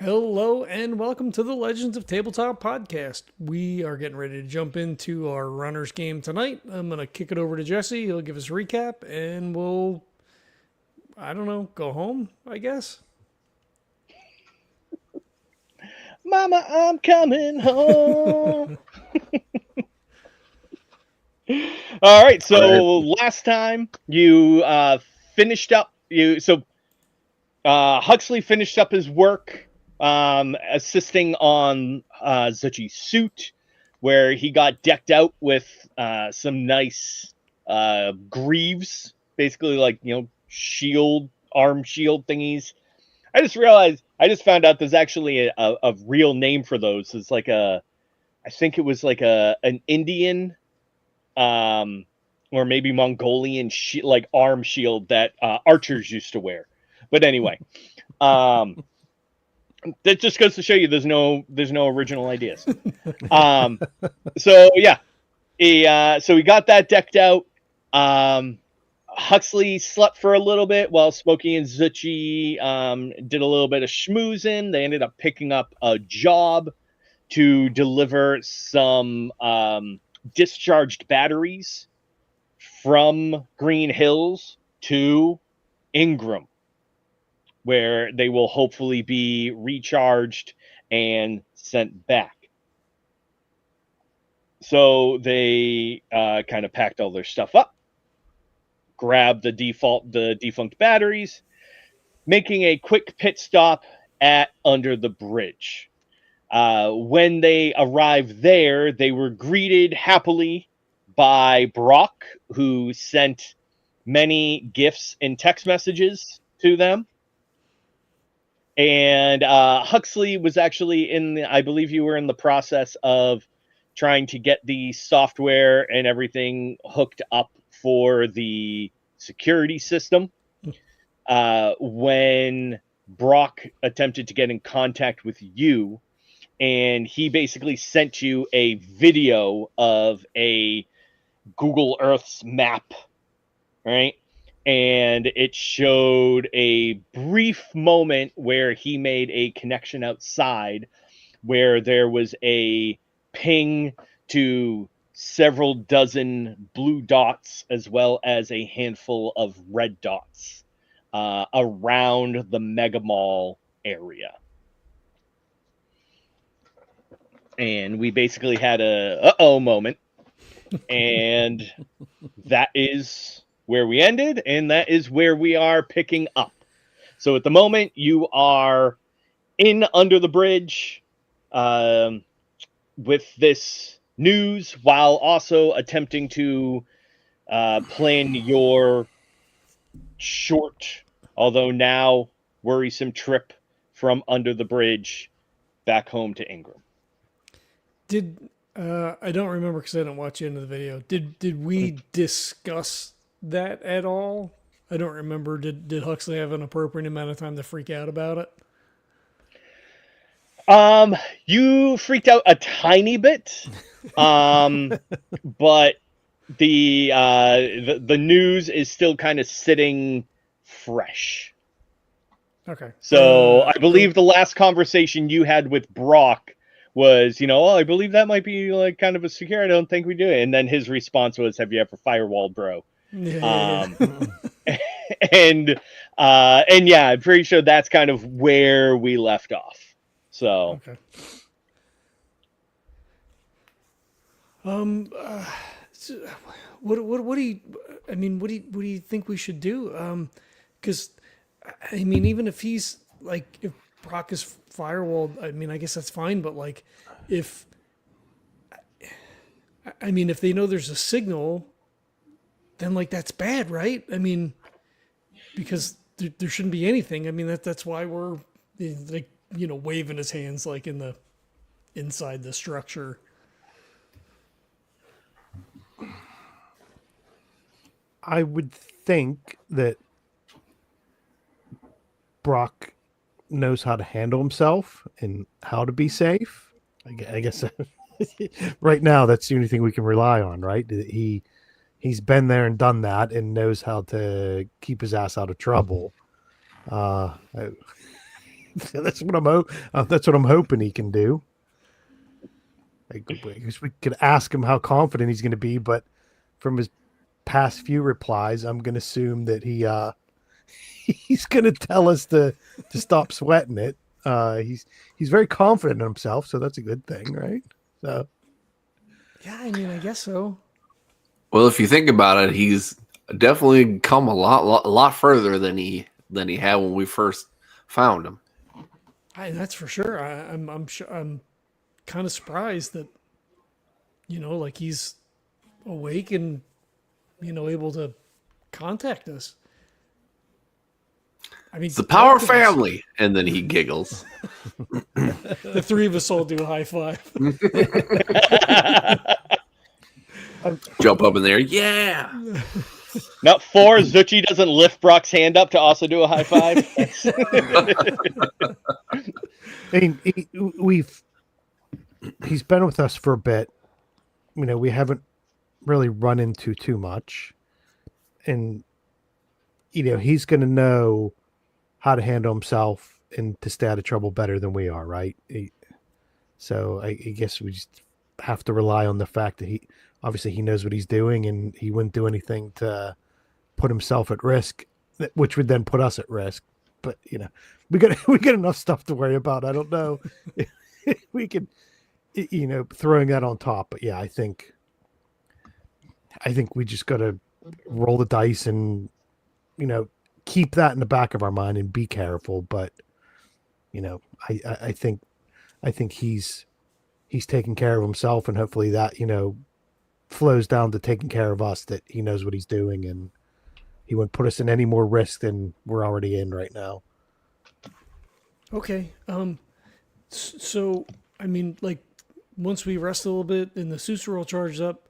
Hello and welcome to the Legends of Tabletop podcast. We are getting ready to jump into our runners game tonight. I'm going to kick it over to Jesse. He'll give us a recap and we'll, I don't know, go home, I guess. Mama, I'm coming home. All right. Right. So last time you finished up, Huxley finished up his work, assisting on Zuchy's suit, where he got decked out with some nice greaves, basically like shield, arm shield thingies. I just realized, I just found out there's actually a real name for those. It's like I think it was like an Indian, um, or maybe Mongolian like arm shield that archers used to wear. But anyway, um, that just goes to show you there's no original ideas. Um, so yeah, so he got that decked out. Um, Huxley slept for a little bit while Smokey and Zuchy did a little bit of schmoozing. They ended up picking up a job to deliver some discharged batteries from Green Hills to Ingrahm, where they will hopefully be recharged and sent back. So they kind of packed all their stuff up, grabbed the defunct batteries, making a quick pit stop at under the bridge. When they arrived there, they were greeted happily by Brock, who sent many gifts and text messages to them. And Huxley was actually I believe you were in the process of trying to get the software and everything hooked up for the security system. When Brock attempted to get in contact with you, and he basically sent you a video of a Google Earth's map, right? And it showed a brief moment where he made a connection outside where there was a ping to several dozen blue dots as well as a handful of red dots around the mega mall area. And we basically had a uh-oh moment. And that is where we ended, and that is where we are picking up. So at the moment, you are in under the bridge with this news while also attempting to plan your short, although now worrisome trip from under the bridge back home to Ingrahm. Did I don't remember because I didn't watch the end of the video. Did we discuss that at all? I don't remember. Did Huxley have an appropriate amount of time to freak out about it? You freaked out a tiny bit, but the news is still kind of sitting fresh. Okay. So I believe the last conversation you had with Brock was, I believe that might be like kind of a secure. I don't think we do it. And then his response was, "Have you ever firewalled, bro?" Yeah. And yeah, I'm pretty sure that's kind of where we left off. So Okay. What do you? I mean, what do you think we should do? Because I mean, even if he's like, if Brock is firewalled, I mean, I guess that's fine. But like, if I mean, if they know there's a signal, then like that's bad, right? I mean, because there shouldn't be anything. I mean, that's why we're like waving his hands like in the inside the structure. I would think that Brock knows how to handle himself and how to be safe. I guess right now that's the only thing we can rely on, right? He's been there and done that and knows how to keep his ass out of trouble. So that's what I'm hoping he can do. I guess we could ask him how confident he's going to be, but from his past few replies, I'm going to assume that he's going to tell us to stop sweating it. He's very confident in himself, so that's a good thing, right? So Yeah, I mean, I guess so. Well, if you think about it, he's definitely come a lot further than he had when we first found him. That's for sure. I'm sure. I'm kind of surprised that, like he's awake and, able to contact us. I mean, It's the Power talk to us. Family, and then he giggles. The three of us all do a high five. Jump up in there, yeah. Not 4. Zuchy doesn't lift Brock's hand up to also do a high five. I mean, he's been with us for a bit. We haven't really run into too much, and he's going to know how to handle himself and to stay out of trouble better than we are, right? So I guess we just have to rely on the fact that he knows what he's doing, and he wouldn't do anything to put himself at risk, which would then put us at risk. But we got enough stuff to worry about. I don't know if we can, throwing that on top. But yeah, I think we just got to roll the dice and keep that in the back of our mind and be careful. But I think he's taking care of himself, and hopefully that flows down to taking care of us, that he knows what he's doing and he wouldn't put us in any more risk than we're already in right now. Okay. So I mean, like, once we rest a little bit and the suits are all charged up,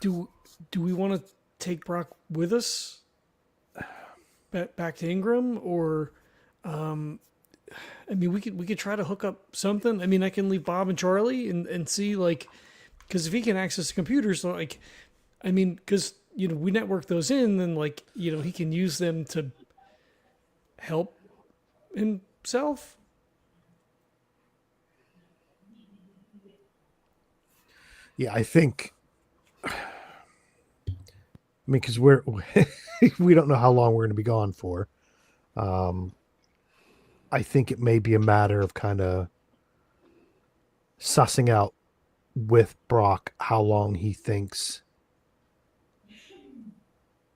do we want to take Brock with us back to Ingrahm, or I mean, we could try to hook up something. I mean, I can leave Bob and Charlie and see, like, because if he can access the computers, like, I mean, because we network those in, then, like, he can use them to help himself. Yeah, I think. I mean, because we don't know how long we're going to be gone for. I think it may be a matter of kind of sussing out with Brock how long he thinks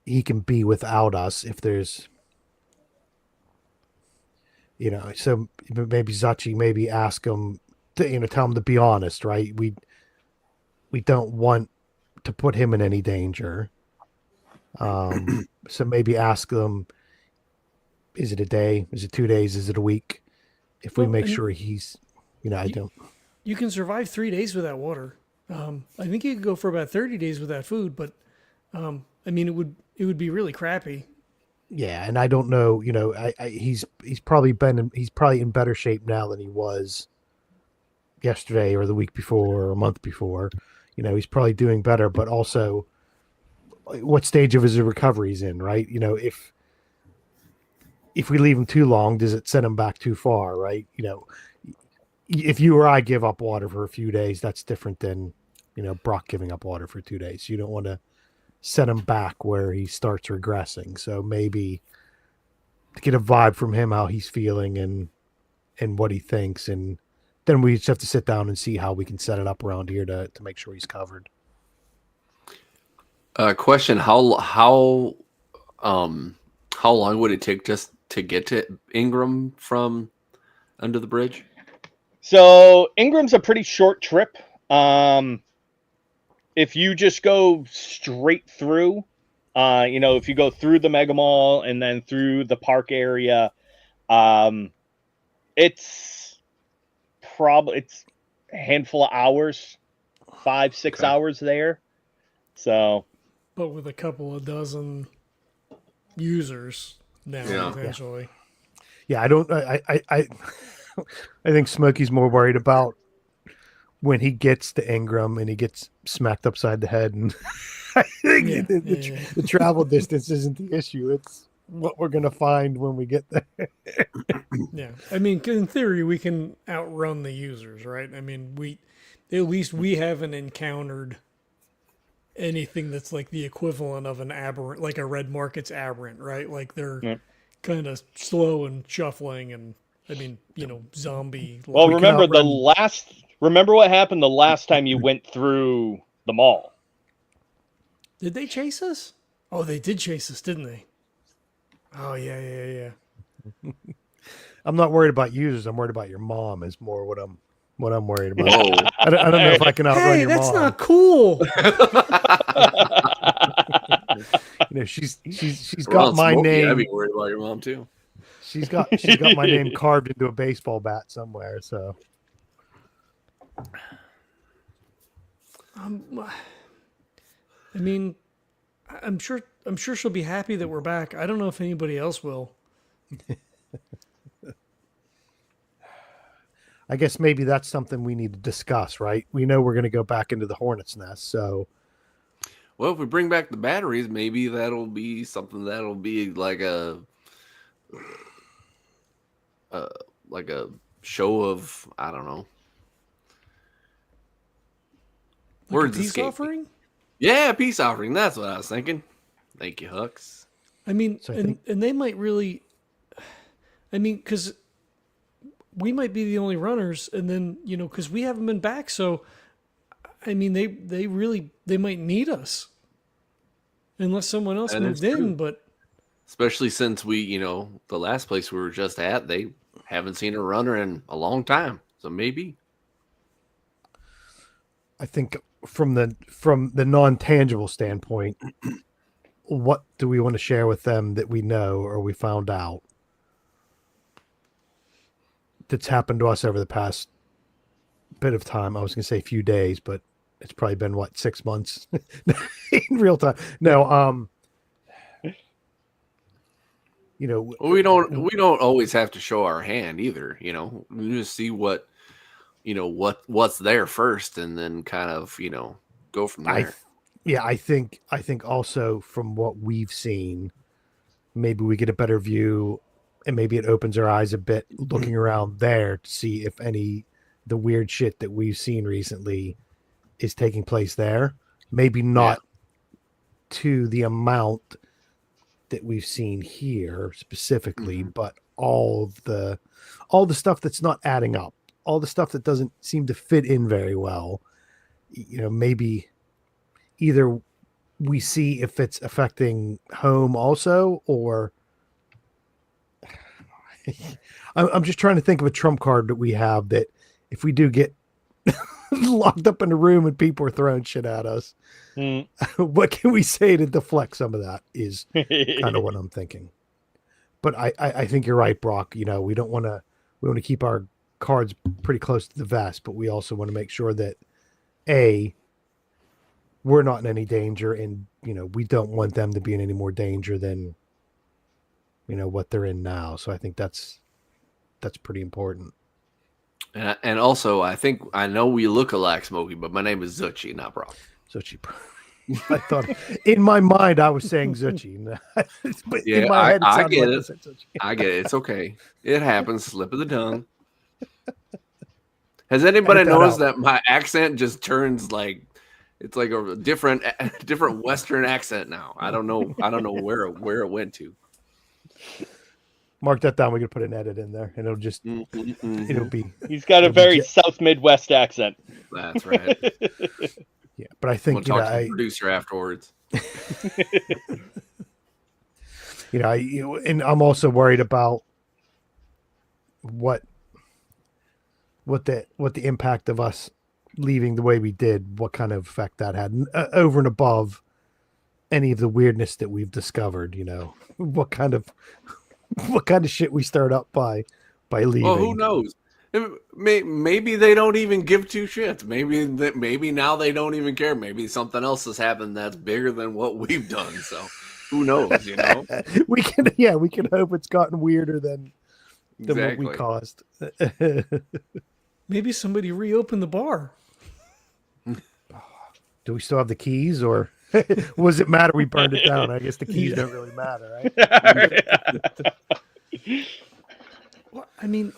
he can be without us. If there's, so maybe Zuchy, maybe ask him to, tell him to be honest, right? We don't want to put him in any danger. So maybe ask them, is it a day? Is it 2 days? Is it a week? If we make sure he's, I don't. You can survive 3 days without water. I think you could go for about 30 days without food, but I mean, it would be really crappy. Yeah, and I don't know. He's probably in better shape now than he was yesterday or the week before or a month before. He's probably doing better, but also what stage of his recovery he's in, right? If we leave him too long, does it send him back too far, right? If you or I give up water for a few days, that's different than, Brock giving up water for 2 days. You don't want to send him back where he starts regressing. So maybe to get a vibe from him, how he's feeling and what he thinks. And then we just have to sit down and see how we can set it up around here to make sure he's covered. Question: How long would it take just to get to Ingrahm from under the bridge? So Ingram's a pretty short trip. If you just go straight through, if you go through the Mega Mall and then through the park area, it's a handful of hours, 5-6 hours there. So, but with a couple of dozen users now, potentially. Yeah, I think Smokey's more worried about when he gets to Ingrahm and he gets smacked upside the head, and I think the travel distance isn't the issue. what we're gonna find when we get there. Yeah, I mean, in theory, we can outrun the users, right? I mean, at least we haven't encountered anything that's like the equivalent of an aberrant, like a red market's aberrant, right? Like they're Yeah. kind of slow and shuffling, and I mean, zombie. Well, We can remember what happened the last time you went through the mall. Did they chase us? Oh, they did chase us, didn't they? Oh yeah. I'm not worried about users. I'm worried about your mom. Is more what I'm worried about. Whoa. I don't know if I can outrun Hey, your that's mom. not cool. She's Around got my Smokey, I'd name. be worried about your mom too. She's got my name carved into a baseball bat somewhere. So I mean, I'm sure she'll be happy that we're back. I don't know if anybody else will. I guess maybe that's something we need to discuss, right? We know we're going to go back into the hornet's nest, so Well, if we bring back the batteries, maybe that'll be something that'll be like a show of, I don't know. Like Words a peace escape me. offering. Yeah, peace offering. That's what I was thinking. Thank you, Hux. I mean, So I and think- they might really. I mean, because we might be the only runners, and then because we haven't been back, so I mean, they might need us, unless someone else That moved is true. in. But Especially since the last place we were just at, they haven't seen a runner in a long time. So maybe. I think from the non-tangible standpoint, what do we want to share with them that we know or we found out that's happened to us over the past bit of time? I was going to say a few days, but it's probably been 6 months in real time. No, Well, we don't always have to show our hand either. We just see what's there first, and then kind of go from there. I think also from what we've seen, maybe we get a better view, and maybe it opens our eyes a bit looking around there to see if the weird shit that we've seen recently is taking place there. Maybe not to the amount that we've seen here specifically, but all the stuff that's not adding up, all the stuff that doesn't seem to fit in very well. Maybe either we see if it's affecting home also, or I'm just trying to think of a trump card that we have that if we do get locked up in a room and people are throwing shit at us, what can we say to deflect some of that is kind of what I'm thinking. But I think you're right, Brock. We want to keep our cards pretty close to the vest, but we also want to make sure that we're not in any danger, and we don't want them to be in any more danger than what they're in now. So I think that's pretty important. And also, I know we look alike, Smokey, but my name is Zuchy, not Brock. Zuchy. I thought in my mind I was saying Zuchy, but Yeah, in my head I sounded get like I it. said Zuchy. I get it. It's okay. It happens. Slip of the tongue. Has anybody Edit that noticed out. that my accent just turns like it's like a different Western accent now? I don't know where it went to. Mark that down. We can put an edit in there, and it'll just it'll be. He's got a It'll be very South Midwest accent. That's right. Yeah, but I We'll think talk to the producer afterwards. and I'm also worried about what the impact of us leaving the way we did, what kind of effect that had over and above any of the weirdness that we've discovered. What kind of shit we stirred up by leaving. Well, who knows? Maybe they don't even give two shits. Maybe now they don't even care. Maybe something else has happened that's bigger than what we've done. So who knows? we can hope it's gotten weirder than what we caused. maybe somebody reopened the bar. Do we still have the keys, or Was it matter? We burned it down. I guess the keys Yeah. don't really matter, right? Well, I mean,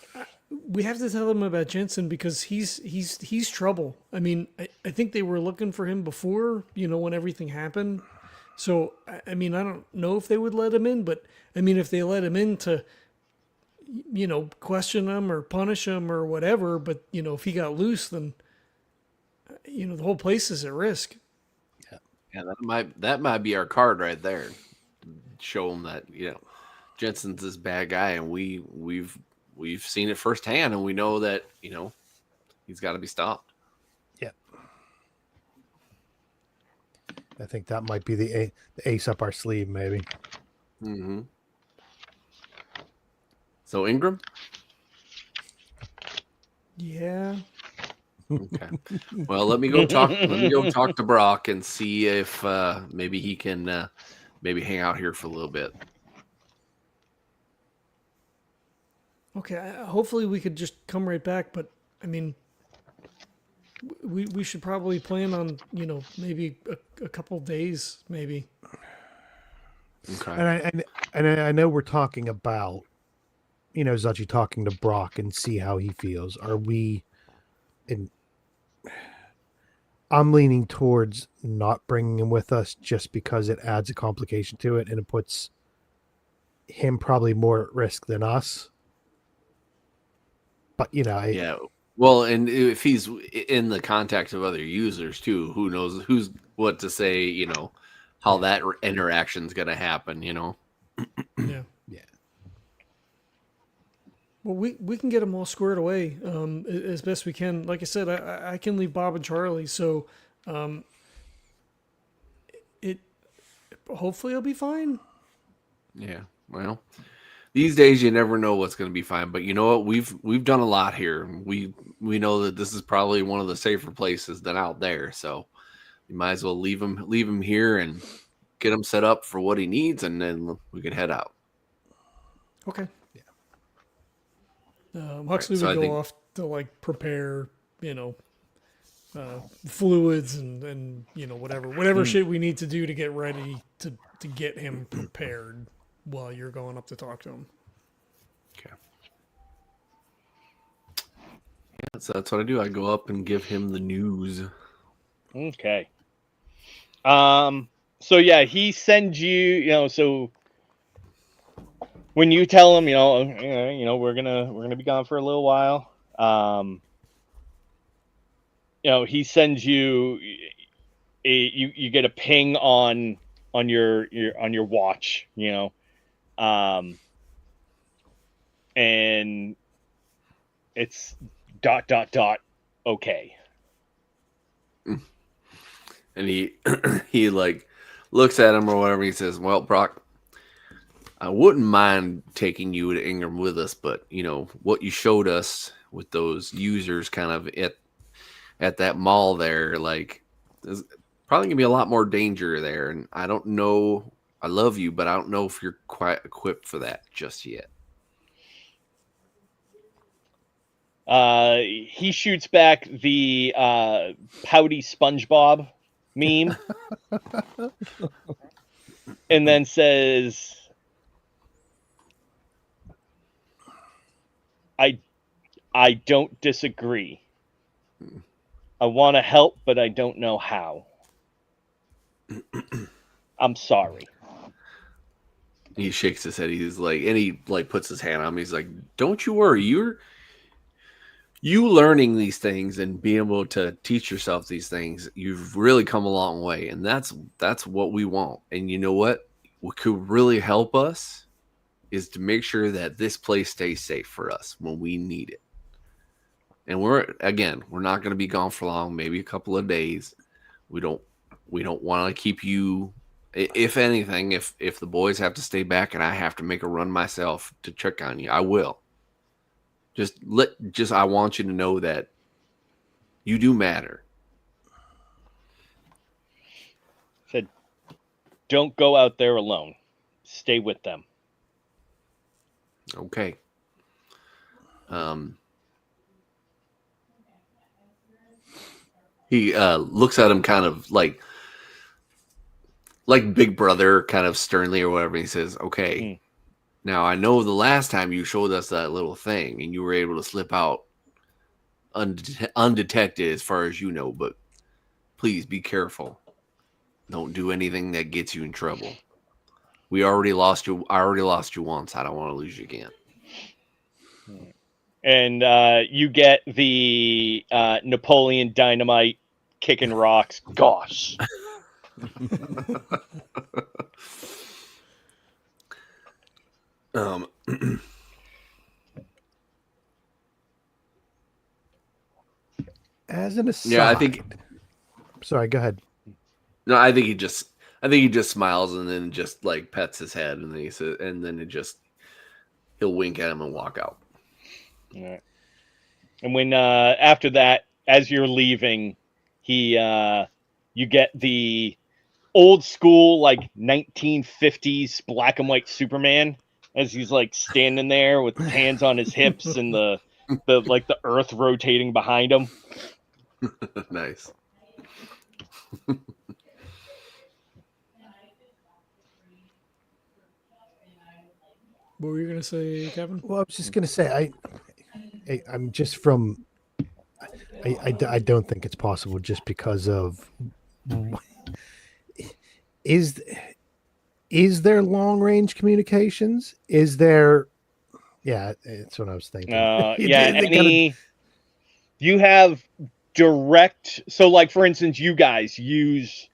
we have to tell him about Jensen because he's trouble. I mean, I think they were looking for him before, when everything happened. So I mean, I don't know if they would let him in, but I mean, if they let him in to, question him or punish him or whatever, but if he got loose, then the whole place is at risk. Yeah, that might be our card right there. Show them that Jensen's this bad guy, and we've seen it firsthand, and we know that he's got to be stopped. Yeah. I think that might be the ace up our sleeve, maybe. Mm-hmm. So Ingrahm. Yeah. Okay. Well, let me go talk. Let me go talk to Brock and see if maybe he can maybe hang out here for a little bit. Okay. Hopefully we could just come right back, but I mean, we should probably plan on maybe a couple days, maybe. Okay. And I know we're talking about Zuchy talking to Brock and see how he feels. Are we in? I'm leaning towards not bringing him with us just because it adds a complication to it and it puts him probably more at risk than us. But Yeah. Well, and if he's in the contact of other users too, who knows who's what to say? How that interaction's going to happen. Yeah. Yeah. Well, we can get them all squared away as best we can. Like I said, I can leave Bob and Charlie, so it hopefully it'll be fine. Yeah. Well, these days you never know what's going to be fine, but you know what? We've done a lot here. We know that this is probably one of the safer places than out there, so you might as well leave him here and get him set up for what he needs, and then we can head out. Okay. Yeah. Huxley so would I go think- off to prepare, fluids and whatever shit we need to do to get ready to get him prepared while you're going up to talk to him. Okay. Yeah, so that's what I do. I go up and give him the news. Okay. So yeah, he sends you, so when you tell him, we're gonna be gone for a little while, he sends you you get a ping on your watch, and it's ... okay. And he he looks at him or whatever. He says, "Well, Brock, I wouldn't mind taking you to Ingrahm with us, but what you showed us with those users kind of at that mall there, there's probably gonna be a lot more danger there. And I don't know. I love you, but I don't know if you're quite equipped for that just yet." He shoots back the pouty SpongeBob meme and then says, I don't disagree. I want to help, but I don't know how. I'm sorry. He shakes his head. He's like, and he puts his hand on me. He's like, "Don't you worry. You learning these things and being able to teach yourself these things, you've really come a long way, and that's what we want. And you know what could really help us is to make sure that this place stays safe for us when we need it. And we're not going to be gone for long, maybe a couple of days. We don't want to keep you. If anything, if the boys have to stay back and I have to make a run myself to check on you, I will. I want you to know that you do matter." Said, don't go out there alone. Stay with them. Okay. He looks at him kind of like Big Brother, kind of sternly or whatever. He says, "Okay, now I know the last time you showed us that little thing, and you were able to slip out undetected, as far as you know. But please be careful. Don't do anything that gets you in trouble. We already lost you. I already lost you once. I don't want to lose you again." And you get the Napoleon Dynamite kicking rocks. Gosh. Um, As an aside, yeah, I think. Sorry, go ahead. No, I think he just smiles and then just like pets his head, and then he says, and then he'll wink at him and walk out. All right. And when after that, as you're leaving, you get the old school like 1950s black and white Superman as he's like standing there with his hands on his hips and the like the earth rotating behind him. Nice. What were you gonna say, Kevin? Well, I was just gonna say, I'm just from. I don't think it's possible just because of. Is there long range communications? Is there? Yeah, that's what I was thinking. You have direct. So, like for instance, you guys use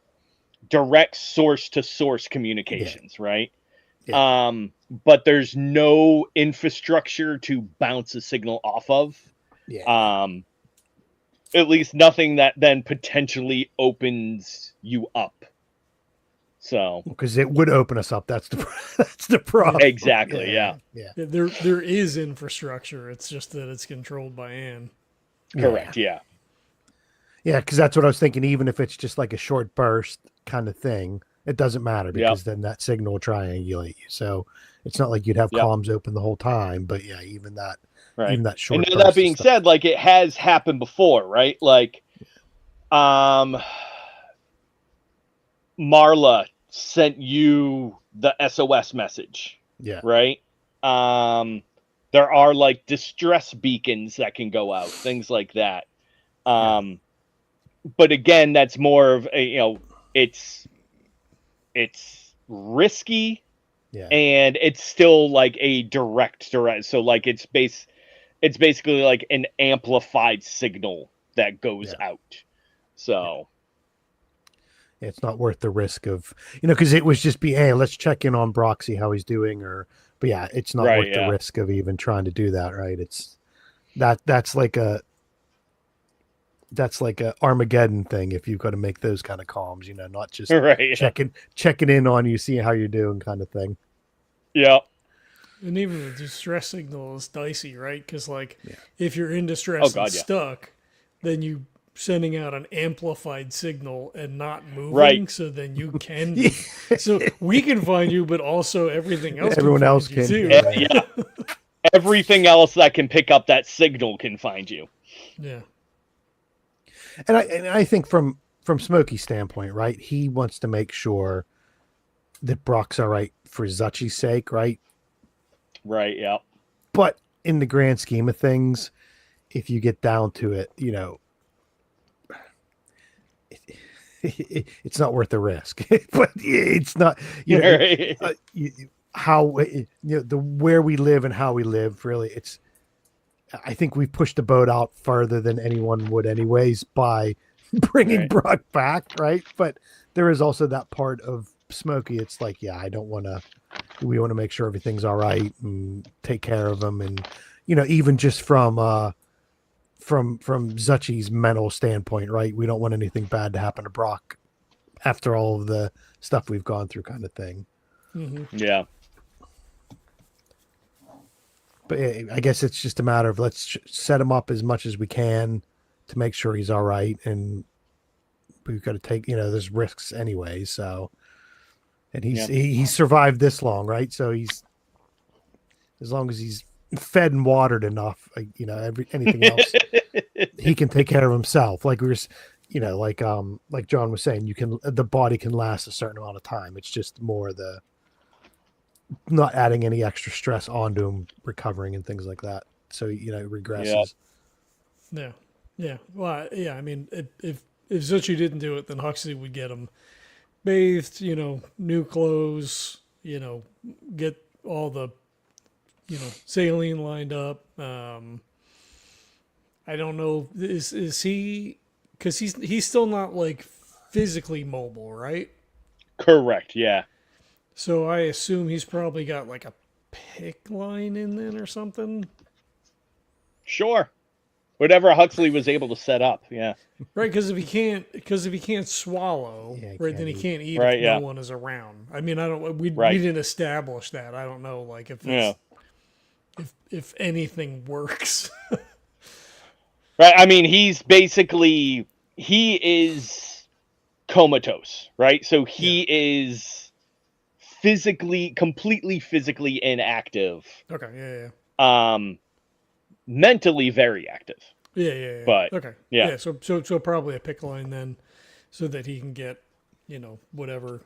direct source to source communications, right? Yeah. But there's no infrastructure to bounce a signal off of. Yeah. At least nothing that then potentially opens you up. So because it would open us up. That's the problem. Exactly. Yeah. There is infrastructure. It's just that it's controlled by Anne. Correct. Yeah. Yeah, because that's what I was thinking. Even if it's just like a short burst kind of thing, it doesn't matter because then that signal will triangulate you. So it's not like you'd have comms open the whole time. But yeah, even that. Right. Even that short. And that being said, like it has happened before, right? Like, Marla sent you the SOS message. Yeah. Right. There are like distress beacons that can go out, things like that. But again, that's more of a, it's risky. Yeah. And it's still like a direct. So like it's basically like an amplified signal that goes out. So it's not worth the risk of, because it was just hey, let's check in on Brock, see how he's doing, but yeah, it's not worth the risk of even trying to do that. Right. It's that's like a Armageddon thing. If you've got to make those kind of comms, not just checking in on you, seeing how you're doing kind of thing. Yeah. And even the distress signal is dicey, right? Because if you're in distress and stuck, then you sending out an amplified signal and not moving, right? So then you can, so we can find you, but also everything else. Everyone else can too. Yeah. Everything else that can pick up that signal can find you. Yeah. And I think from Smokey's standpoint, right? He wants to make sure that Brock's all right for Zuchy's sake, right? Right, yeah. But in the grand scheme of things, if you get down to it, it's not worth the risk. But it's not, how where we live and how we live. Really, I think we've pushed the boat out farther than anyone would, anyways, by bringing Brock back, right? But there is also that part of Smokey. It's like, I don't want to. We want to make sure everything's all right and take care of him, and even just from Zuchy's mental standpoint, right? We don't want anything bad to happen to Brock after all of the stuff we've gone through, kind of thing. Mm-hmm. Yeah. But I guess it's just a matter of let's set him up as much as we can to make sure he's all right, and we've got to take there's risks anyway. So. And he's survived this long, right? So he's, as long as he's fed and watered enough, anything else, he can take care of himself. Like like John was saying, the body can last a certain amount of time. It's just more the not adding any extra stress onto him, recovering and things like that. So it regresses. Yeah. Yeah. Well, yeah. I mean, if Zuchy didn't do it, then Huxley would get him bathed. New clothes. Get all the saline lined up. I don't know. Is he? Because he's still not like physically mobile, right? Correct. Yeah. So I assume he's probably got like a pick line in then or something. Sure. Whatever Huxley was able to set up. Yeah. Right, because if he can't swallow, Yeah, he right, can't then he eat. can't eat Right, if yeah. no one is around. I mean, I don't. We Right. didn't establish that. I don't know, like if Yeah. if anything works. Right. I mean, he is comatose, right? So he is completely physically inactive. Okay. Yeah. Mentally very active. Yeah. But, okay. yeah. Yeah. So probably a pick line then, so that he can get whatever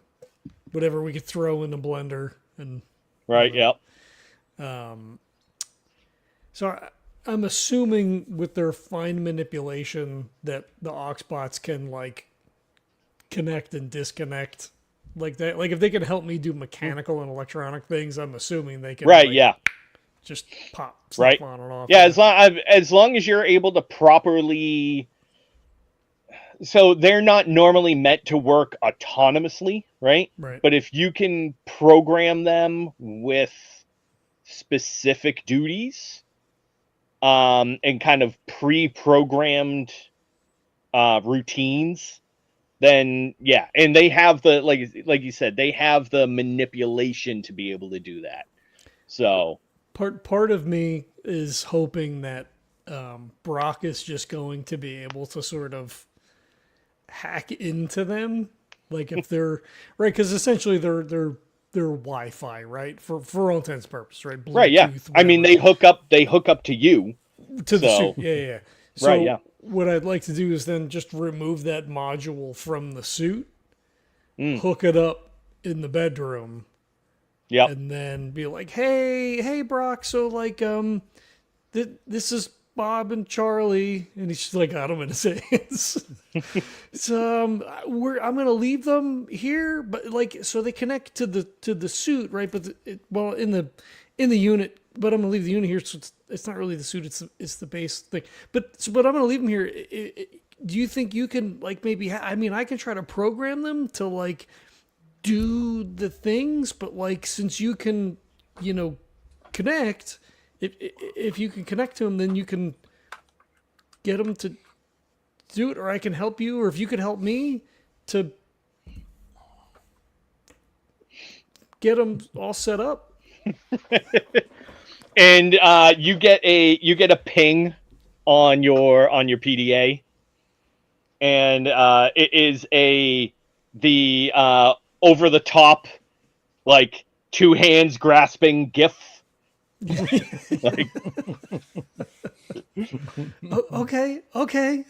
we could throw in the blender and. Right. Yep. So I'm assuming with their fine manipulation that the Oxbots can like connect and disconnect like that. Like if they can help me do mechanical and electronic things, I'm assuming they can. Right. like, Yeah. Just pop stuff Right. on and off. Yeah. As long as you're able to properly. So they're not normally meant to work autonomously, right? Right. But if you can program them with specific duties, and kind of pre-programmed routines, then yeah, and they have the like you said, they have the manipulation to be able to do that. So Part of me is hoping that Brock is just going to be able to sort of hack into them, like if they're right, because essentially they're Wi-Fi, right? For all intents and purposes, right? Bluetooth, right, yeah. I mean, they hook up to you to the so- suit. Yeah. So Right, yeah. what I'd like to do is then just remove that module from the suit, Mm. hook it up in the bedroom, Yep. and then be like, hey, Brock. So like, this is Bob and Charlie, and he's just like got them in his hands. So I'm gonna leave them here, but like so they connect to the suit, right? But in the unit, but I'm gonna leave the unit here, so it's not really the suit; it's the base thing. But I'm gonna leave them here. Do you think you can like maybe? I mean, I can try to program them to like do the things, but like since you can, connect. If you can connect to them, then you can get them to do it, or I can help you, or if you could help me to get them all set up. And you get a ping on your PDA, and it is the over the top, like 2 hands grasping GIF. Like, Okay.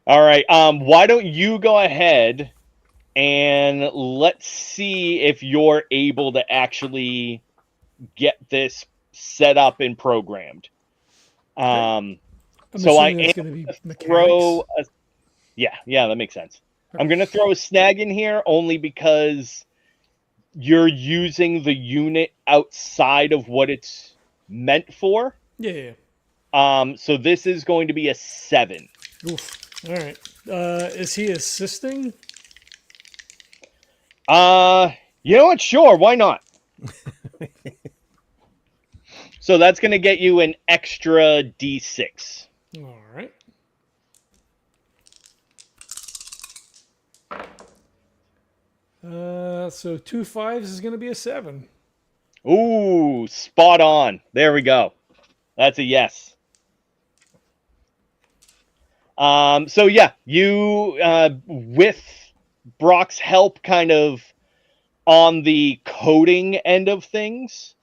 all right. Why don't you go ahead and let's see if you're able to actually get this set up and programmed. I'm So I assuming it's am going to be throw mechanics. yeah, that makes sense. I'm gonna throw a snag in here only because you're using the unit outside of what it's meant for. Yeah. So this is going to be a 7. Oof. All right. Is he assisting? You know what? Sure, why not? So that's going to get you an extra D6. All right. So 2 5s is going to be a 7. Ooh, spot on. There we go. That's a yes. So yeah, you with Brock's help, kind of on the coding end of things,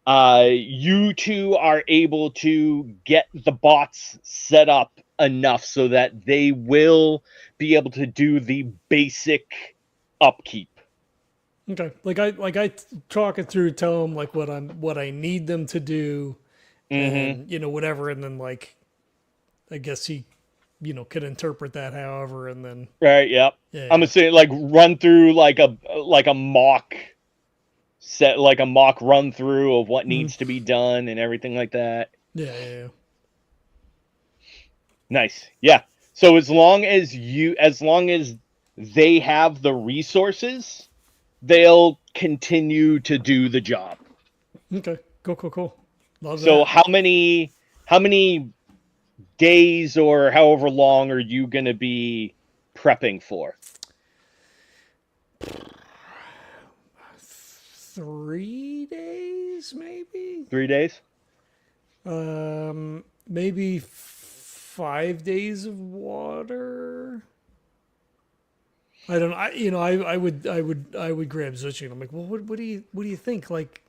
you two are able to get the bots set up enough so that they will be able to do the basic upkeep. Okay. Like I talk it through, tell them like what I need them to do, Mm-hmm. and whatever, and then like I guess he could interpret that however, and then Right. Yep. yeah, I'm assuming like run through like a mock set, like a mock run through of what needs to be done and everything like that. yeah. Nice. Yeah. So as long as they have the resources, they'll continue to do the job. Okay. Cool. Love So that. how many days or however long are you going to be prepping for? 3 days, maybe. 3 days? Maybe 5 days of water. I don't know. I would grab Zuchy and I'm like, well, what do you think? Like,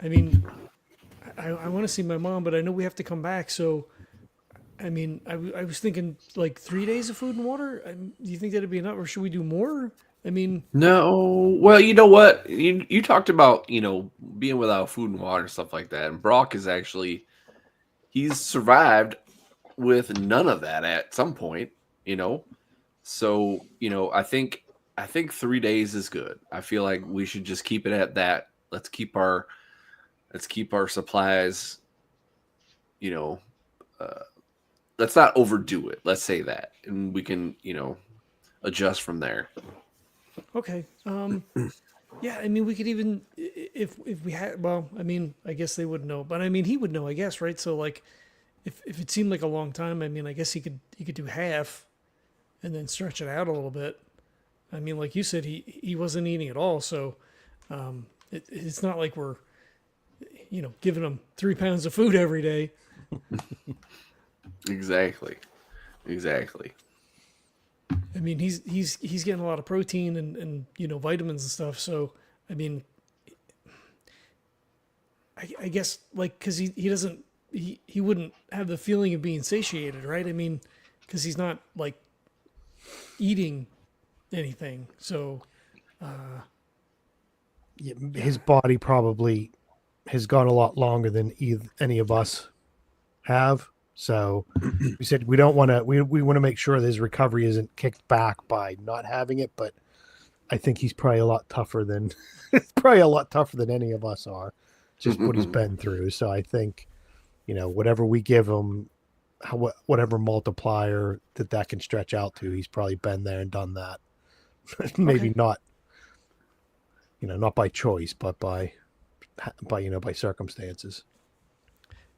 I mean, I want to see my mom, but I know we have to come back. So, I mean, I was thinking like 3 days of food and water. Do you think that'd be enough, or should we do more? I mean, No, well, you know what? You talked about being without food and water and stuff like that, and Brock is actually he's survived with none of that at some point, So I think 3 days is good. I feel like we should just keep it at that. Let's keep our supplies. Let's not overdo it. Let's say that, and we can adjust from there. okay. Yeah, I mean, we could even if we had. Well, I mean, I guess they wouldn't know, but I mean, he would know, I guess, right? So like, if it seemed like a long time, I mean, I guess he could do half, and then stretch it out a little bit. I mean, like you said, he wasn't eating at all, so it's not like we're giving him 3 pounds of food every day. Exactly. I mean, he's getting a lot of protein and vitamins and stuff. So I mean, I guess like because he doesn't he wouldn't have the feeling of being satiated, right? I mean, because he's not like eating anything. So Yeah, his body probably has gone a lot longer than any of us have. So we said we don't want to. We want to make sure that his recovery isn't kicked back by not having it. But I think he's probably a lot tougher than any of us are. Just what he's been through. So I think whatever we give him, whatever multiplier that can stretch out to, he's probably been there and done that. Maybe Okay. not. Not by choice, but by circumstances.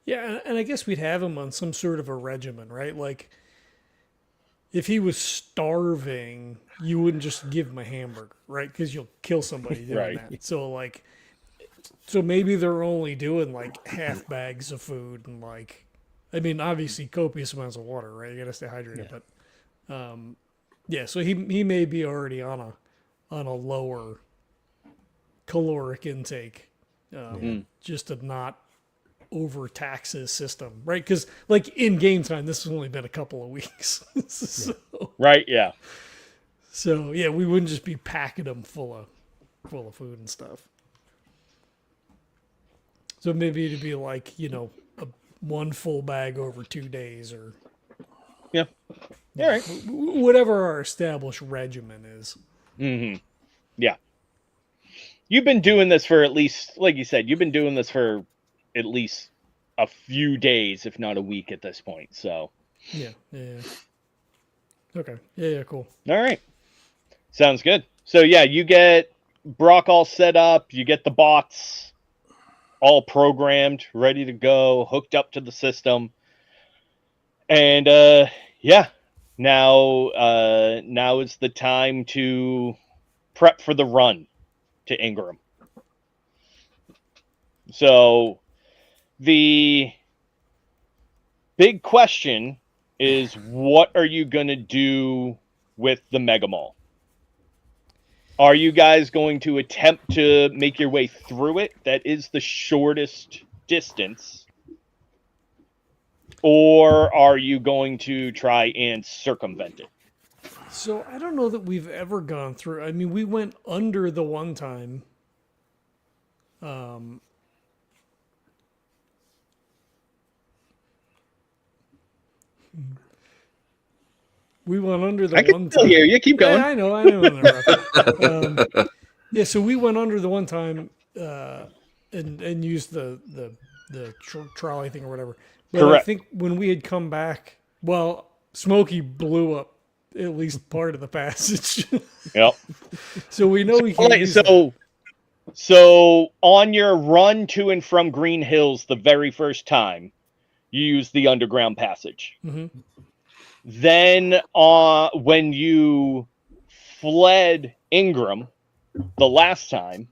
yeah, and I guess we'd have him on some sort of a regimen, right? Like if he was starving, you wouldn't just give him a hamburger, right? Because you'll kill somebody doing Right. that. So maybe they're only doing like half bags of food and like, I mean, obviously copious amounts of water, right? You gotta stay hydrated, Yeah. but yeah. So he may be already on a lower caloric intake, just to not overtax his system, right? Because like in game time, this has only been a couple of weeks, Right. Yeah. so yeah, we wouldn't just be packing him full of food and stuff. So maybe it'd be like one full bag over 2 days, or Yeah. All right. whatever our established regimen is. Mm-hmm. Yeah. You've been doing this for at least, like you said, you've been doing this for at least a few days, if not a week at this point. So, Yeah. Okay. Yeah. Cool. all right. Sounds good. So, yeah, you get Brock all set up. You get the bots all programmed, ready to go, hooked up to the system. And, yeah, now is the time to prep for the run to Ingrahm. So the big question is, what are you going to do with the Mega Mall? Are you guys going to attempt to make your way through it? That is the shortest distance. or are you going to try and circumvent it? So I don't know that we've ever gone through. I mean, we went under the one time. We went under the I can one still time. hear you. Keep going. Yeah, I know. I know. Yeah, so we went under the one time and used the trolley thing or whatever. But I Correct. think when we had come back, well, Smokey blew up at least part of the passage. Yep. So we know we can't use that. So on your run to and from Green Hills the very first time, you use the underground passage. Mhm. Then when you fled Ingrahm the last time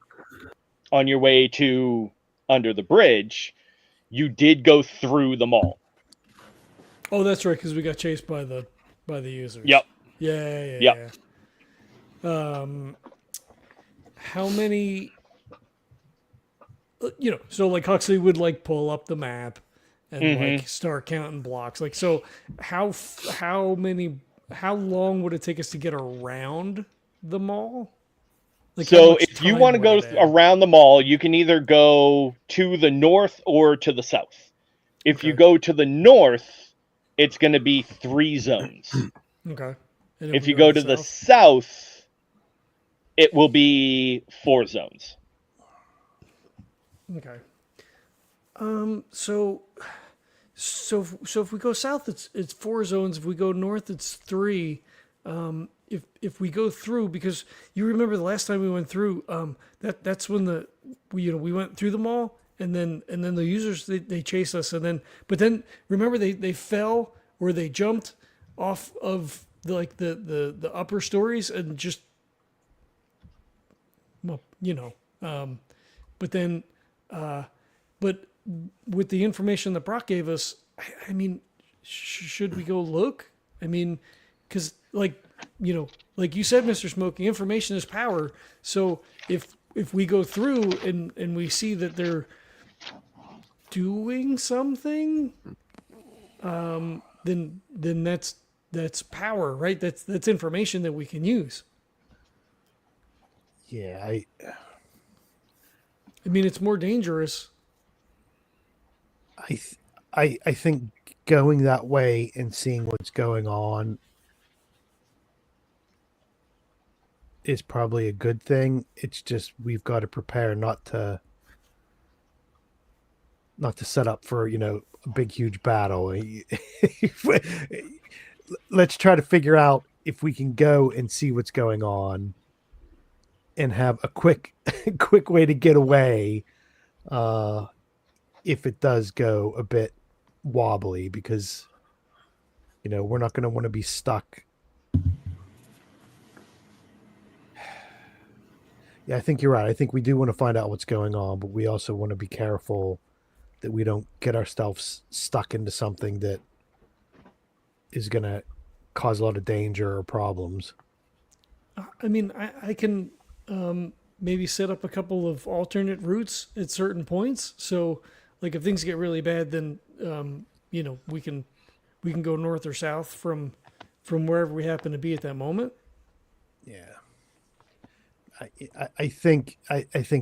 on your way to under the bridge, you did go through the mall. Oh, that's right, because we got chased by the users. Yep. Yeah. How many? So like Huxley would like pull up the map and like start counting blocks. Like, so how long would it take us to get around the mall? Like, how So much if you time want to would go it add? around the mall, you can either go to the north or to the south. If you Okay. go to the north, it's going to be 3 zones. Okay. And If we you go to the south, it will be 4 zones. Okay. So if we go south, it's 4 zones. If we go north, it's 3. If we go through, because you remember the last time we went through, that's when we went through the mall, and then the users they chased us, but then remember they fell or they jumped off of the upper stories and just, well, but then but with the information that Brock gave us, I mean, should we go look? I mean, because like you said, Mr. Smokey, information is power. So if we go through and we see that they're doing something, then that's power, right? That's information that we can use. Yeah, I mean, it's more dangerous. I think going that way and seeing what's going on is probably a good thing. It's just we've got to prepare not to set up for a big huge battle. Let's try to figure out if we can go and see what's going on and have a quick way to get away if it does go a bit wobbly, because we're not going to want to be stuck. Yeah, I think you're right. I think we do want to find out what's going on, but we also want to be careful that we don't get ourselves stuck into something that is going to cause a lot of danger or problems. I mean, I can maybe set up a couple of alternate routes at certain points. So, like, if things get really bad, then we can go north or south from wherever we happen to be at that moment. Yeah, I think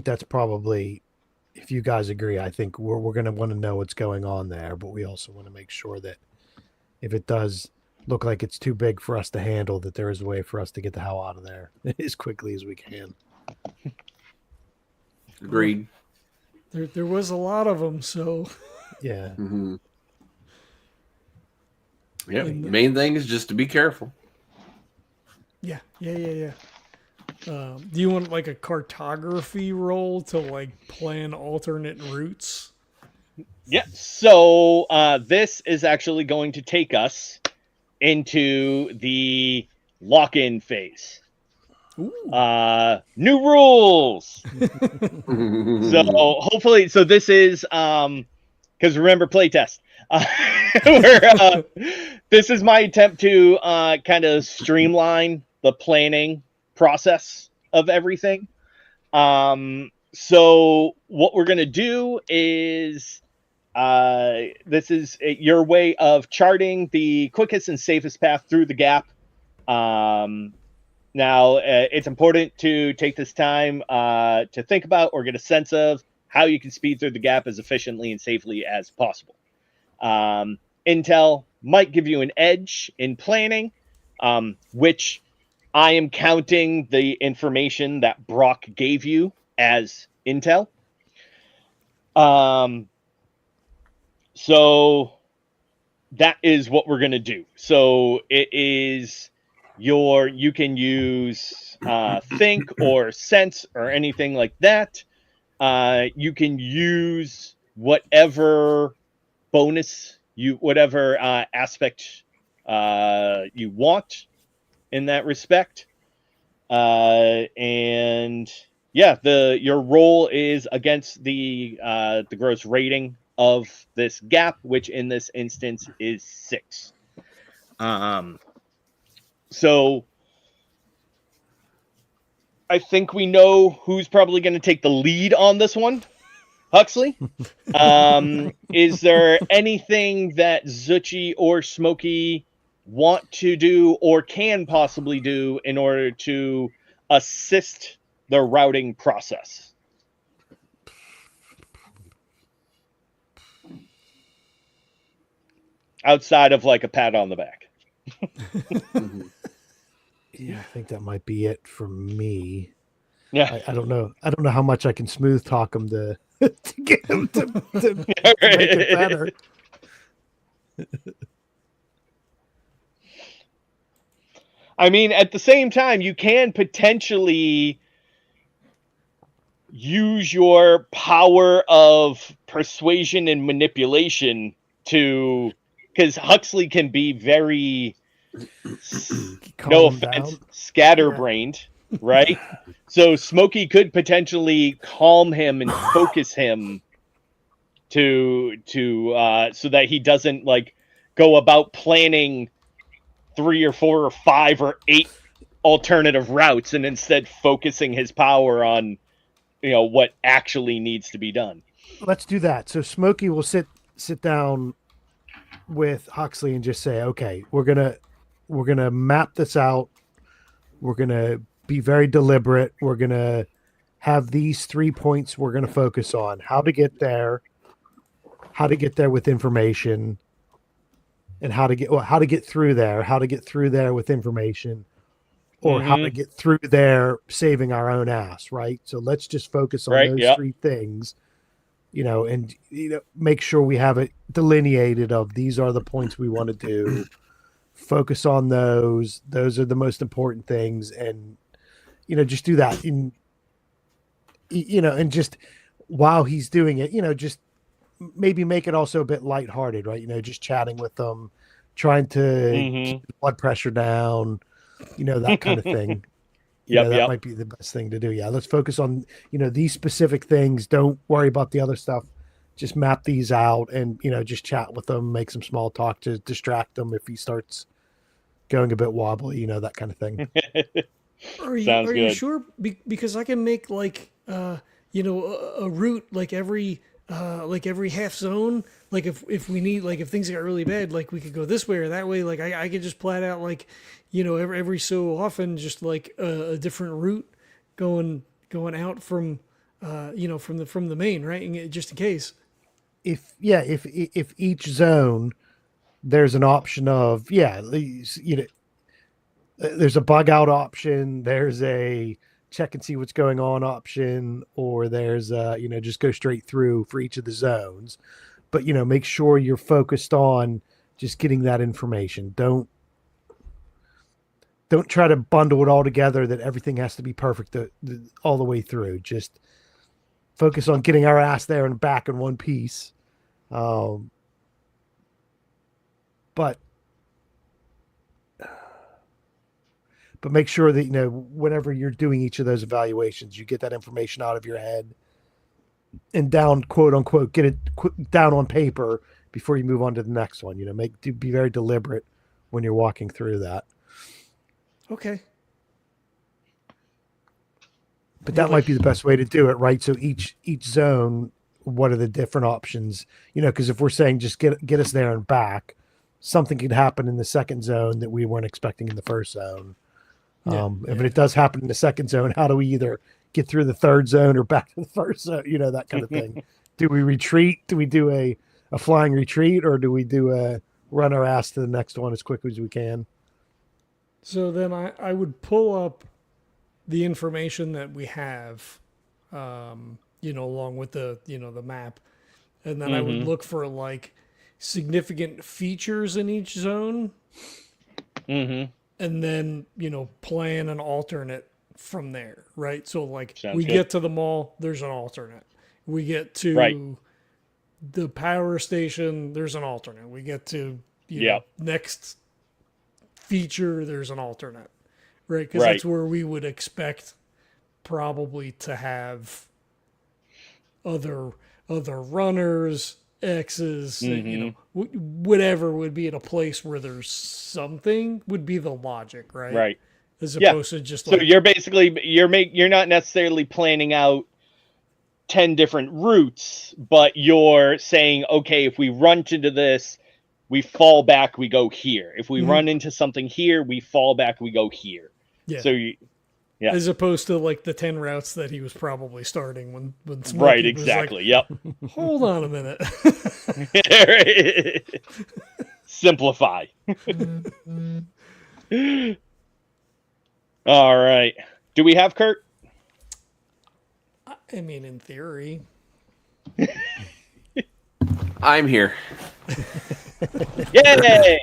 that's probably, if you guys agree, I think we're going to want to know what's going on there, but we also want to make sure that if it does look like it's too big for us to handle, that there is a way for us to get the hell out of there as quickly as we can. Agreed. There was a lot of them, so Yeah. Mm-hmm. Yeah. And- Main thing is just to be careful. yeah. Do you want like a cartography roll to like plan alternate routes? Yeah. So this is actually going to take us into the lock-in phase. Ooh. New rules. So hopefully, this is because remember playtest. This is my attempt to kind of streamline the planning process of everything. So what we're gonna do is this is your way of charting the quickest and safest path through the gap. Now, it's important to take this time to think about or get a sense of how you can speed through the gap as efficiently and safely as possible. Intel might give you an edge in planning, which I am counting the information that Brock gave you as intel. So that is what we're going to do. So it is you can use think or sense or anything like that. You can use whatever bonus whatever aspect you want in that respect. And yeah, your roll is against the gross rating of this gap, which in this instance is 6. So I think we know who's probably going to take the lead on this one. Huxley, is there anything that Zuchy or Smokey want to do or can possibly do in order to assist the routing process? Outside of like a pat on the back. Yeah, I think that might be it for me. Yeah. I don't know. I don't know how much I can smooth talk him to get him to make it better. I mean, at the same time, you can potentially use your power of persuasion and manipulation to, because Huxley can be very, no offense, scatterbrained, right? So Smokey could potentially calm him and focus him to so that he doesn't like go about planning 3 or 4 or 5 or 8 alternative routes and instead focusing his power on what actually needs to be done. Let's do that. So Smokey will sit down with Huxley and just say, okay, we're gonna map this out. We're gonna be very deliberate. We're gonna have these 3 points we're gonna focus on: how to get there with information, and how to get through there with information, or how to get through there saving our own ass, right? So let's just focus on those 3 things, and make sure we have it delineated of these are the points we want to do. Focus on those. Those are the most important things, and just do that. And and just while he's doing it, just maybe make it also a bit lighthearted, right? Just chatting with them, trying to keep the blood pressure down, that kind of thing. That might be the best thing to do. Yeah, let's focus on these specific things. Don't worry about the other stuff. Just map these out, and just chat with them, make some small talk to distract them if he starts going a bit wobbly, that kind of thing. Are you sure? Because I can make like a route like every half zone. Like if we need, like if things get really bad, like we could go this way or that way. Like I could just plan out like every so often just like a different route going out from from the main, right? And just in case. If each zone there's an option of there's a bug out option, there's a check and see what's going on option, or there's just go straight through for each of the zones. But make sure you're focused on just getting that information. Don't try to bundle it all together that everything has to be perfect all the way through. Just focus on getting our ass there and back in one piece. But make sure that whenever you're doing each of those evaluations, you get that information out of your head and down, quote unquote, get it down on paper before you move on to the next one. Be very deliberate when you're walking through that. Okay. But that might be the best way to do it, right? So each zone what are the different options? Because if we're saying just get us there and back, something could happen in the second zone that we weren't expecting in the first zone. If it does happen in the second zone, how do we either get through the third zone or back to the first zone? That kind of thing. Do we retreat? Do we do a flying retreat, or do we do a run our ass to the next one as quickly as we can? So then I would pull up the information that we have, along with the map, and then I would look for like significant features in each zone, and then plan an alternate from there, right? So like Sounds good. get to the mall, there's an alternate. We get to the power station, there's an alternate. We get to next feature, there's an alternate, right? Because that's where we would expect probably to have other runners, X's, whatever would be at a place where there's something would be the logic, right? Right. As opposed to just so you're basically you're not necessarily planning out 10 different routes, but you're saying, okay, if we run into this, we fall back, we go here. If we run into something here, we fall back, we go here. Yeah. So as opposed to like the 10 routes that he was probably starting when Smokey right, was exactly. like, hold on a minute. Simplify. All right. Do we have Kurt? I mean, in theory. I'm here. Yay!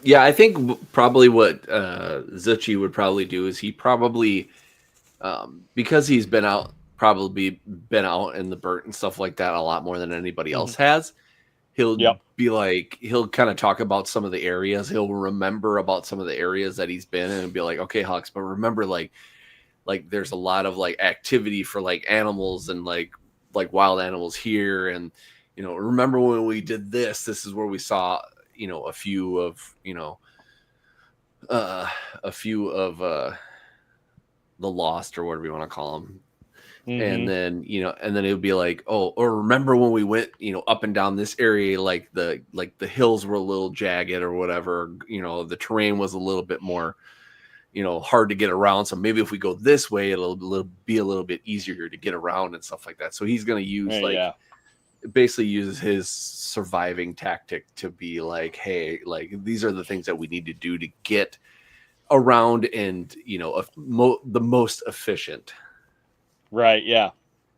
Yeah, I think probably what Zuchy would probably do is he probably, because he's been out in the burnt and stuff like that a lot more than anybody else has. He'll be like, he'll kind of talk about some of the areas. He'll remember about some of the areas that he's been in and be like, okay, Hux, but remember like there's a lot of like activity for like animals and like wild animals here. And, remember when we did this is where we saw, a few of the lost or whatever you want to call them. And then, and then it would be like, oh, or remember when we went, up and down this area, like the hills were a little jagged or whatever, the terrain was a little bit more, hard to get around. So maybe if we go this way, it'll be a little bit easier to get around and stuff like that. So he's going to use basically uses his surviving tactic to be like, hey, like these are the things that we need to do to get around and, the most efficient. Right, yeah.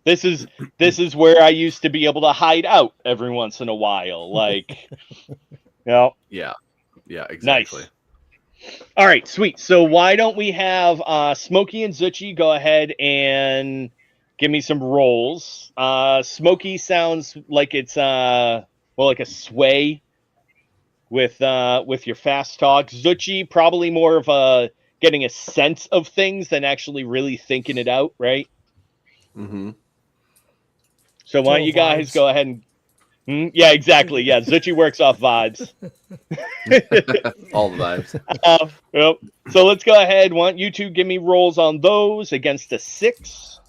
This is where I used to be able to hide out every once in a while. Like, Yeah, exactly. Nice. All right, sweet. So why don't we have Smokey and Zuchy go ahead and give me some rolls. Smokey sounds like it's like a sway with your fast talk. Zuchy probably more of a getting a sense of things than actually really thinking it out, right? Mm-hmm. So why don't you guys go ahead and yeah, exactly. Yeah, Zuchy works off vibes. All the vibes. Yep. So let's go ahead. Why don't you two give me rolls on those against a 6?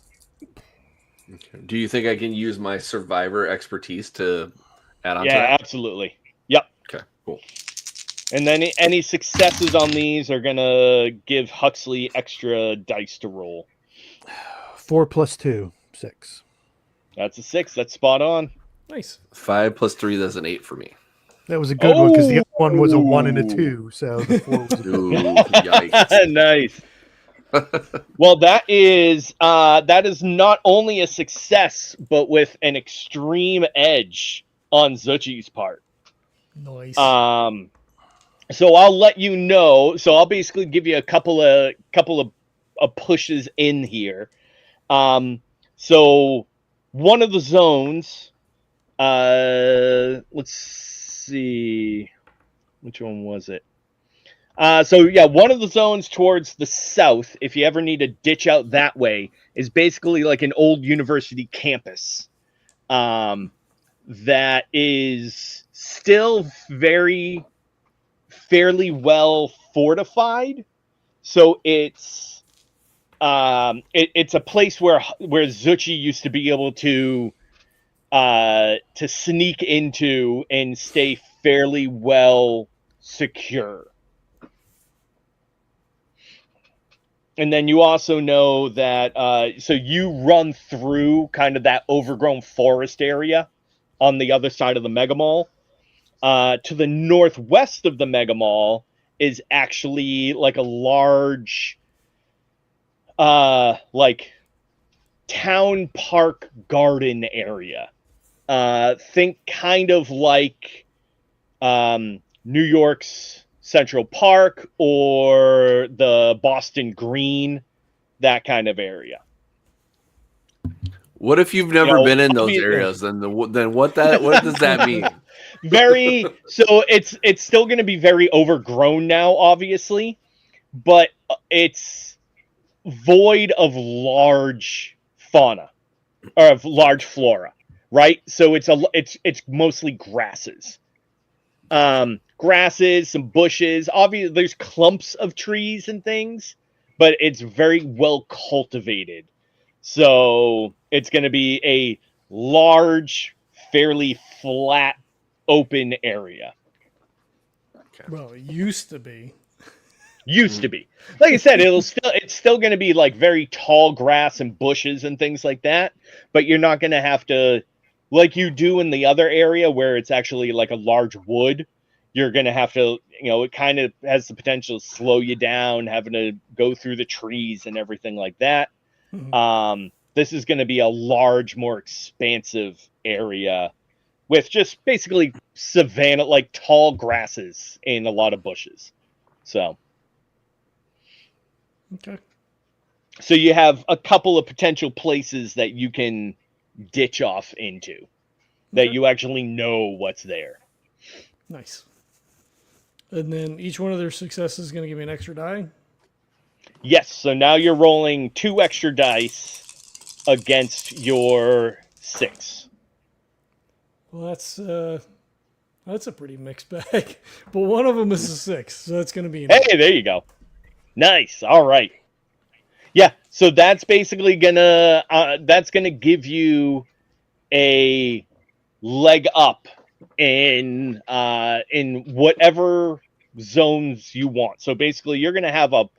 Okay. Do you think I can use my survivor expertise to add on to Yeah, that? absolutely. Yep. Okay, cool. And then any successes on these are going to give Huxley extra dice to roll. 4 + 2, 6. That's a 6. That's spot on. Nice. 5 + 3, that's an 8 for me. That was a good one because the other one was a 1 and a 2. So the 4 was a good Ooh, yikes. Nice. Well, that is not only a success, but with an extreme edge on Zuchy's part. Nice. So I'll let you know. So I'll basically give you a couple of pushes in here. So one of the zones, let's see, which one was it? So yeah, one of the zones towards the south, if you ever need to ditch out that way, is basically like an old university campus. That is still fairly well fortified. So it's it's a place where Zuchy used to be able to sneak into and stay fairly well secure. And then you also know that so you run through kind of that overgrown forest area on the other side of the Mega Mall. To the northwest of the Mega Mall is actually like a large like town park garden area. Think kind of like New York's Central Park or the Boston Green, that kind of area. What if you've never been in those areas? Then what does that mean? So it's still going to be very overgrown now, obviously, but it's void of large fauna or of large flora, right? So it's mostly grasses. Grasses, some bushes. Obviously, there's clumps of trees and things, but it's very well cultivated. So it's going to be a large, fairly flat, open area. Well, it used to be. Used to be. Like I said, it's still going to be like very tall grass and bushes and things like that, but you're not going to have to, like you do in the other area where it's actually like a large wood. You're going to have to, it kind of has the potential to slow you down, having to go through the trees and everything like that. Mm-hmm. This is going to be a large, more expansive area with just basically savanna, like tall grasses and a lot of bushes. So. Okay. So you have a couple of potential places that you can ditch off into that you actually know what's there. Nice. And then each one of their successes is going to give me an extra die? Yes. So now you're rolling 2 extra dice against your 6. Well, that's a pretty mixed bag. But one of them is a 6, so that's going to be... Hey, there you go. Nice. All right. Yeah. So that's basically gonna give you a leg up in whatever zones you want. So basically, you're gonna have a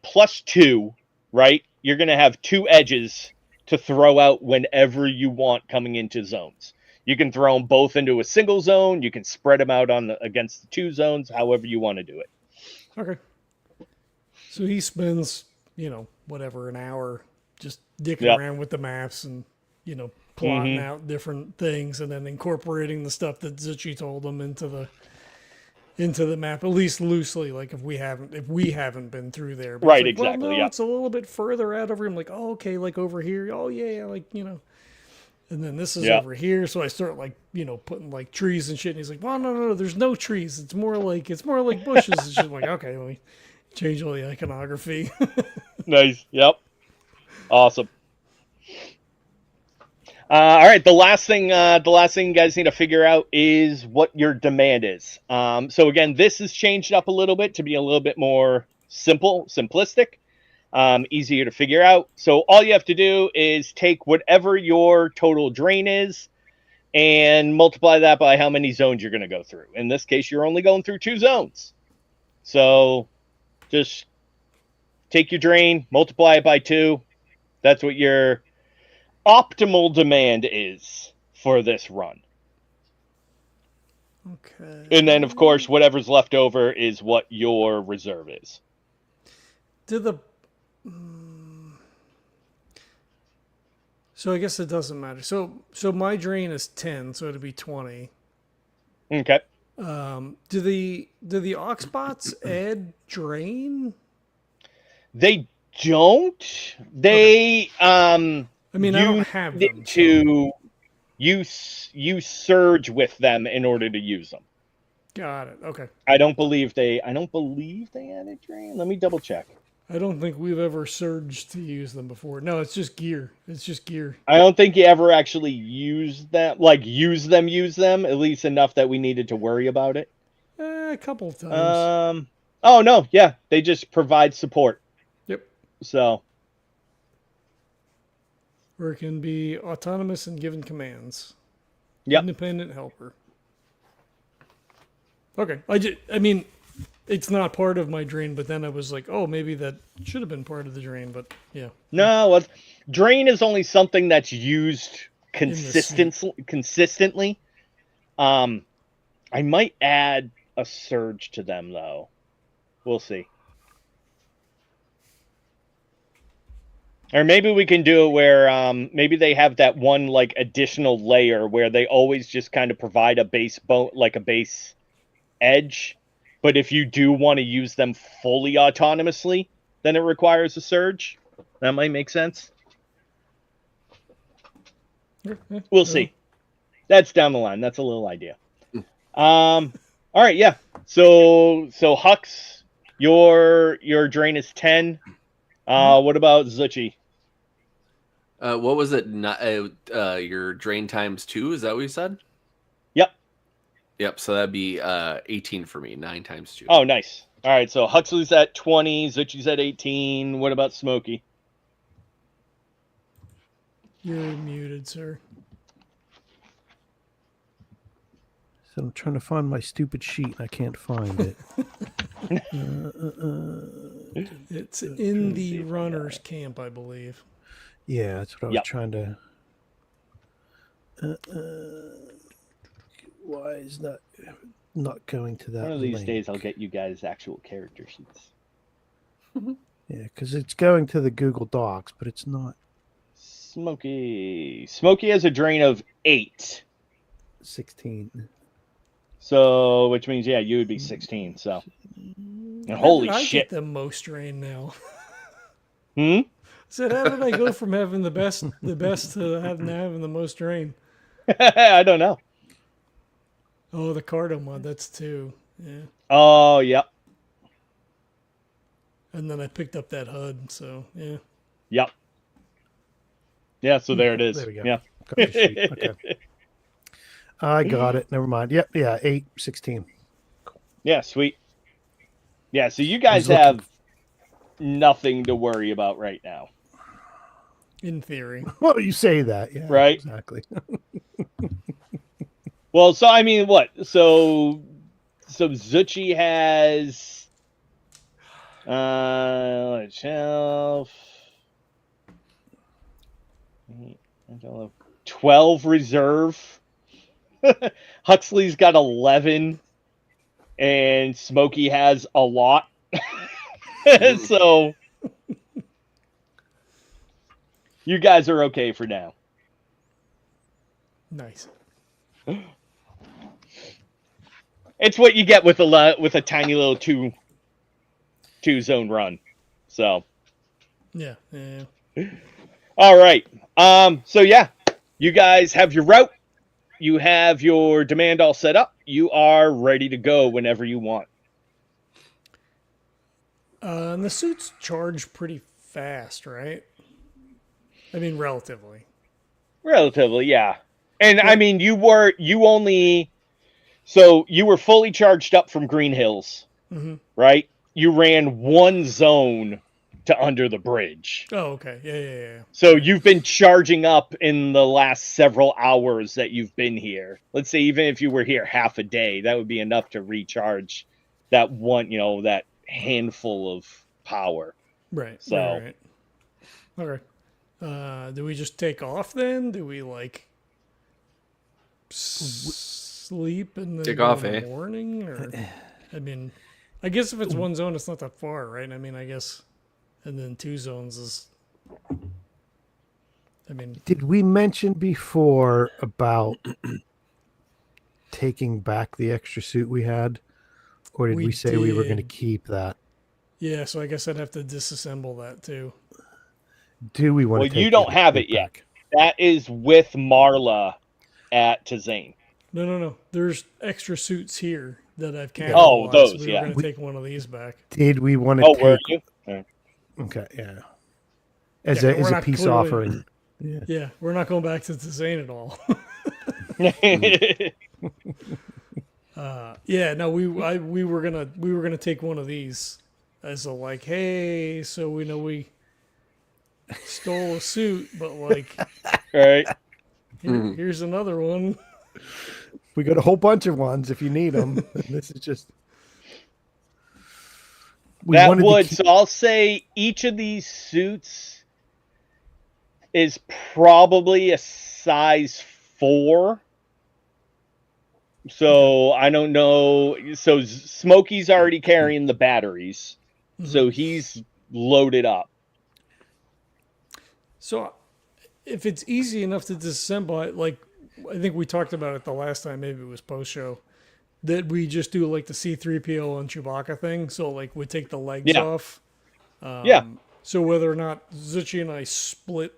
+2, right? You're gonna have 2 edges to throw out whenever you want coming into zones. You can throw them both into a single zone. You can spread them out against the 2 zones, however you want to do it. Okay. So he spends, whatever, an hour just dicking around with the maps and, plotting out different things and then incorporating the stuff that Zuchy told him into the map, at least loosely, like if we haven't been through there. But right, like, exactly. Well, no, yeah. It's a little bit further out over him, like, oh, okay, like over here. Oh yeah, like, and then this is over here. So I start like, putting like trees and shit. And he's like, well, no, there's no trees. It's more like bushes. It's just like, okay, let me change all the iconography. Nice. Yep. Awesome. All right. The last thing you guys need to figure out is what your demand is. So again, this has changed up a little bit to be a little bit more simplistic, easier to figure out. So all you have to do is take whatever your total drain is and multiply that by how many zones you're going to go through. In this case, you're only going through 2 zones. So just take your drain, multiply it by 2. That's what your optimal demand is for this run. Okay. And then, of course, whatever's left over is what your reserve is. So I guess it doesn't matter. So my drain is 10, so it'd be 20. Okay. Do the Oxbots add drain? They don't. They I mean, I don't have them. You surge with them in order to use them. Got it. Okay. I don't believe they added drain. Let me double check. I don't think we've ever surged to use them before. No, it's just gear. I don't think you ever actually used them, like use them, at least enough that we needed to worry about it. A couple of times. Oh no, yeah, they just provide support. Yep. So, Or it can be autonomous and given commands. yep. Independent helper. Okay. I mean, it's not part of my drain, but then I was like, oh, maybe that should have been part of the drain, but yeah. No, well, drain is only something that's used the suit. consistently. I might add a surge to them though. We'll see. Or maybe we can do it where maybe they have that one like additional layer where they always just kind of provide a base bone, like a base edge. But if you do want to use them fully autonomously, then it requires a surge. That might make sense. We'll see. That's down the line. That's a little idea. All right, yeah. So Hux, your drain is 10. What about Zuchy? What was it? Your drain times 2? Is that what you said? Yep. Yep. So that'd be 18 for me. 9 times 2. Oh, nice. All right, so Huxley's at 20, Zuchy's at 18. What about Smokey? You're muted, sir. So I'm trying to find my stupid sheet and I can't find it. It's in the runner's camp, I believe. Yeah, that's what I was trying to. Why is that not going to that? One of these link? days I'll get you guys actual character sheets. Yeah, because it's going to the Google Docs, but it's not. Smokey has a drain of 8. 16. So, which means, yeah, you would be 16. So, and holy I shit. get the most drain now. Hmm? Said, how did I go from having the best to having the most drain? I don't know. Oh, the Cardo mod, that's 2. Yeah. Oh, yep. And then I picked up that HUD, so yeah. Yep. Yeah, so there it is. There we go. Yeah. Got the sheet. Okay. I got it. Never mind. Yep. Yeah. 8, 16. Yeah, sweet. Yeah, so you guys have nothing to worry about right now. In theory. Well, you say that. Yeah. Right? Exactly. Well, so I mean, what? So Zuchy has shelf 12 reserve. Huxley's got 11 and Smokey has a lot. So you guys are okay for now. Nice. It's what you get with a tiny little two zone run. So Yeah. all right. So yeah, you guys have your route. You have your demand all set up. You are ready to go whenever you want. And the suits charge pretty fast, right? I mean, relatively. Relatively, yeah. And I mean, you were fully charged up from Green Hills, right? You ran one zone to under the bridge. Oh, okay. Yeah. So you've been charging up in the last several hours that you've been here. Let's say even if you were here half a day, that would be enough to recharge that one, that handful of power. Right. So, right. Okay. Do we just take off then? Do we sleep and then Take go off, in the eh? morning? Or I mean, I guess if it's one zone, it's not that far, right? I mean, I guess, and then 2 zones is. I mean, Did we mention before about taking back the extra suit we had? Or did we say we were going to keep that? Yeah, so I guess I'd have to disassemble that too. Do we want well, to take you don't have it back? yet. That is with Marla at Tazane. No. There's extra suits here that I've capitalized. Oh, those, we yeah. were going to take one of these back. Did we want to Oh, take... were you? Yeah. Okay, yeah. As Yeah, a we're not peace clearly- offering. Yeah, we're not going back to Tazane at all. Yeah, no, we were gonna take one of these as a hey, so we know we stole a suit, but like, Right. here's another one. We got a whole bunch of ones if you need them. This is just. That wanted to would. keep- So I'll say each of these suits is probably a size 4. So I don't know. So Smokey's already carrying the batteries. So he's loaded up. So if it's easy enough to disassemble, like I think we talked about it the last time, maybe it was post show, that we just do like the C-3PO and Chewbacca thing. So like we take the legs Yeah. off. Yeah. So whether or not Zuchy and I split,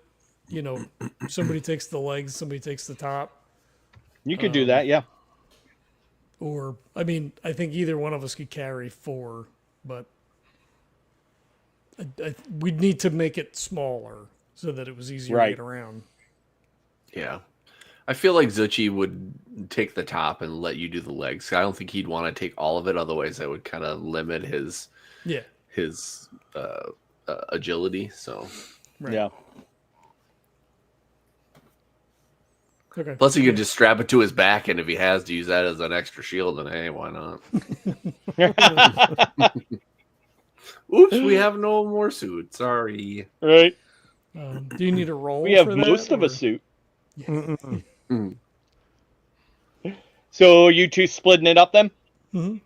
somebody takes the legs, somebody takes the top. You could do that. Yeah. Or, I mean, I think either one of us could carry 4, but we'd need to make it smaller so that it was easier Right. to get around. Yeah. I feel like Zuchy would take the top and let you do the legs. I don't think he'd want to take all of it. Otherwise, that would kind of limit his agility. So, Right. Yeah. Okay. plus he could just strap it to his back, and if he has to use that as an extra shield, then hey, why not? Oops, we have no more suit. Sorry. Right. Do you need a roll? We have for that, most of or- a suit. Mm-mm. So you two splitting it up then? Mhm.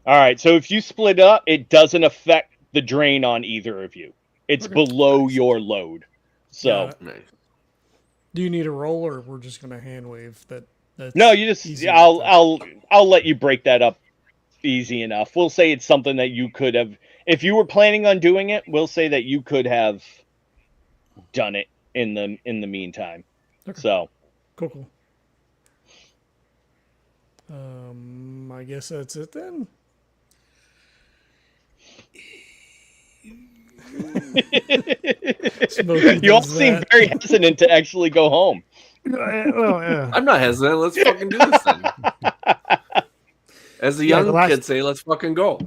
All right. So if you split up, it doesn't affect the drain on either of you. It's Okay. below your load. So Got it. Nice. Do you need a roll, or we're just gonna hand wave that? That's no, you just easy I'll enough to- I'll let you break that up easy enough. We'll say it's something that you could have, if you were planning on doing it, we'll say that you could have done it in the meantime. Okay. So Cool. I guess that's it then. Smokey you all does seem that. very hesitant to actually go home. Well, yeah. I'm not hesitant. Let's fucking do this thing. As the Yeah, young the last- kids say, let's fucking go.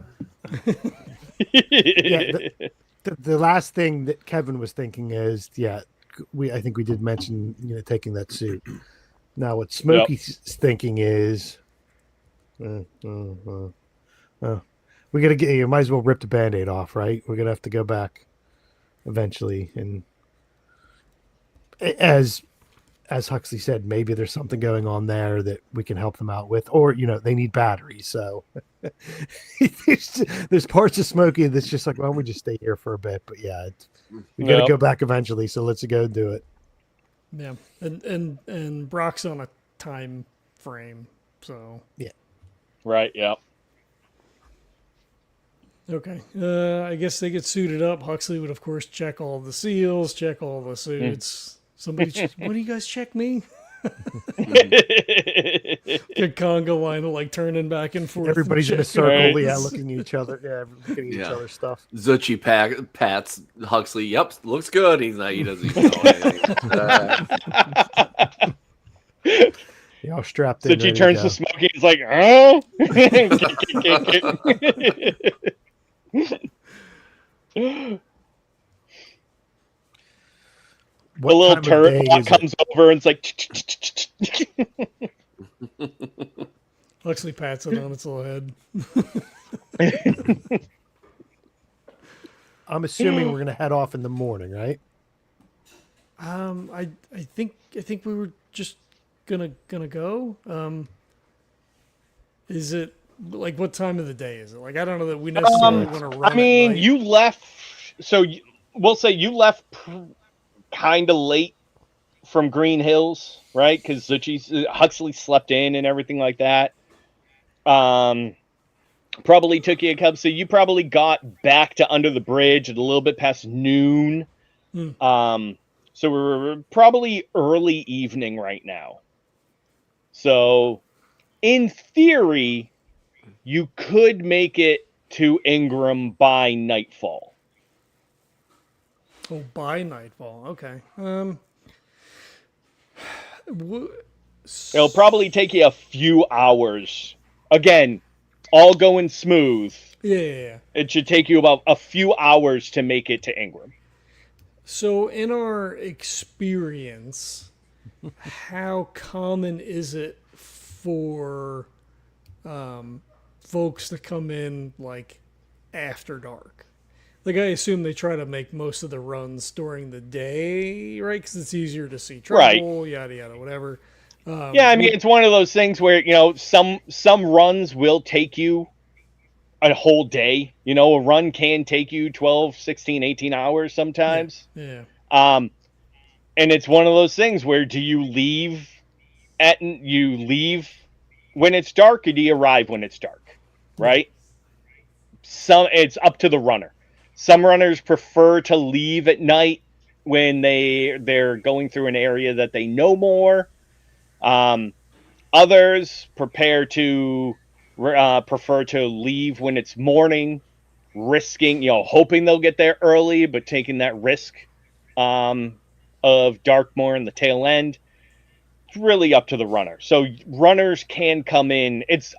Yeah, the last thing that Kevin was thinking is, I think we did mention, taking that suit. Now, what Smokey's thinking is, we gotta get. You might as well rip the Band-Aid off, right? We're gonna have to go back eventually, and as Huxley said, maybe there's something going on there that we can help them out with, or they need batteries. So there's parts of Smokey that's just like, why don't we just stay here for a bit? But yeah, we got to go back eventually. So let's go do it. Yeah, and Brock's on a time frame, so Right. Yeah. okay. I guess they get suited up. Huxley would, of course, check all the seals, check all the suits. Somebody, what do you guys check me? Good conga line of like turning back and forth. Everybody's in a checking. circle, Right. looking at each other, looking at each other's stuff. Zuchy pats Huxley. Yep, looks good. He doesn't even know anything. Y'all strapped So in. she ready turns to to Smokey. It's like, oh. What The little time of turret day bot is it? comes over and it's like. Huxley pats it on its little head. I'm assuming we're gonna head off in the morning, right? I think we were just gonna go. Is it like what time of the day is it? Like I don't know that we necessarily want to run. I mean, at night. you left. So we'll say you left kind of late from Green Hills, right? Because Huxley slept in and everything like that. Probably took you a couple. So you probably got back to under the bridge at a little bit past noon. So we're probably early evening right now. So in theory, you could make it to Ingrahm by nightfall. Oh, by nightfall. Okay. It'll probably take you a few hours. Again, all going smooth. Yeah. It should take you about a few hours to make it to Ingrahm. So, in our experience, how common is it for folks to come in like after dark? Like, I assume they try to make most of the runs during the day, right? Because it's easier to see Right. trouble, yada yada, whatever. Yeah, I mean, Would it's one of those things where, some runs will take you a whole day. A run can take you 12, 16, 18 hours yeah, sometimes. yeah, Um, and it's one of those things where do you leave when it's dark, or do you arrive when it's dark? yeah, Right? It's up to the runner. Some runners prefer to leave at night when they're going through an area that they know more. Um, Others prefer to leave when it's morning, risking, hoping they'll get there early, but taking that risk um, of dark more in the tail end. It's really up to the runner. So runners can come in. It's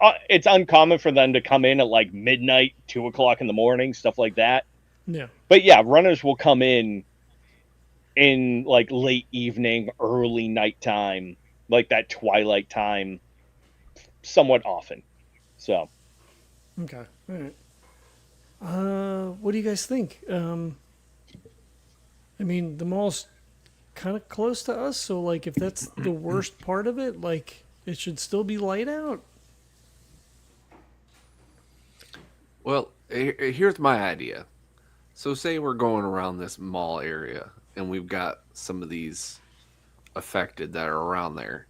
uncommon for them to come in at like midnight, 2 o'clock in the morning, stuff like that. yeah. But yeah, runners will come in like late evening, early nighttime, like that twilight time, somewhat often. So Okay, all right. What do you guys think? I mean, the mall's kind of close to us, so like, if that's the worst part of it, like, it should still be light out. Well, here's my idea. So, say we're going around this mall area and we've got some of these affected that are around there.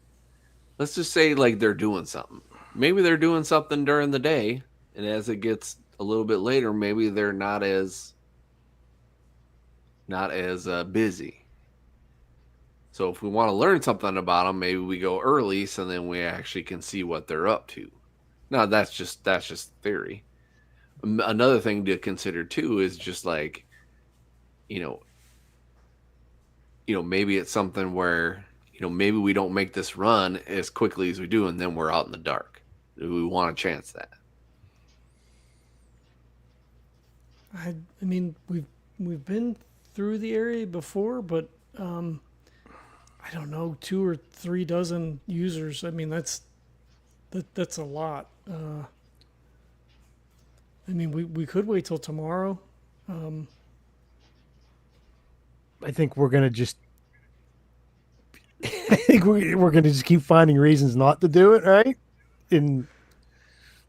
Let's just say like they're doing something. Maybe they're doing something during the day, and as it gets a little bit later, maybe they're not as busy. So if we want to learn something about them, maybe we go early so then we actually can see what they're up to. Now that's just theory. Another thing to consider too is just like, you know, maybe it's something where, maybe we don't make this run as quickly as we do, and then we're out in the dark. Do we want to chance that? I mean, we've been through the area before, but I don't know, 2 or 3 dozen users. I mean, that's a lot. I mean, we could wait till tomorrow. I think we're gonna just. I think we're gonna just keep finding reasons not to do it, right? And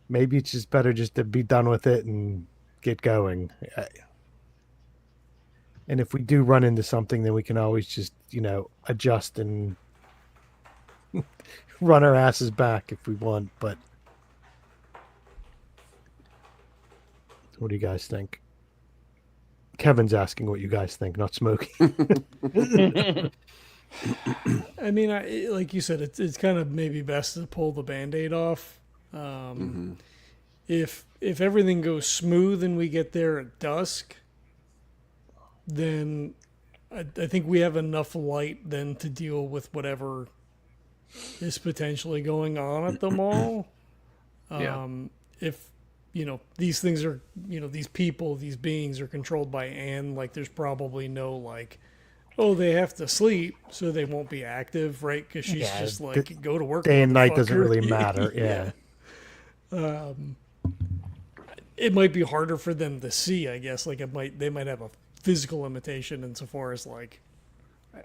maybe it's just better just to be done with it and get going. And if we do run into something, then we can always just adjust and run our asses back if we want. But what do you guys think? Kevin's asking what you guys think, not Smokey. I mean, like you said, it's kind of maybe best to pull the Band-Aid off. If everything goes smooth and we get there at dusk, then I think we have enough light then to deal with whatever is potentially going on at the mall. Yeah. If these things are, these people, these beings are controlled by Anne, like, there's probably no like, oh, they have to sleep so they won't be active, right? Because she's just like, go to work. Day and night doesn't motherfucker. really matter. Yeah. It might be harder for them to see, I guess. Like, they might have a physical limitation insofar as like,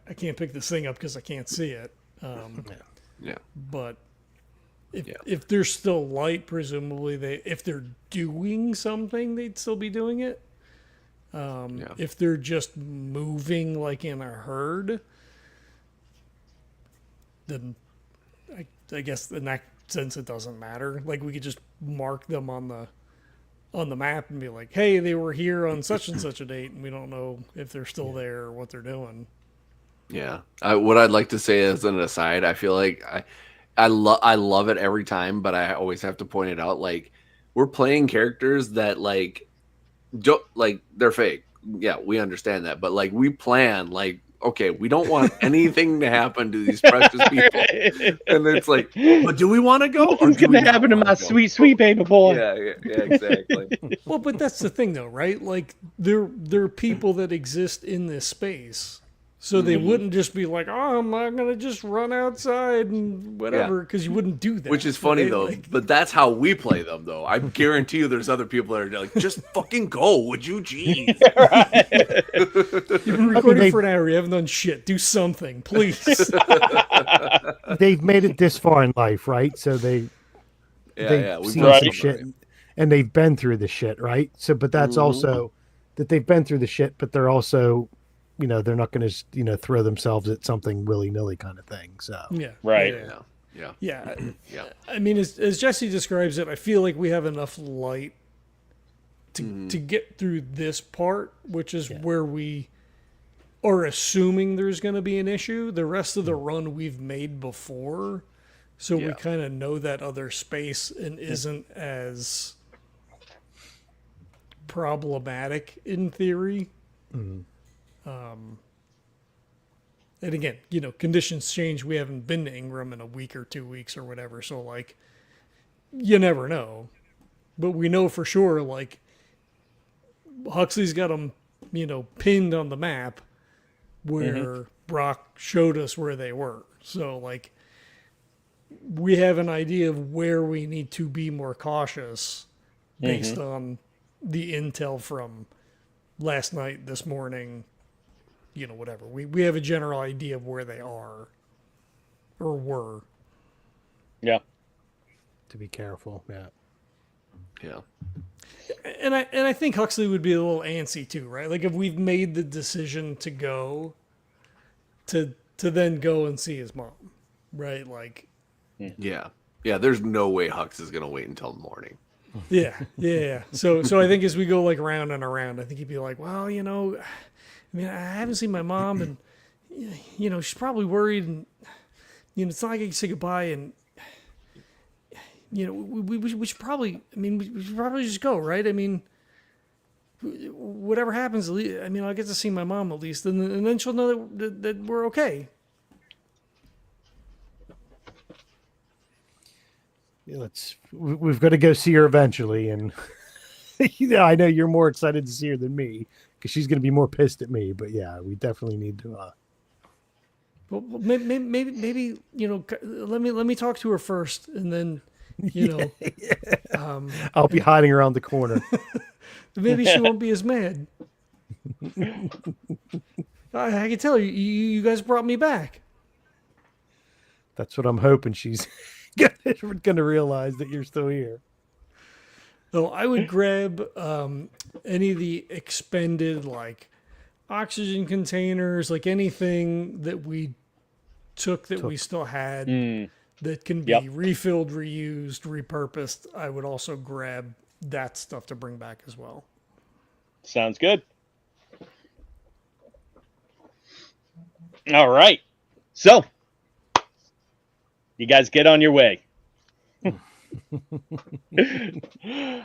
I can't pick this thing up because I can't see it. Yeah. But if there's still light, presumably if they're doing something, they'd still be doing it. If they're just moving like in a herd, then I guess in that sense it doesn't matter. Like, we could just mark them on the map and be like, hey, they were here on such and such a date, and we don't know if they're still there or what they're doing. Yeah. What I'd like to say as an aside, I feel like I love it every time, but I always have to point it out. Like, we're playing characters that like they're fake. Yeah, we understand that, but like we plan like okay, we don't want anything to happen to these precious people. And it's like, but do we want to go? Nothing's do we gonna not happen to wanna my go? sweet, sweet baby boy. Yeah, exactly. Well, but that's the thing, though, right? Like there are people that exist in this space, so they wouldn't just be like, "Oh, I'm not gonna just run outside and whatever," because you wouldn't do that. Which is funny right? though, Like, but that's how we play them though. I guarantee you there's other people that are like, just fucking go, would you? Jeez. you've been recording they- for an hour. You haven't done shit. Do something, please. They've made it this far in life, right? So they've We've seen done some something shit, right. and they've been through the shit, right? So, but that's also that they've been through the shit, but they're also, they're not going to, throw themselves at something willy nilly kind of thing. So, Yeah. Right. Yeah. Yeah. Yeah. Yeah. I mean, as Jesse describes it, I feel like we have enough light to get through this part, which is where we are assuming there's going to be an issue. The rest of the run we've made before, so we Yeah. kind of know that other space and isn't as problematic in theory. And again, conditions change. We haven't been to Ingrahm in a week or 2 weeks or whatever. So, like, you never know. But we know for sure, like, Huxley's got them, pinned on the map where Brock showed us where they were. So, like, we have an idea of where we need to be more cautious based on the intel from last night, this morning, whatever. We have a general idea of where they are or were. Yeah. to be careful. Yeah. Yeah. And I think Huxley would be a little antsy too, right? Like if we've made the decision to go, to then go and see his mom, right? Like, Yeah. Yeah. There's no way Hux is going to wait until the morning. yeah. So I think as we go like round and around, I think he'd be like, well, I mean, I haven't seen my mom, and she's probably worried, and it's not like I can say goodbye, and we should probably, we should probably just go, right? I mean, whatever happens, at least, I'll get to see my mom at least, and then she'll know that we're okay. Yeah, we've got to go see her eventually, and I know you're more excited to see her than me because she's going to be more pissed at me. But yeah, we definitely need to. Well, maybe let me talk to her first, and then I'll be hiding around the corner. maybe she won't be as mad. I can tell you guys brought me back. That's what I'm hoping she's going to realize that you're still here. So I would grab any of the expended like oxygen containers, like anything that we took that we still had that can be refilled, reused, repurposed. I would also grab that stuff to bring back as well. Sounds good. All right. So, you guys get on your way.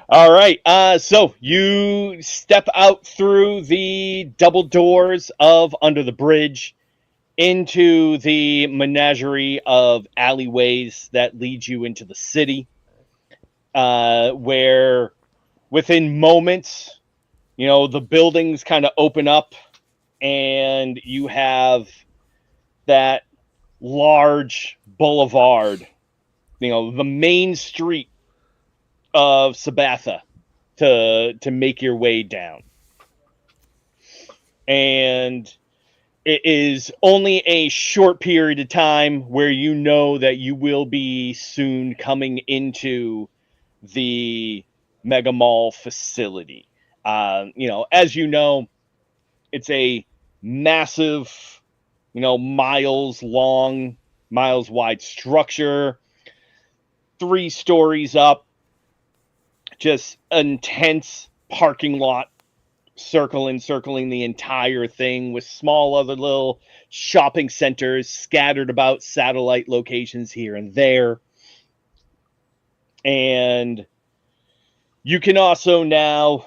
All right. So you step out through the double doors of Under the Bridge into the menagerie of alleyways that lead you into the city, where within moments, the buildings kind of open up and you have that large boulevard, the main street of Sabatha to make your way down. And it is only a short period of time where you know that you will be soon coming into the Mega Mall facility. As you know, it's a massive, miles long, miles wide structure, 3 stories up, just intense parking lot circling the entire thing with small other little shopping centers scattered about satellite locations here and there. And you can also now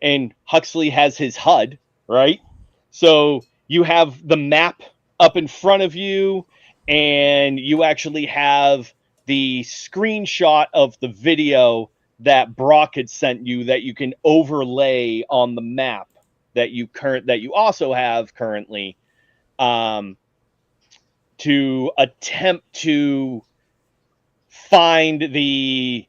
and Huxley has his HUD, right? So you have the map up in front of you, and you actually have the screenshot of the video that Brock had sent you that you can overlay on the map that you also have currently, to attempt to find the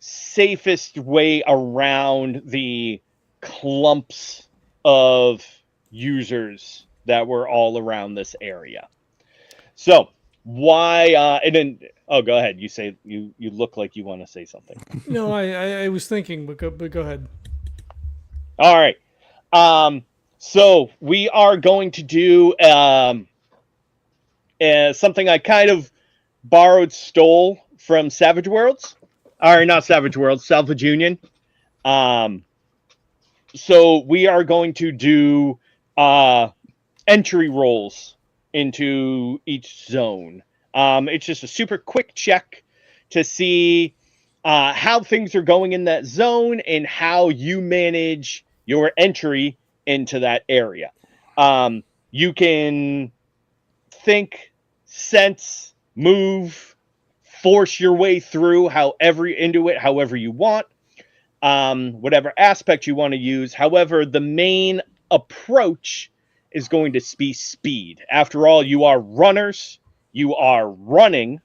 safest way around the clumps of users that were all around this area. So why and then go ahead. You look like you want to say something. No, I was thinking, but go ahead. All right. So we are going to do something I kind of stole from Savage Worlds. Or not Savage Worlds, Salvage Union. So we are going to do entry rolls into each zone. It's just a super quick check to see how things are going in that zone and how you manage your entry into that area. You can think, sense, move, force your way through however you want, whatever aspect you want to use. However, the main approach is going to be speed. After all, you are runners, you are running,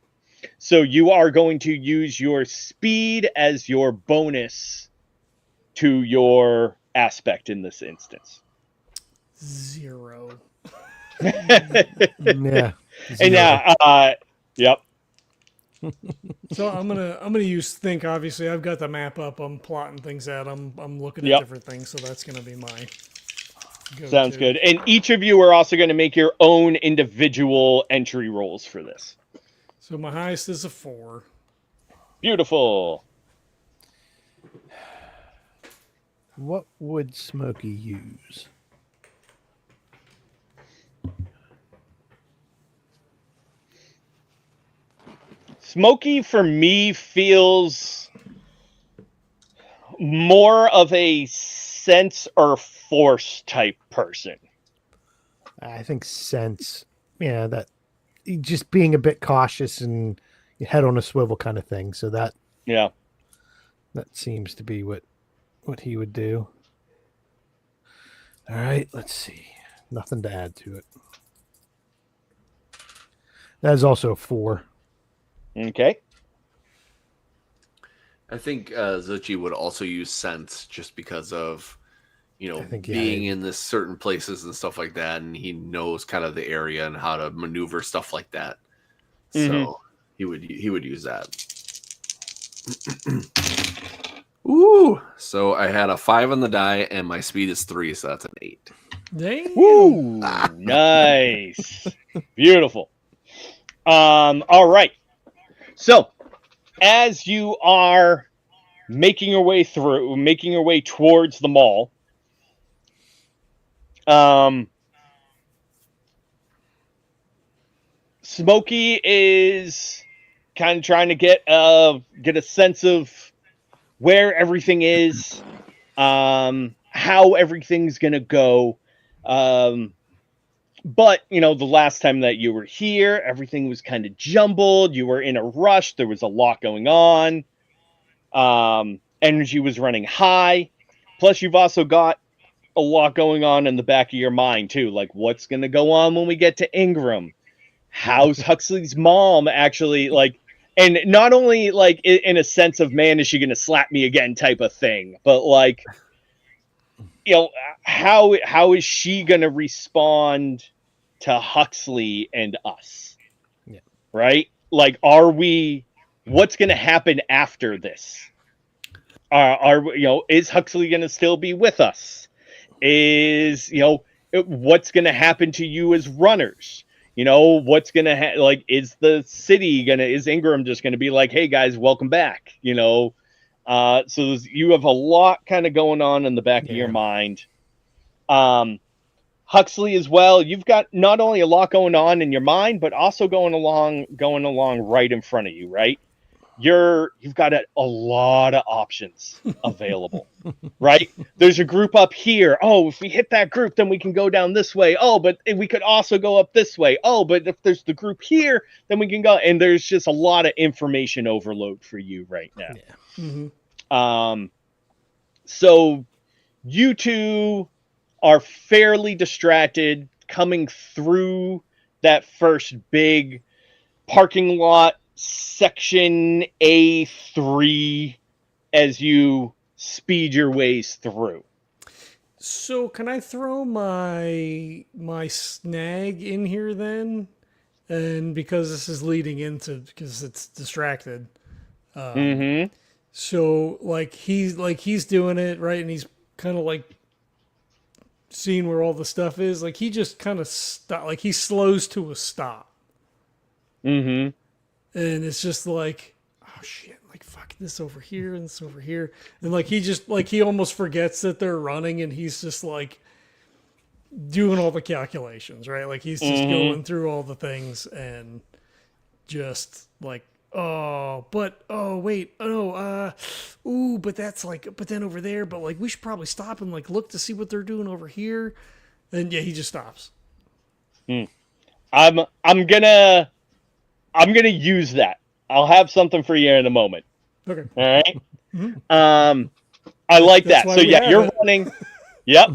so you are going to use your speed as your bonus to your aspect in this instance. 0. Yeah. And yep. So I'm gonna use think. Obviously, I've got the map up. I'm plotting things out. I'm looking at different things. So that's gonna be my go-to. Sounds good. And each of you are also going to make your own individual entry rolls for this. So my highest is a 4. Beautiful. What would Smokey use? Smokey, for me, feels more of a sense or force type person. I think sense. Yeah, that just being a bit cautious and head on a swivel kind of thing. So that seems to be what he would do. All right, let's see. Nothing to add to it. That is also a 4. Okay. I think Zuchy would also use sense just because of, being in this certain places and stuff like that, and he knows kind of the area and how to maneuver stuff like that. So he would use that. Ooh! So I had a 5 on the die, and my speed is 3, so that's an 8. Dang. Woo! Nice. Beautiful. All right. So, as you are making your way towards the mall, Smokey is kind of trying to get a sense of where everything is, how everything's gonna go. But, the last time that you were here, everything was kind of jumbled. You were in a rush. There was a lot going on. Energy was running high. Plus, you've also got a lot going on in the back of your mind, too. Like, what's going to go on when we get to Ingrahm? How's Huxley's mom actually, and not only, in a sense of, man, is she going to slap me again type of thing, but, how is she going to respond to Huxley and us? Yeah. Right? What's going to happen after this? Is Huxley going to still be with us? What's going to happen to you as runners? What's going to is the city is Ingrahm just going to be like, hey guys, welcome back? So you have a lot kind of going on in the back of your mind. Huxley as well. You've got not only a lot going on in your mind, but also going along right in front of you, right? you've got a lot of options available, right? There's a group up here. Oh, if we hit that group, then we can go down this way. Oh, but we could also go up this way. Oh, but if there's the group here, then we can go. And there's just a lot of information overload for you right now. Yeah. Mm-hmm. So you two are fairly distracted coming through that first big parking lot, section A3, as you speed your ways through. So can I throw my snag in here then? And because this is leading into because it's distracted. Mm-hmm. So he's doing it right, and he's kind of like seeing where all the stuff is. Like he just kind of stop. Like he slows to a stop, Mm-hmm. and it's just like, oh shit! Like fuck this over here and this over here, and like he almost forgets that they're running, and he's just like doing all the calculations, right? Like he's just going through all the things and just like. Oh, but wait, ooh, but that's like, but then over there, but like we should probably stop and like look to see what they're doing over here. And yeah, he just stops. I'm gonna use that. I'll have something for you in a moment. Okay. All right. Mm-hmm. I like That's that. why So we yeah, have you're it. running. Yep.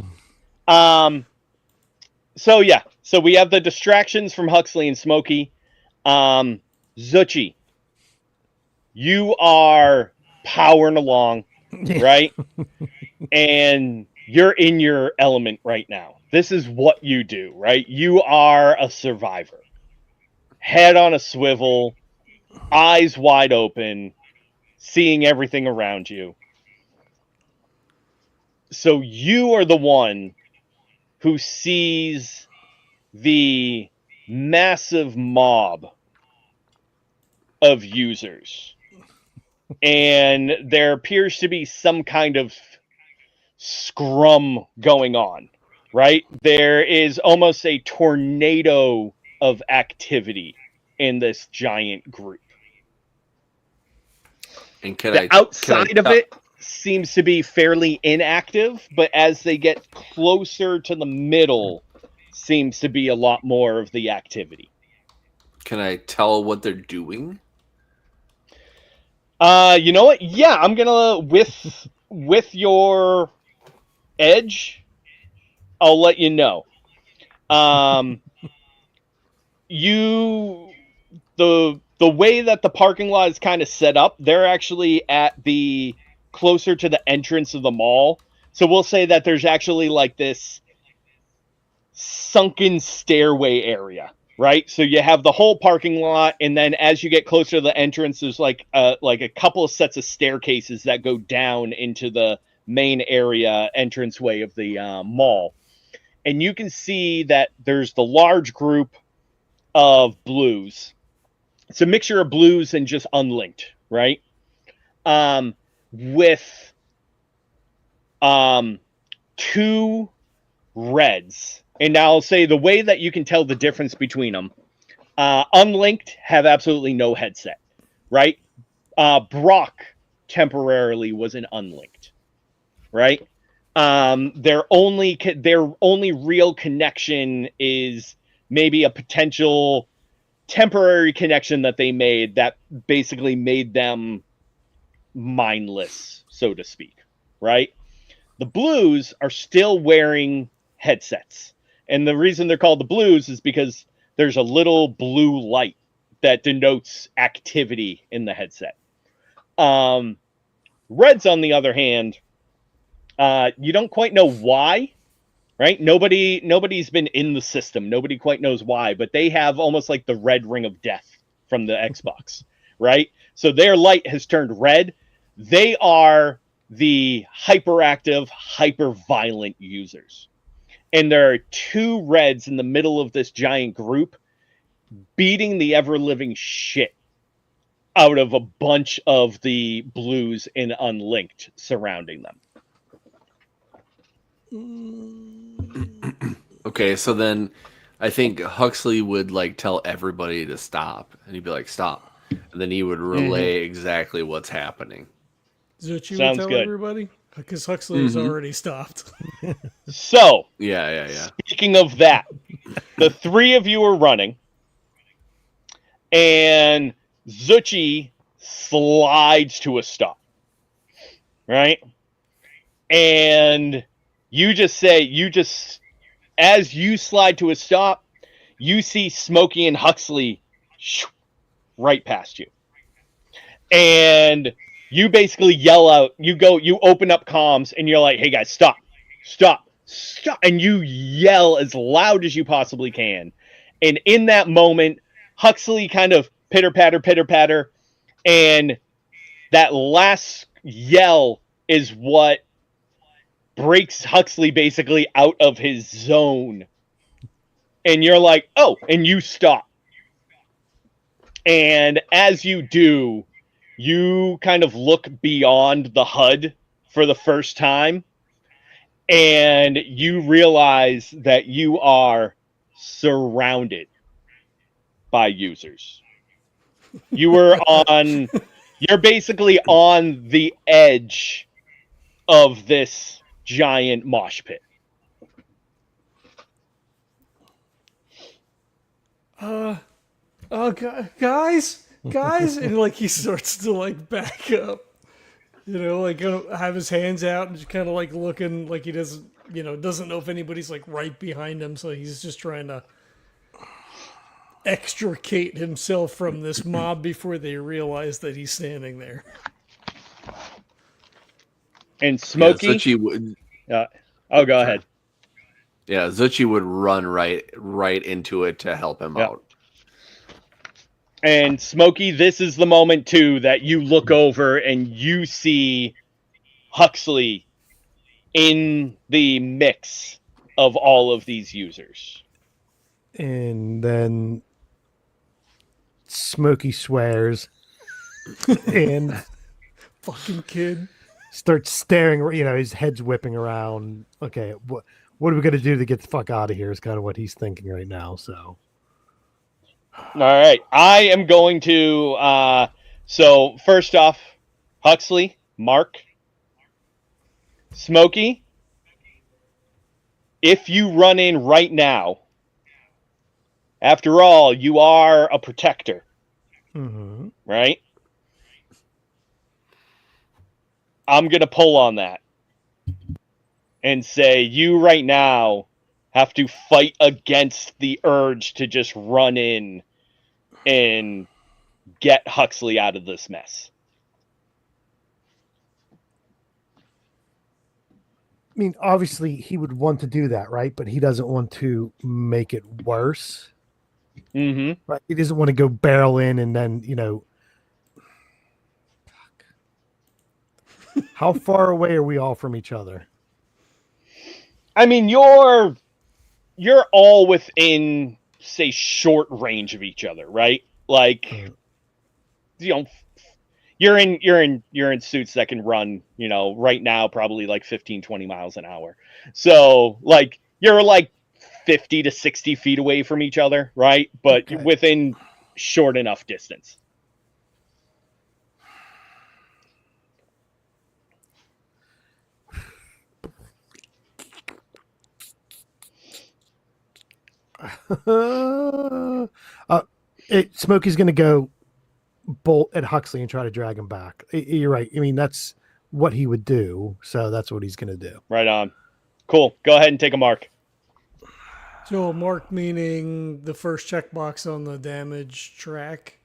So yeah, so we have the distractions from Huxley and Smokey. Zuchy, you are powering along, right? And you're in your element right now. This is what you do, right? You are a survivor. Head on a swivel, eyes wide open, seeing everything around you. So you are the one who sees the massive mob of users. And there appears to be some kind of scrum going on, right? There is almost a tornado of activity in this giant group. And The outside of it seems to be fairly inactive, but as they get closer to the middle, seems to be a lot more of the activity. Can I tell what they're doing? You know what? Yeah, I'm gonna with your edge, I'll let you know. The way that the parking lot is kind of set up, they're actually at the closer to the entrance of the mall. So we'll say that there's actually like this sunken stairway area, right? So you have the whole parking lot, and then as you get closer to the entrance, there's like a couple of sets of staircases that go down into the main area entranceway of the mall. And you can see that there's the large group of blues. It's a mixture of blues and just unlinked, right? With two reds. And now I'll say the way that you can tell the difference between them. Unlinked have absolutely no headset, right? Brock temporarily was an unlinked, right? Their only real connection is maybe a potential temporary connection that they made that basically made them mindless, so to speak, right? The blues are still wearing headsets. And the reason they're called the blues is because there's a little blue light that denotes activity in the headset. Reds, on the other hand, you don't quite know why, right? Nobody's been in the system. Nobody quite knows why, but they have almost like the red ring of death from the Xbox, right? So their light has turned red. They are the hyperactive, hyper-violent users. And there are two reds in the middle of this giant group beating the ever-living shit out of a bunch of the blues and unlinked surrounding them. Okay, so then I think Huxley would like tell everybody to stop, and he'd be like, "Stop." and then he would relay exactly what's happening. Zuchy will Sounds tell good. everybody because Huxley has already stopped. So, Yeah. speaking of that, the three of you are running, and Zuchy slides to a stop, right? And as you slide to a stop, you see Smokey and Huxley right past you. And you basically yell out, you open up comms, and you're like, hey guys, stop. And you yell as loud as you possibly can. And in that moment, Huxley kind of pitter patter, and that last yell is what breaks Huxley basically out of his zone. And you're like, oh, and you stop. And as you do, you kind of look beyond the HUD for the first time, and you realize that you are surrounded by users. You're basically on the edge of this giant mosh pit. Guys, and like he starts to like back up, like have his hands out and just kind of like looking like he doesn't know if anybody's like right behind him, so he's just trying to extricate himself from this mob before they realize that he's standing there. And Smokey, Zuchy would. go ahead. Yeah, Zuchy would run right into it to help him out. And Smokey, this is the moment too that you look over and you see Huxley in the mix of all of these users. And then Smokey swears and Fucking kid. starts staring, his head's whipping around. Okay, what are we going to do to get the fuck out of here is kind of what he's thinking right now, so. All right. I am going to so first off, Huxley, Mark, Smokey, if you run in right now, after all, you are a protector, right? I'm going to pull on that and say you right now have to fight against the urge to just run in and get Huxley out of this mess. I mean, obviously he would want to do that, right? But he doesn't want to make it worse. Mm-hmm. Right? He doesn't want to go barrel in and then, How far away are we all from each other? I mean, you're all within, say, short range of each other, right? Like, you're in suits that can run, right now probably like 15, 20 miles an hour. So, like, you're like 50 to 60 feet away from each other, right? But within short enough distance. Smokey's going to go bolt at Huxley and try to drag him back. You're right. I mean, that's what he would do. So that's what he's going to do. Right on. Cool. Go ahead and take a mark. So a mark meaning the first checkbox on the damage track?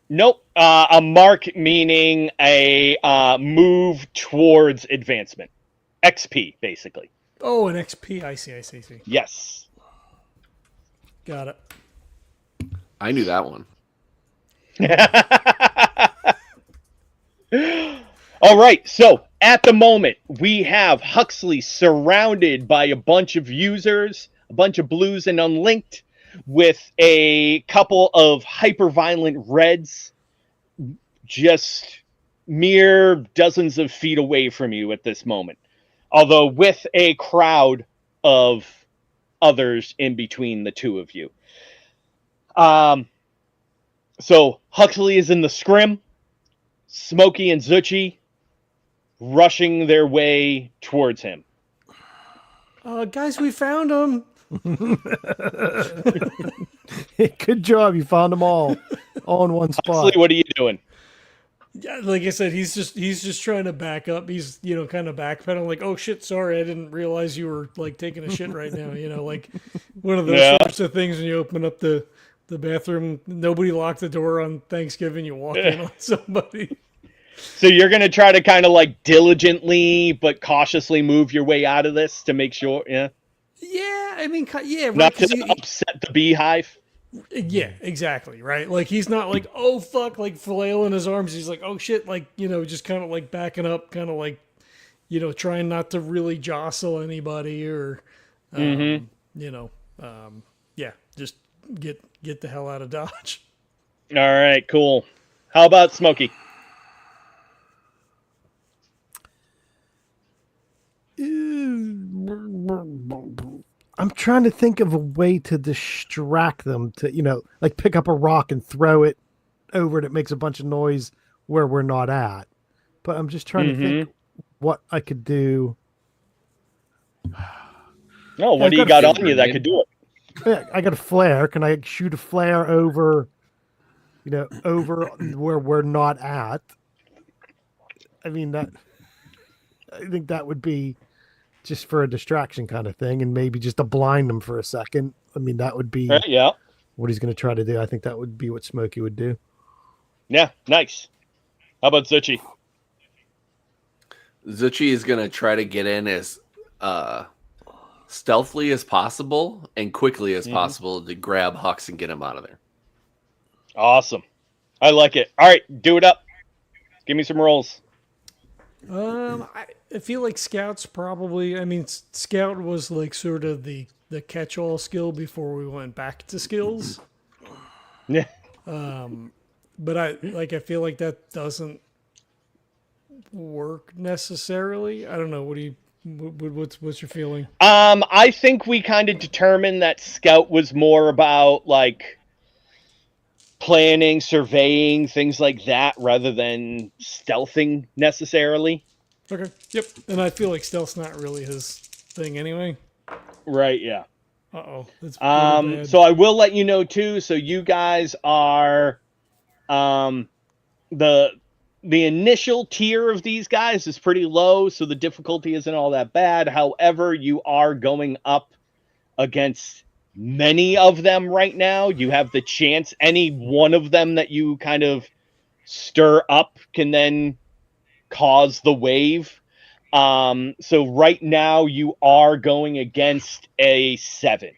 Nope. A mark meaning a move towards advancement. XP, basically. Oh, an XP. I see. Yes. Got it. I knew that one. All right. So at the moment, we have Huxley surrounded by a bunch of users, a bunch of blues and unlinked, with a couple of hyper-violent reds just mere dozens of feet away from you at this moment. Although with a crowd of others in between the two of you. So Huxley is in the scrim. Smokey and Zuchy rushing their way towards him. Guys, we found him. Good job. You found them all in one spot. Huxley, what are you doing? Yeah, like I said, he's just trying to back up. He's kind of backpedaling, like, oh shit, sorry, I didn't realize you were like taking a shit right now. Like one of those sorts of things when you open up the bathroom, nobody locked the door on Thanksgiving, you walk in on somebody. So you're gonna try to kind of like diligently but cautiously move your way out of this to make sure, yeah. Yeah, I mean, yeah, right. Not to upset the beehive. Yeah, exactly, right? Like, he's not like, oh, fuck, like, flailing his arms. He's like, oh, shit, like, just kind of, like, backing up, kind of, like, trying not to really jostle anybody or, yeah, just get the hell out of Dodge. All right, cool. How about Smokey? I'm trying to think of a way to distract them to, like pick up a rock and throw it over that makes a bunch of noise where we're not at. But I'm just trying to think what I could do. Oh, what do you got on you that could do it? Yeah, I got a flare. Can I shoot a flare over, over where we're not at? I mean, I think that would be just for a distraction kind of thing, and maybe just to blind them for a second. I mean, that would be what he's going to try to do. I think that would be what Smokey would do. Yeah, nice. How about Zuchy? Zuchy is going to try to get in as stealthily as possible and quickly as possible to grab Hux and get him out of there. Awesome. I like it. All right, do it up. Give me some rolls. I feel like Scout's probably. I mean, Scout was like sort of the catch-all skill before we went back to skills. Yeah. But I feel like that doesn't work necessarily. I don't know. What's your feeling? I think we kind of determined that Scout was more about like planning, surveying, things like that, rather than stealthing necessarily. Okay. Yep. And I feel like stealth's not really his thing anyway. Right. Yeah. Uh-oh. That's so I will let you know too. So you guys are, the initial tier of these guys is pretty low, so the difficulty isn't all that bad. However, you are going up against many of them right now. You have the chance, any one of them that you kind of stir up can then cause the wave. So right now you are going against a 7.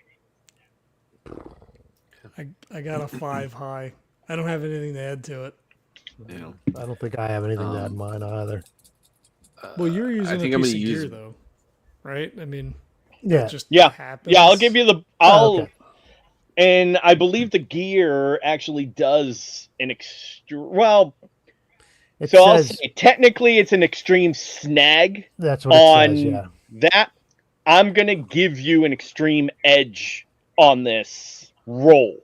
I got a 5 high. I don't have anything to add to it. Yeah. I don't think I have anything to add mine either. Well, you're using I think a I'm piece gonna of use gear, though, right? I mean, Yeah. it just Yeah. happens. Yeah, I'll give you the Okay. And I believe the gear actually does an I'll say technically it's an extreme snag. That's what it says, yeah. That. I'm going to give you an extreme edge on this roll.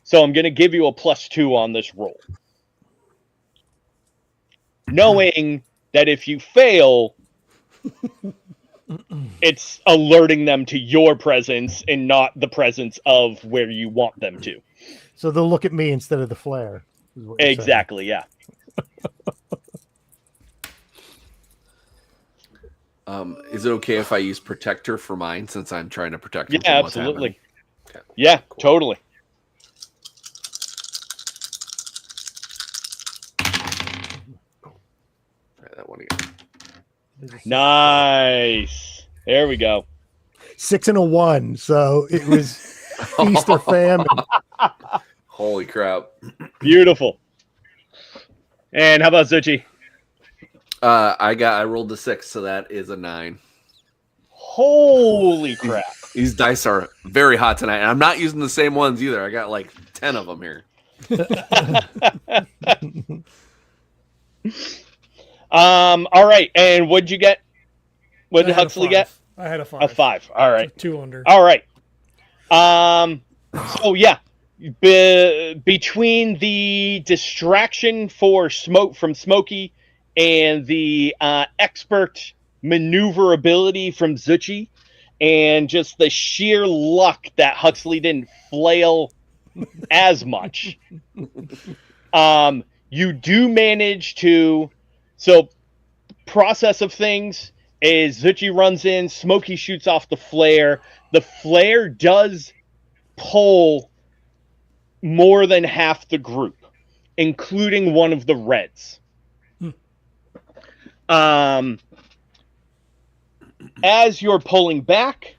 So I'm going to give you a +2 on this roll. Knowing that if you fail, it's alerting them to your presence and not the presence of where you want them to. So they'll look at me instead of the flare. Exactly, yeah. Is it okay if I use protector for mine since I'm trying to protect him Yeah, from what's absolutely. happening? Okay. Yeah, cool. Totally. Try that one again. Nice. There we go. 6 and a 1. So it was feast or famine. Holy crap. Beautiful. And how about Zuchy? I rolled a 6, so that is a 9. Holy crap. These dice are very hot tonight. And I'm not using the same ones either. I got like 10 of them here. All right. And what'd you get? What did Huxley get? I had a 5. A 5. All right. 2 under. All right. So yeah, between the distraction from Smokey and the expert maneuverability from Zuchy, and just the sheer luck that Huxley didn't flail as much, you do manage to. So, process of things is Zuchy runs in, Smokey shoots off the flare. The flare does pull more than half the group, including one of the Reds. As you're pulling back,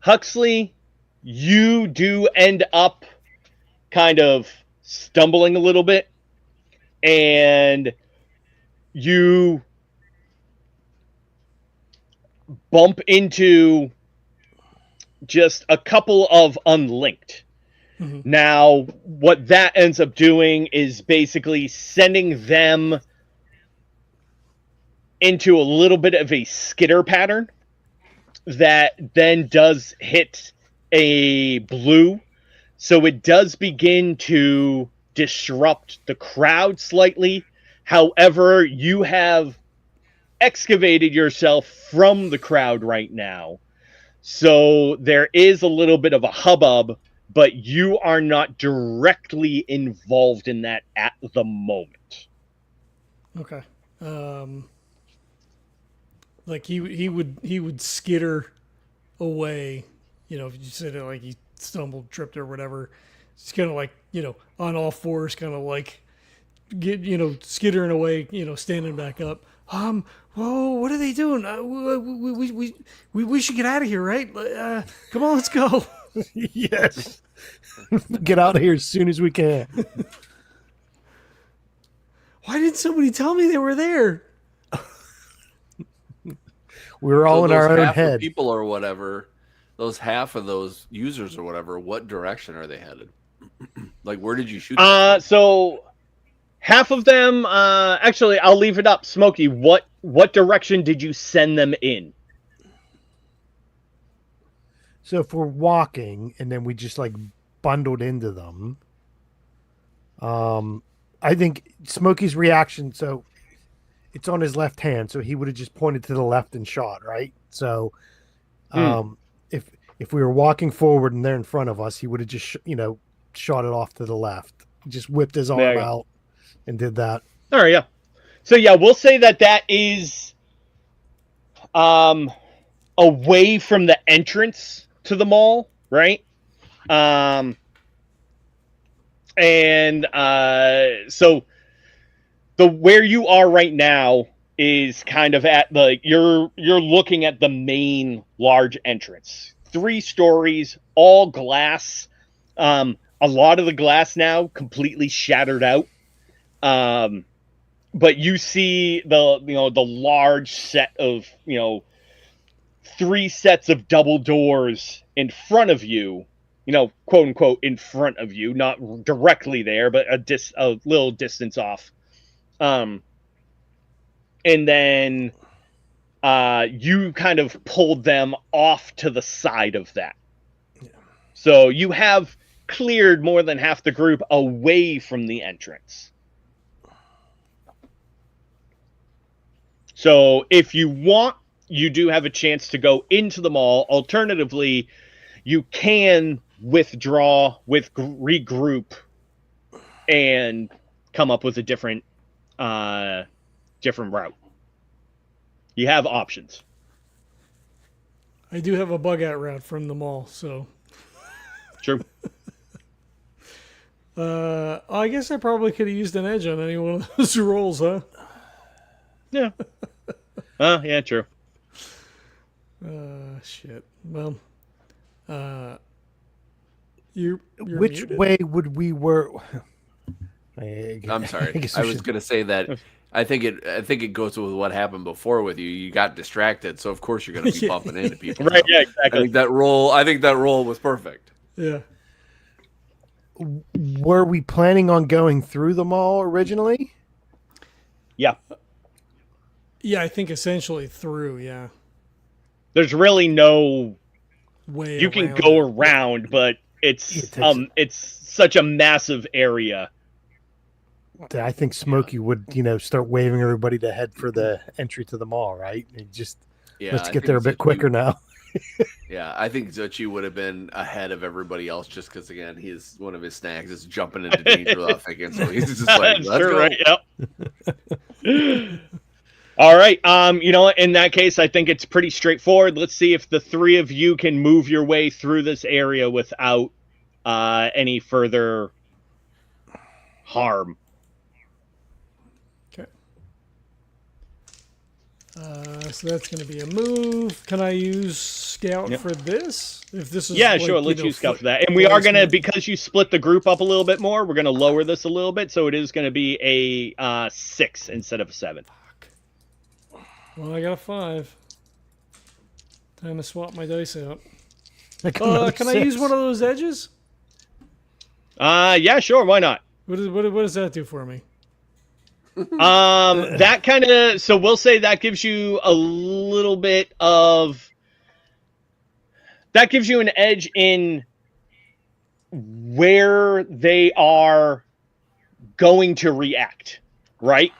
Huxley, you do end up kind of stumbling a little bit, and you bump into just a couple of unlinked. Mm-hmm. Now, what that ends up doing is basically sending them into a little bit of a skitter pattern that then does hit a blue. So it does begin to disrupt the crowd slightly. However, you have excavated yourself from the crowd right now. So there is a little bit of a hubbub, but you are not directly involved in that at the moment. Okay. Like he would skitter away, you know, if you said it like he stumbled, tripped or whatever. It's kind of like, you know, on all fours, kind of like skittering away, standing back up. Whoa, what are they doing? We should get out of here, right? Come on, let's go. Yes. Get out of here as soon as we can. Why didn't somebody tell me they were there? We were all in our own head. People or whatever, those half of those users or whatever, what direction are they headed? Like, where did you shoot them? So half of them, actually, I'll leave it up. Smokey, what direction did you send them in? So if we're walking and then we just like bundled into them, I think Smokey's reaction, so it's on his left hand, so he would have just pointed to the left and shot, right? So if we were walking forward and they're in front of us, he would have just shot it off to the left. He just whipped his arm out and did that. All right, yeah. So yeah, we'll say that is away from the entrance to the mall, right? So where you are right now is kind of at you're looking at the main large entrance. 3 stories, all glass. A lot of the glass now completely shattered out. But you see the large set of 3 sets of double doors in front of you, quote unquote in front of you, not directly there, but a little distance off. And then you kind of pulled them off to the side of that. Yeah. So you have cleared more than half the group away from the entrance. So if you want, you do have a chance to go into the mall. Alternatively, you can withdraw, regroup, and come up with a different route. You have options. I do have a bug out route from the mall, so. True. I guess I probably could have used an edge on any one of those rolls, huh? Yeah. Yeah, true. Shit. Well, you're which muted. way would we were? I'm sorry. I was going to say that. I think it goes with what happened before with you. You got distracted, so of course you're going to be bumping into people. Right? Yeah, exactly. I think that roll was perfect. Yeah. Were we planning on going through the mall originally? Yeah. Yeah, I think essentially through. Yeah. There's really no way. You can around go it. around, but It takes- it's such a massive area. I think Smokey would, start waving everybody to head for the entry to the mall, right? And just Yeah, let's I get think there a bit Zuchy- quicker now. Yeah, I think Zuchy would have been ahead of everybody else just because, again, one of his snacks is jumping into danger without thinking. So he's just like, let's Sure, go. right? Yep. All right. In that case, I think it's pretty straightforward. Let's see if the three of you can move your way through this area without any further harm. Okay. So that's going to be a move. Can I use Scout Yep. for this? If this is Yeah, like, sure. Let's use Scout foot for that. And we are going to, placement. because you split the group up a little bit more, we're going to lower this a little bit. So it is going to be a 6 instead of a 7. Well, I got a 5. Time to swap my dice out. Another Can I 6. use one of those edges? Yeah, sure. Why not? What does that do for me? That kind of, so we'll say that gives you a little bit of, that gives you an edge in where they are going to react, right?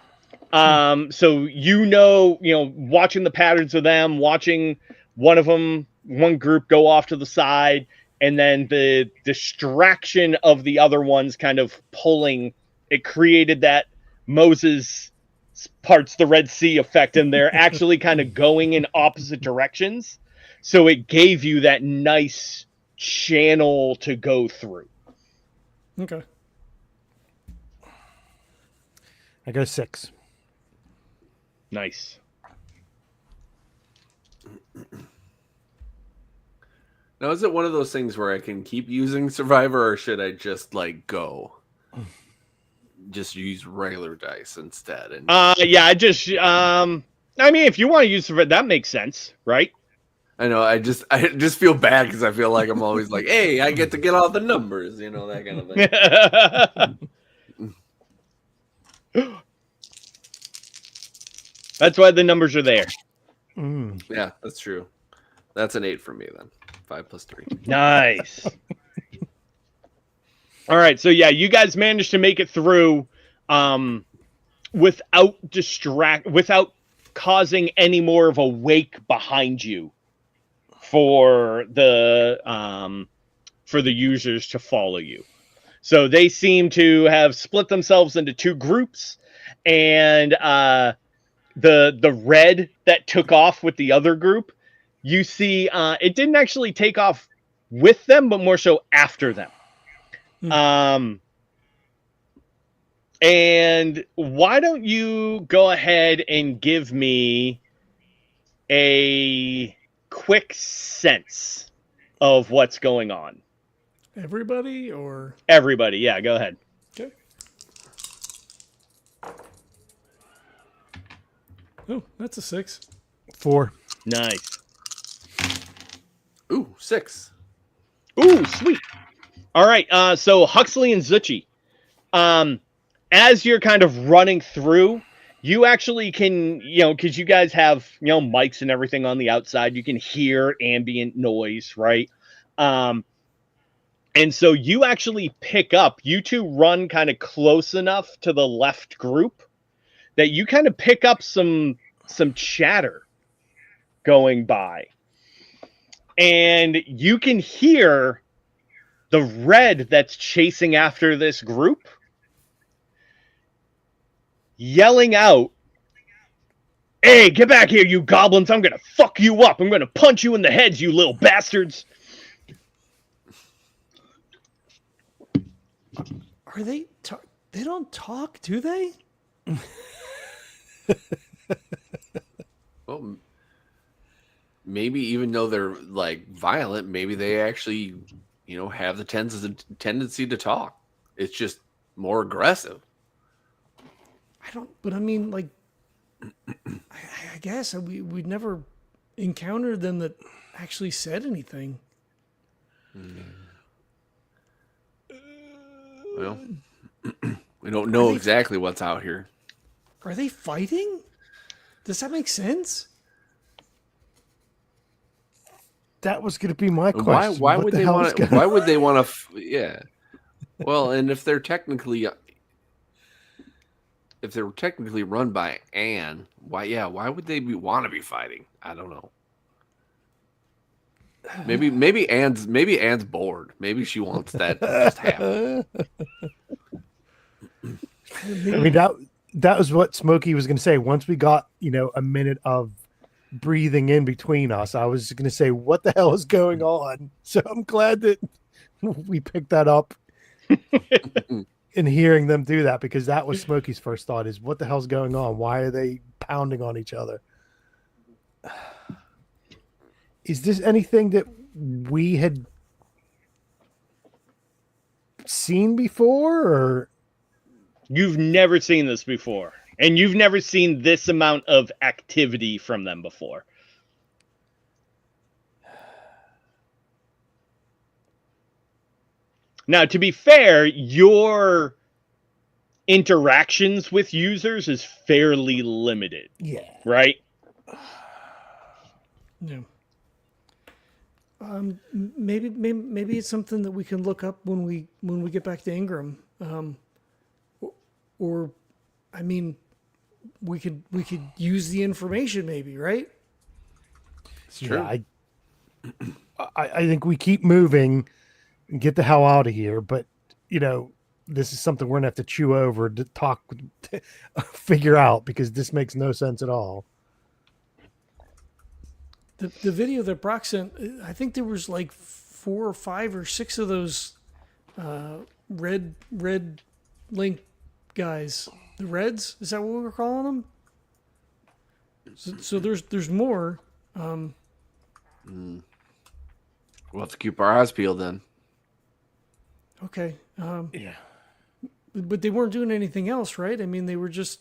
So watching the patterns of them, watching one group go off to the side, and then the distraction of the other ones kind of pulling, it created that Moses parts the Red Sea effect, and they're actually kind of going in opposite directions. So it gave you that nice channel to go through. Okay. I got a 6. Nice. Now, is it one of those things where I can keep using Survivor, or should I just go? Just use regular dice instead. And Yeah, I mean, if you want to use it, that makes sense, right? I know I just feel bad because I feel like I'm always like, hey, I get to get all the numbers, that kind of thing. That's why the numbers are there. Yeah, that's true. That's an 8 for me then. 5 plus 3. Nice. All right, so yeah, you guys managed to make it through without causing any more of a wake behind you for the users to follow you. So they seem to have split themselves into 2 groups, and the red that took off with the other group, you see it didn't actually take off with them, but more so after them. And why don't you go ahead and give me a quick sense of what's going on? Everybody or Everybody, yeah, go ahead. okay. Oh, that's a 6. 4. Nice. Ooh, 6. Ooh, sweet. All right, so Huxley and Zuchy, as you're kind of running through, you actually can, because you guys have, mics and everything on the outside, you can hear ambient noise, right? And so you actually pick up, you two run kind of close enough to the left group that you kind of pick up some chatter going by. And you can hear the red that's chasing after this group yelling out, "Hey, get back here, you goblins. I'm going to fuck you up. I'm going to punch you in the heads, you little bastards." Are they? They don't talk, do they? Well, maybe even though they're violent, maybe they actually, have the tendency to talk. It's just more aggressive. I don't. But I mean, I guess we'd never encountered them that actually said anything. Well, we don't know exactly what's out here. Are they fighting? Does that make sense? That was going to be my Why? question. Why What would the they hell want is to? going Why would they want to? Yeah. Well, and if they're technically run by Anne, why? Yeah. Why would they want to be fighting? I don't know. Maybe Anne's bored. Maybe she wants that to just happen. I mean, that was what Smokey was going to say. Once we got, a minute of breathing in between us, I was going to say, what the hell is going on? So I'm glad that we picked that up in hearing them do that, because that was Smokey's first thought is, what the hell's going on? Why are they pounding on each other? Is this anything that we had seen before, or You've never seen this before, and you've never seen this amount of activity from them before. Now, to be fair, your interactions with users is fairly limited, yeah? right? Yeah. Maybe it's something that we can look up when we get back to Ingrahm. Or, I mean, we could use the information maybe, right? It's true. Yeah, I think we keep moving and get the hell out of here. But this is something we're gonna have to chew over, to talk, figure out, because this makes no sense at all. The video that Brock sent, I think there was like 4 or 5 or 6 of those red link guys. The Reds, is that what we were calling them? So there's more. We'll have to keep our eyes peeled then. Okay. Yeah, But they weren't doing anything else, right? I mean, they were just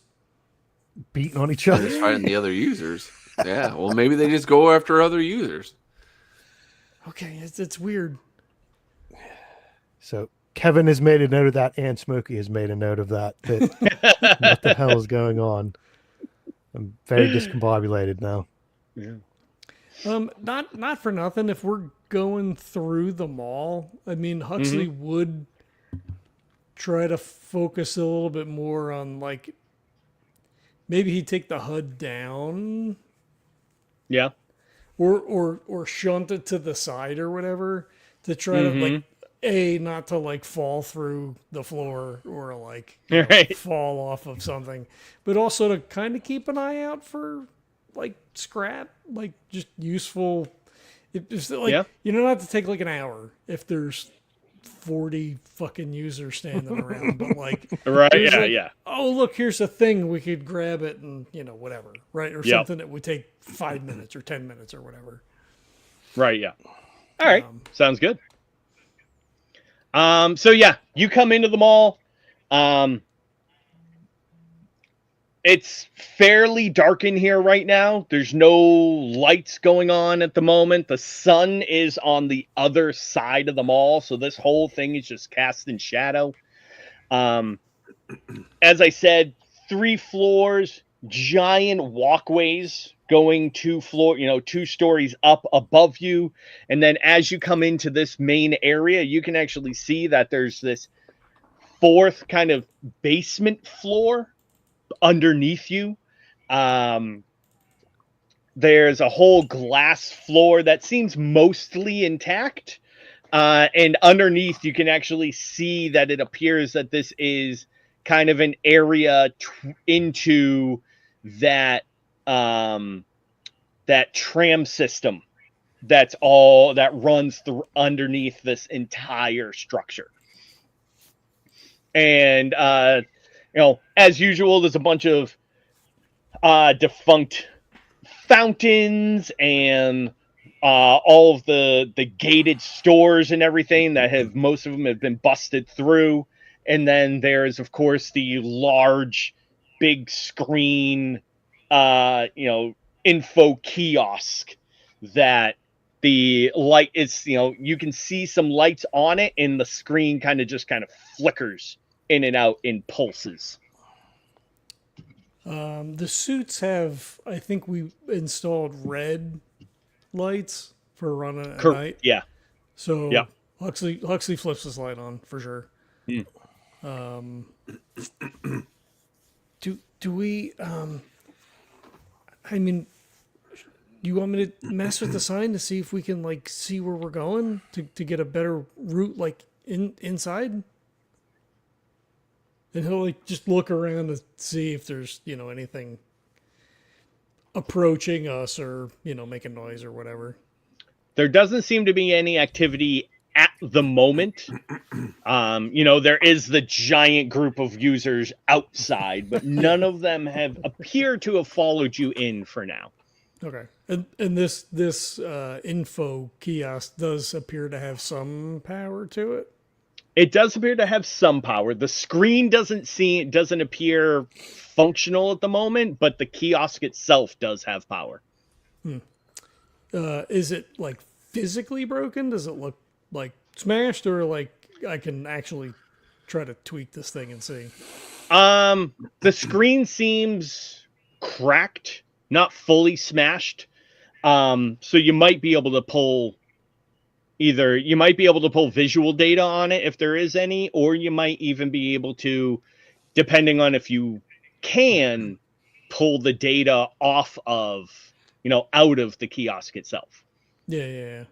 beating on each Just other. fighting the other users. Yeah. Well, maybe they just go after other users. okay. It's weird. So Kevin has made a note of that, and Smokey has made a note of that. What the hell is going on? I'm very discombobulated now. Yeah. Not for nothing. If we're going through the mall, I mean, Huxley would try to focus a little bit more on, like, maybe he'd take the HUD down, Yeah. or shunt it to the side or whatever, to try to, like, not to, like, fall through the floor or, like, Right. fall off of something, but also to kind of keep an eye out for, like, scrap, like, just useful. It's like, Yeah. you don't have to take like an hour if there's 40 fucking users standing around, but like, Right. there's Yeah. like, Yeah. oh, look, here's a thing, we could grab it and, whatever, right? Or Yep. something that would take 5 minutes or 10 minutes or whatever. Right. Yeah. All right. Sounds good. So yeah, you come into the mall. It's fairly dark in here right now. There's no lights going on at the moment. The sun is on the other side of the mall, so this whole thing is just cast in shadow. As I said, 3 floors, giant walkways going 2 stories up above you. And then as you come into this main area, you can actually see that there's this 4th kind of basement floor underneath you. There's a whole glass floor that seems mostly intact. And underneath, you can actually see that it appears that this is kind of an area into that that tram system that runs through underneath this entire structure. And as usual, there's a bunch of defunct fountains and all of the gated stores and everything that most of them have been busted through. And then there's, of course, the large, big screen, info kiosk that the light is, you can see some lights on it, and the screen kind of flickers in and out in pulses. The suits have, I think we installed red lights for running at Cor- night. yeah. So Yeah. Huxley flips his light on for sure. Mm. Do we? I mean, do you want me to mess with the sign to see if we can like see where we're going to get a better route like inside? And he'll like just look around to see if there's anything approaching us or making noise or whatever. There doesn't seem to be any activity at the moment. There is the giant group of users outside, but none of them have appeared to have followed you in for now. Okay, and this info kiosk does appear to have some power to it. It does appear to have some power. The screen doesn't appear functional at the moment, but the kiosk itself does have power. Is it like physically broken? Does it look like smashed, or like I can actually try to tweak this thing and see? The screen seems cracked, not fully smashed. So you might be able to pull visual data on it if there is any, or you might even be able to, depending on if you can, pull the data off of, out of the kiosk itself. Yeah.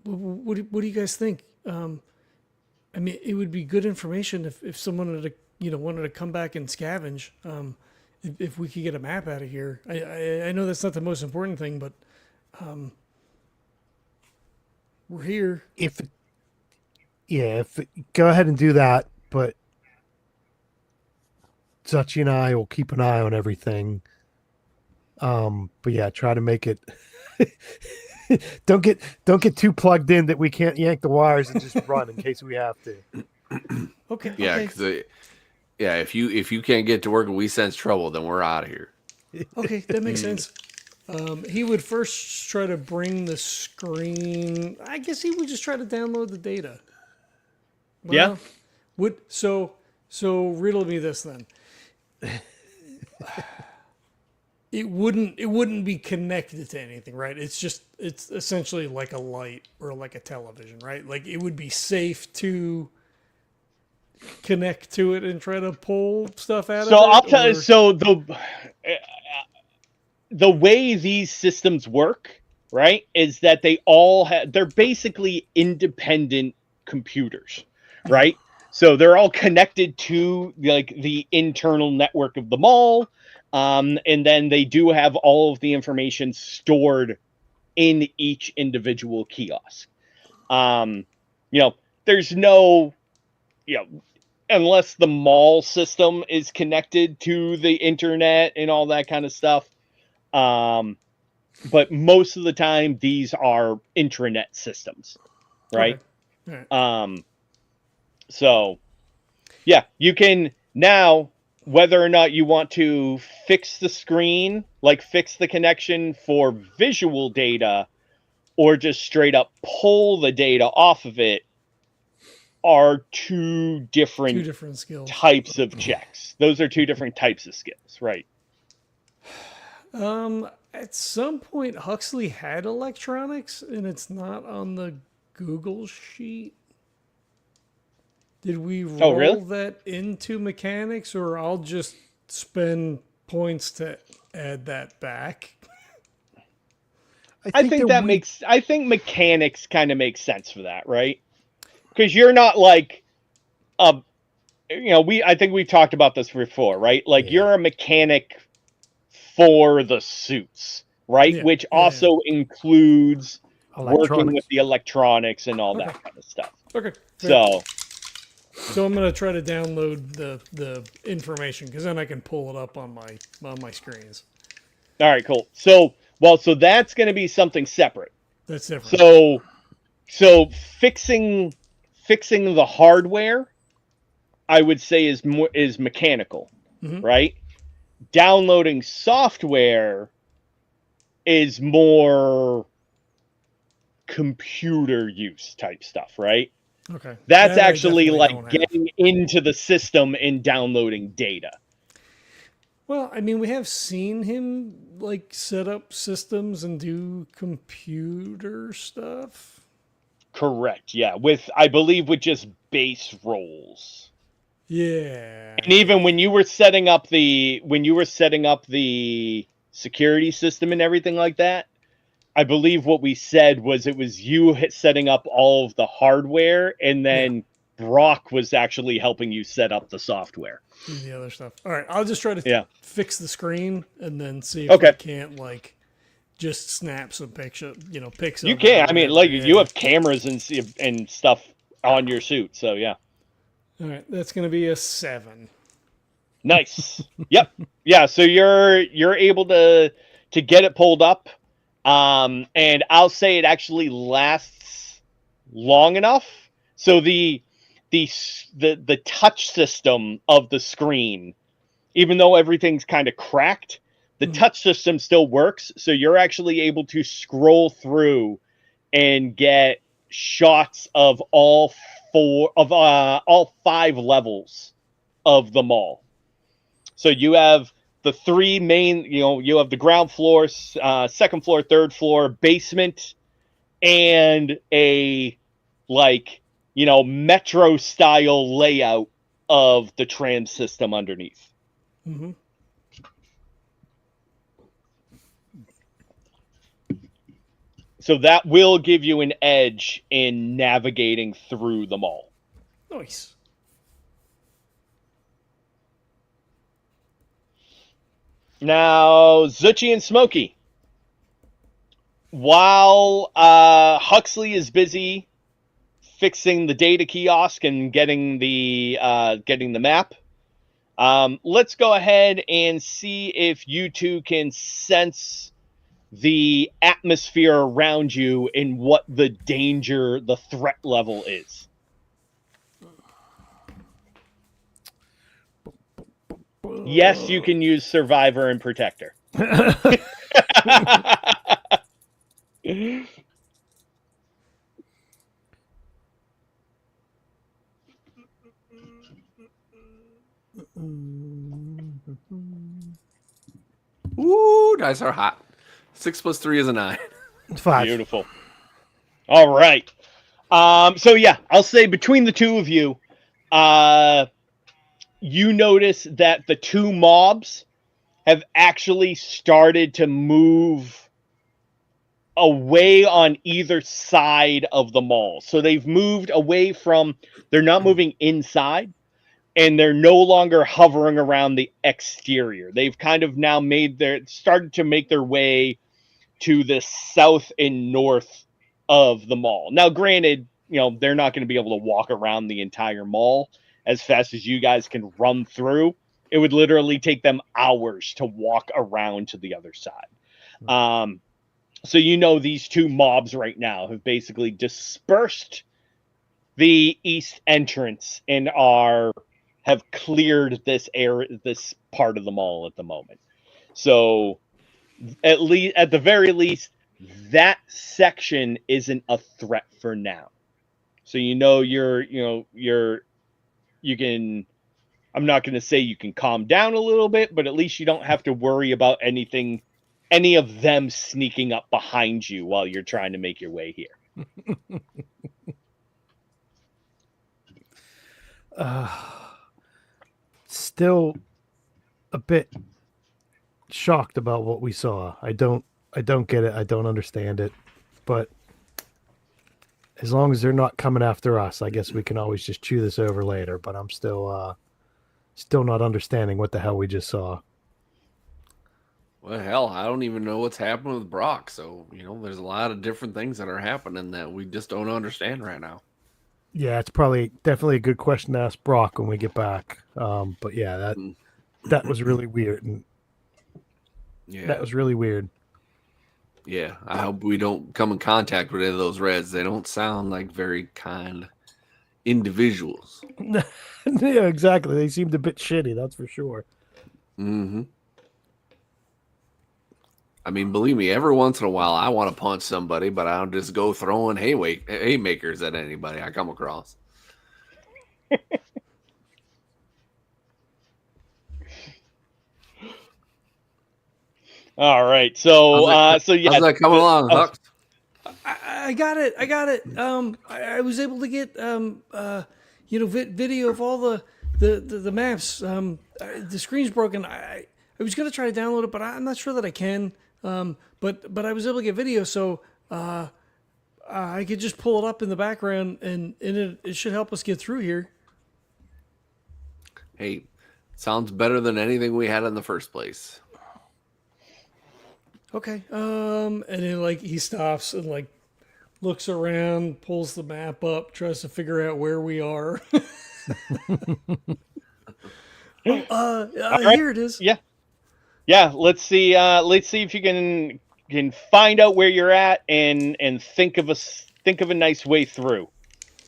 What do you guys think? I mean, it would be good information if someone wanted to come back and scavenge. If we could get a map out of here, I know that's not the most important thing, but we're here. Go ahead and do that, but Zuchy and I will keep an eye on everything. But yeah, try to make it. Don't get too plugged in that we can't yank the wires and just run in case we have to. Okay. Yeah, Okay. because if you can't get to work and we sense trouble, then we're out of here. Okay, that makes sense. He would first try to bring the screen. I guess he would just try to download the data. Yeah. So riddle me this then. It wouldn't be connected to anything, right? It's essentially like a light or like a television, right? Like it would be safe to connect to it and try to pull stuff out of it. So I'll tell you. So the way these systems work, right, is that they're basically independent computers, right? So they're all connected to like the internal network of the mall. And then they do have all of the information stored in each individual kiosk. There's no, unless the mall system is connected to the internet and all that kind of stuff. But most of the time, these are intranet systems, right? Okay. All right. So, yeah, you can now, whether or not you want to fix the screen, like fix the connection for visual data, or just straight up pull the data off of it, are two different skills. types of checks. Those are two different types of skills, right? At some point, Huxley had electronics, and it's not on the Google sheet. Did we roll that into mechanics, or I'll just spend points to add that back? I think mechanics kind of makes sense for that, right? Because you're not like I think we've talked about this before, right? Like you're a mechanic for the suits, right? Which also includes working with the electronics and all that kind of stuff. Okay. So I'm gonna try to download the information because then I can pull it up on my screens. All right, cool. So that's going to be something separate. That's different. So fixing the hardware, I would say is mechanical, right? Downloading software is more computer use type stuff, right? Okay. That's actually like getting into the system and downloading data. Well, I mean, we have seen him like set up systems and do computer stuff. Correct. Yeah, with I believe with just base rolls. Yeah. And even when you were setting up the security system and everything like that, I believe what we said was it was you setting up all of the hardware, and then Brock was actually helping you set up the software. Do the other stuff. All right, I'll just try to Yeah. fix the screen and then see if Okay. we can't like just snap some picture, pics. You of it can. or I mean, whatever. like you have cameras and stuff on your suit, so yeah. All right, that's gonna be a 7. Nice. Yep. Yeah. So you're able to get it pulled up, and I'll say it actually lasts long enough. So the touch system of the screen, even though everything's kind of cracked, the touch system still works. So you're actually able to scroll through and get shots of all 5 levels of the mall. So you have the 3 main, you have the ground floor, second floor, third floor, basement, and a metro style layout of the tram system underneath. Mm-hmm. So that will give you an edge in navigating through the mall. Nice. Now, Zuchy and Smokey. While Huxley is busy fixing the data kiosk and getting the map, let's go ahead and see if you two can sense the atmosphere around you and what the danger, the threat level is. Yes, you can use Survivor and Protector. Ooh, dice are hot. 6 + 3 is a 9. 5. Beautiful. All right. So yeah, I'll say between the two of you, you notice that the 2 mobs have actually started to move away on either side of the mall. So they've moved away from, they're not moving inside, and they're no longer hovering around the exterior. They've kind of now started to make their way to the south and north of the mall. Now, granted, they're not going to be able to walk around the entire mall as fast as you guys can run through. It would literally take them hours to walk around to the other side. So these 2 mobs right now have basically dispersed the east entrance and have cleared this part of the mall at the moment. So at the very least, that section isn't a threat for now. So you can, I'm not going to say you can calm down a little bit, but at least you don't have to worry about any of them sneaking up behind you while you're trying to make your way here. Still a bit shocked about what we saw. I don't get it. I don't understand it. But as long as they're not coming after us, I guess we can always just chew this over later. But I'm still not understanding what the hell we just saw. Well, hell, I don't even know what's happening with Brock. So, there's a lot of different things that are happening that we just don't understand right now. Yeah, it's definitely a good question to ask Brock when we get back. But yeah, that was really weird. And yeah, that was really weird. Yeah, I hope we don't come in contact with any of those Reds. They don't sound like very kind individuals. Yeah, exactly. They seemed a bit shitty, that's for sure. Mm-hmm. I mean, believe me, every once in a while I want to punch somebody, but I don't just go throwing haymakers at anybody I come across. All right. So How's yeah. How's that coming along, oh, Hux? I got it. I got it. I was able to get video of all the maps. The screen's broken. I was gonna try to download it, but I'm not sure that I can. But I was able to get video, so I could just pull it up in the background, and it should help us get through here. Hey, sounds better than anything we had in the first place. Okay. And then like he stops and like looks around, pulls the map up, tries to figure out where we are. right. Here it is. Yeah. Let's see. Let's see if you can find out where you're at and think of a nice way through.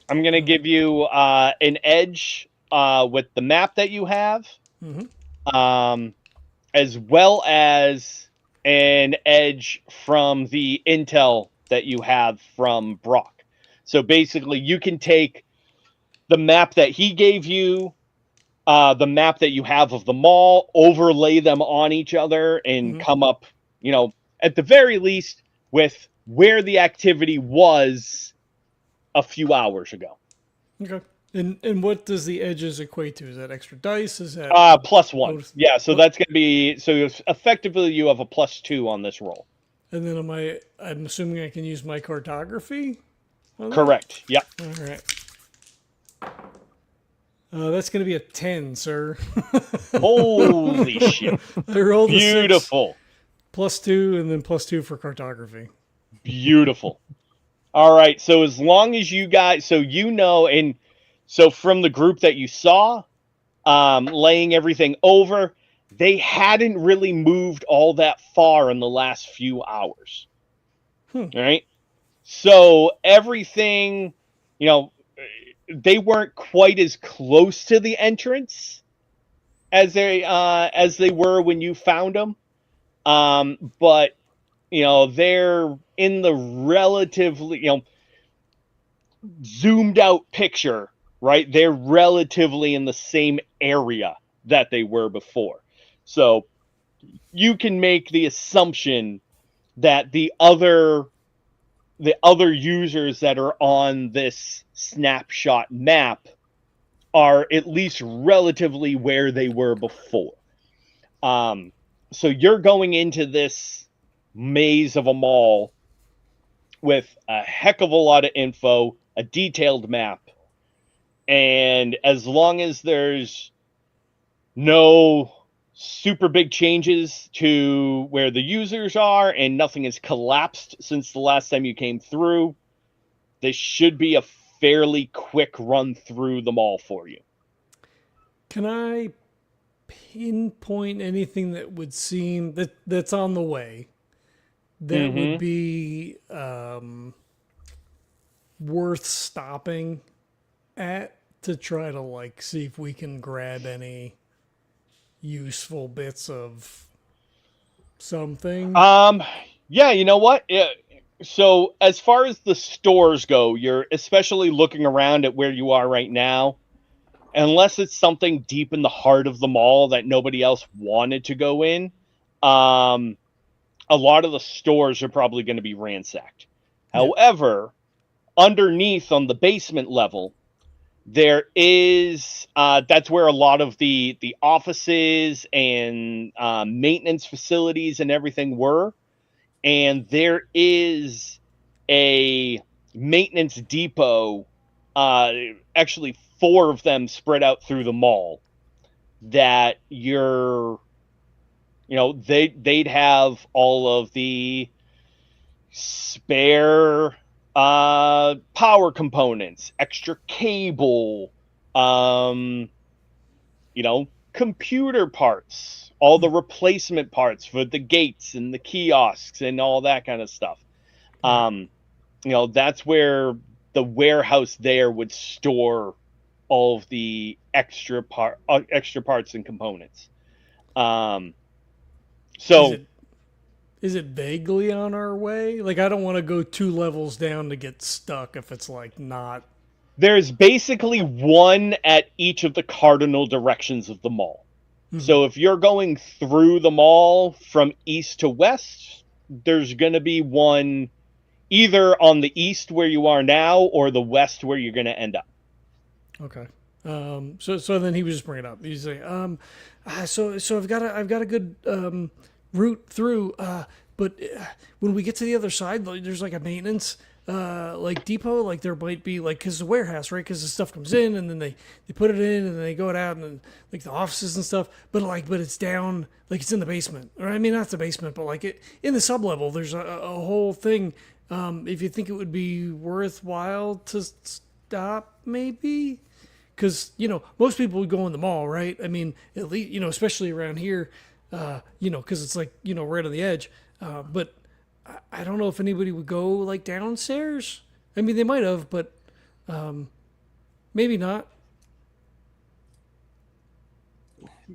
I'm gonna give you an edge with the map that you have, as well as an edge from the intel that you have from Brock. So basically, you can take the map that he gave you, the map that you have of the mall, overlay them on each other, and come up, at the very least, with where the activity was a few hours ago. Okay. And what does the edges equate to? Is that extra dice? Is that +1? Yeah, so that's going to be, so effectively you have a +2 on this roll. And then I'm assuming I can use my cartography on that? Correct. Yeah. All right. That's going to be a 10, sir. Holy shit. I rolled a 6, Beautiful. +2, and then +2 for cartography. Beautiful. All right. So as long as you guys, and so from the group that you saw, laying everything over, they hadn't really moved all that far in the last few hours. All right. So everything, they weren't quite as close to the entrance as they were when you found them. But they're in the relatively, zoomed out picture, right? They're relatively in the same area that they were before. So you can make the assumption that the other users that are on this snapshot map are at least relatively where they were before. So you're going into this maze of a mall with a heck of a lot of info, a detailed map, and as long as there's no super big changes to where the users are and nothing has collapsed since the last time you came through, this should be a fairly quick run through the mall for you. Can I pinpoint anything that would seem that's on the way that would be worth stopping at to try to see if we can grab any useful bits of something? Yeah, you know what? Yeah. So as far as the stores go, you're especially looking around at where you are right now. Unless it's something deep in the heart of the mall that nobody else wanted to go in, a lot of the stores are probably going to be ransacked. Yeah. However, underneath on the basement level, there is that's where a lot of the offices and maintenance facilities and everything were, and there is a maintenance depot, actually 4 of them spread out through the mall, that they'd have all of the spare power components, extra cable, computer parts, all the replacement parts for the gates and the kiosks and all that kind of stuff. That's where the warehouse there would store all of the extra parts and components. So is it vaguely on our way? I don't want to go 2 levels down to get stuck if it's not. There's basically one at each of the cardinal directions of the mall. So if you're going through the mall from east to west, there's going to be one either on the east where you are now or the west where you're going to end up. Okay. So then he was just bringing it up. He's like, so I've got a good route through, but when we get to the other side, like, there's like a maintenance like depot, like there might be like, because the warehouse, right? Because the stuff comes in and then they put it in and then they go it out and then like the offices and stuff, but it's down, like it's in the basement, or I mean not the basement, but like it in the sub level. There's a whole thing. If you think it would be worthwhile to stop, maybe. Because, most people would go in the mall, right? I mean, at least, especially around here, because it's like, right on the edge. But I don't know if anybody would go like downstairs. I mean, they might have, but maybe not.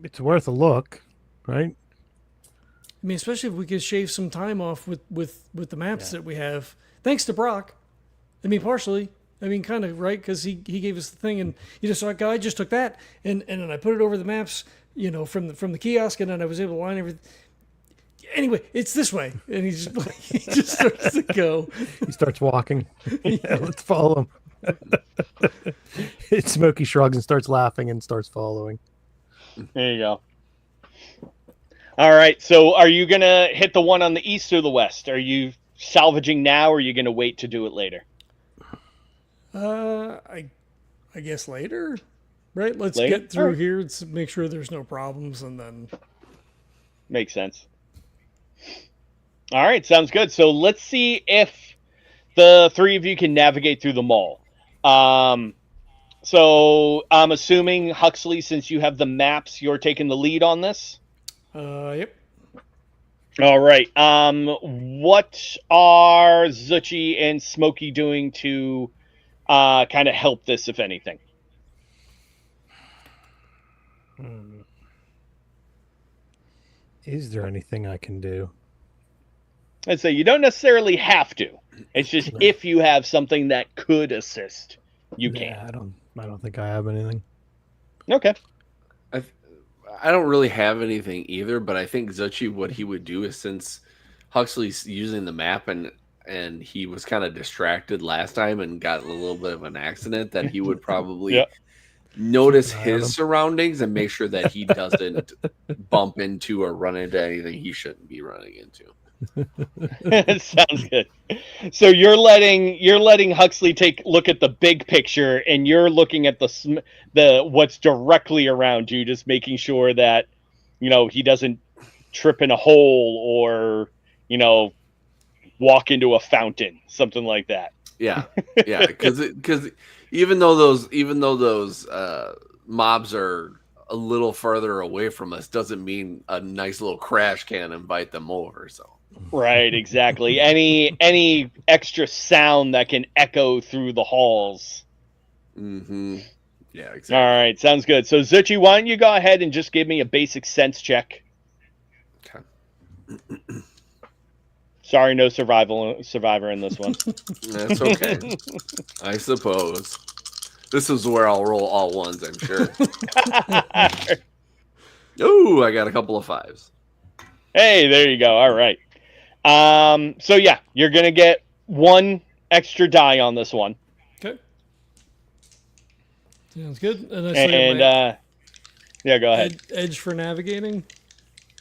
It's worth a look, right? I mean, especially if we could shave some time off with the maps that we have. Thanks to Brock. I mean, partially. I mean, kind of, right? Because he gave us the thing, and so I just took that and then I put it over the maps, from the kiosk, and then I was able to line everything. Anyway, it's this way, and he just starts to go. He starts walking. Yeah, let's follow him. Smokey shrugs and starts laughing and starts following. There you go. All right. So, are you gonna hit the one on the east or the west? Are you salvaging now, or are you gonna wait to do it later? I guess later, right? Let's Later? get through here to make sure there's no problems, and then Makes sense. All right, sounds good. So let's see if the three of you can navigate through the mall. So I'm assuming, Huxley, since you have the maps, you're taking the lead on this? yep. All right. What are Zuchy and Smokey doing to kind of help this, if anything? Is there anything I can do? I'd say you don't necessarily have to. It's just if you have something that could assist, you can. Yeah, I don't think I have anything. Okay. I don't really have anything either, but I think Zuchy, what he would do is, since Huxley's using the map and he was kind of distracted last time and got a little bit of an accident, that he would probably notice his surroundings and make sure that he doesn't bump into or run into anything he shouldn't be running into. Sounds good. So you're letting Huxley look at the big picture, and you're looking at the what's directly around you, just making sure that he doesn't trip in a hole or walk into a fountain, something like that. Yeah, because even though those mobs are a little further away from us, doesn't mean a nice little crash can invite them over. So. Right, exactly. Any extra sound that can echo through the halls. Mm-hmm. Yeah, exactly. All right, sounds good. So Zuchy, why don't you go ahead and just give me a basic sense check? Okay. Sorry, no survivor in this one. That's okay. I suppose. This is where I'll roll all ones, I'm sure. Ooh, I got a couple of fives. Hey, there you go. All right. So yeah, you're gonna get one extra die on this one. Okay. Sounds good. And yeah, go ahead. Edge for navigating.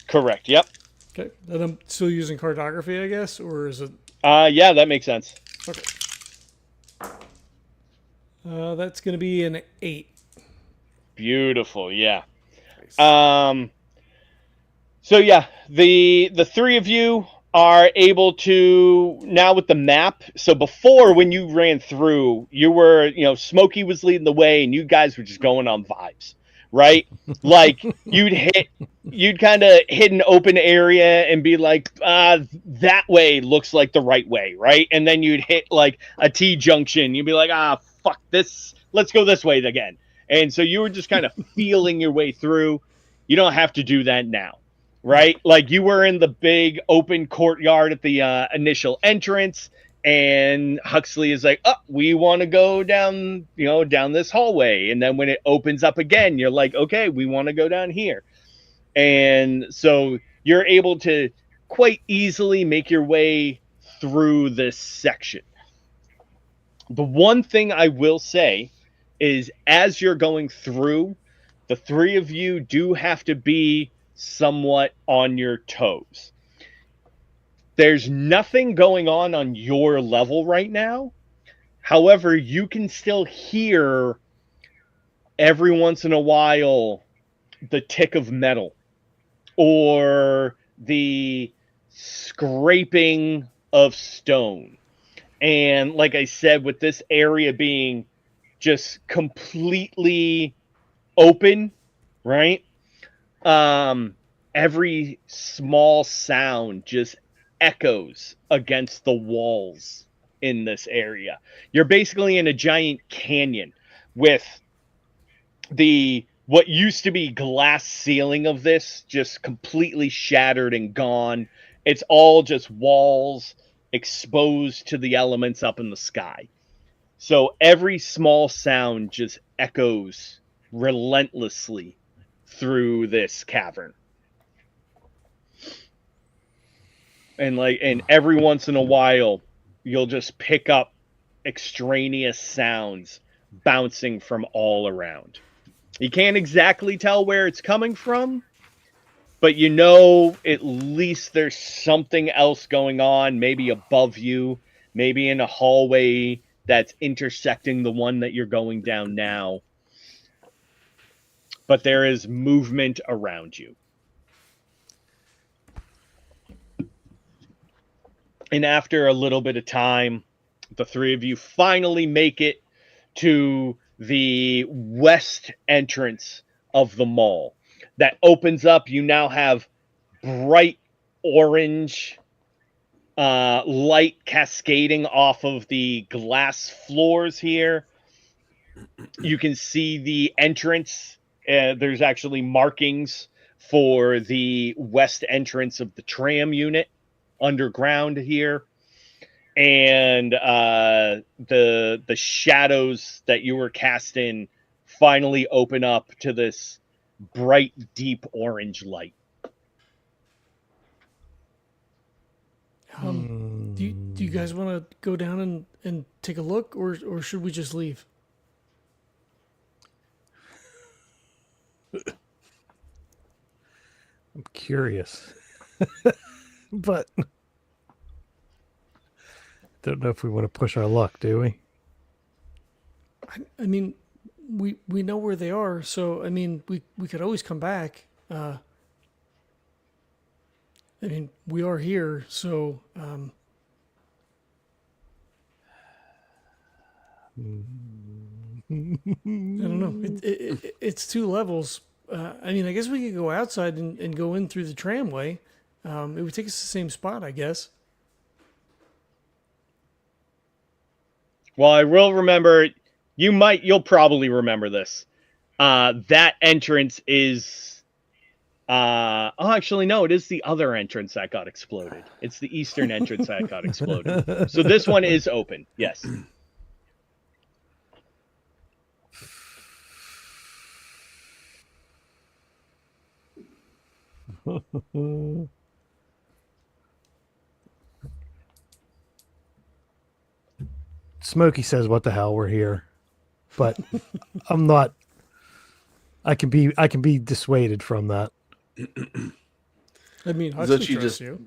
Correct. Yep. Okay. And I'm still using cartography, I guess, or is it? Yeah, that makes sense. Okay. That's gonna be an 8. Beautiful. Yeah. Nice. So yeah, the three of you are able to now with the map. So before, when you ran through, you were, Smokey was leading the way, and you guys were just going on vibes, right? Like you'd kind of hit an open area and be like, that way looks like the right way, right? And then you'd hit like a T junction. You'd be like, fuck this. Let's go this way again. And so you were just kind of feeling your way through. You don't have to do that now. Right? Like you were in the big open courtyard at the initial entrance, and Huxley is like, we want to go down, down this hallway. And then when it opens up again, you're like, okay, we want to go down here. And so you're able to quite easily make your way through this section. The one thing I will say is, as you're going through, the three of you do have to be somewhat on your toes. There's nothing going on your level right now. However, you can still hear every once in a while the tick of metal or the scraping of stone. And like I said, with this area being just completely open, right? Every small sound just echoes against the walls in this area. You're basically in a giant canyon with the what used to be glass ceiling of this just completely shattered and gone. It's all just walls exposed to the elements up in the sky. So every small sound just echoes relentlessly through this cavern. And every once in a while you'll just pick up extraneous sounds bouncing from all around. You can't exactly tell where it's coming from, but you know at least there's something else going on, maybe above you, maybe in a hallway that's intersecting the one that you're going down now. But there is movement around you. And after a little bit of time, the three of you finally make it to the west entrance of the mall that opens up. You now have bright orange light cascading off of the glass floors here. You can see the entrance. There's actually markings for the west entrance of the tram unit underground here. And the shadows that you were cast in finally open up to this bright, deep orange light. Do you guys want to go down and take a look, or should we just leave? I'm curious, but don't know if we want to push our luck, do we? I mean, we know where they are, so I mean, we could always come back. I mean, we are here, so I don't know. It's two levels. I mean, I guess we could go outside and go in through the tramway. It would take us the same spot, I guess. Well, I will remember. You'll probably remember this. That entrance is. Actually, no, it is the other entrance that got exploded. It's the eastern entrance that got exploded. So this one is open. Yes. Smokey says, "What the hell? We're here," but I'm not. I can be dissuaded from that. I mean, Huxley Zuchy trusts just you.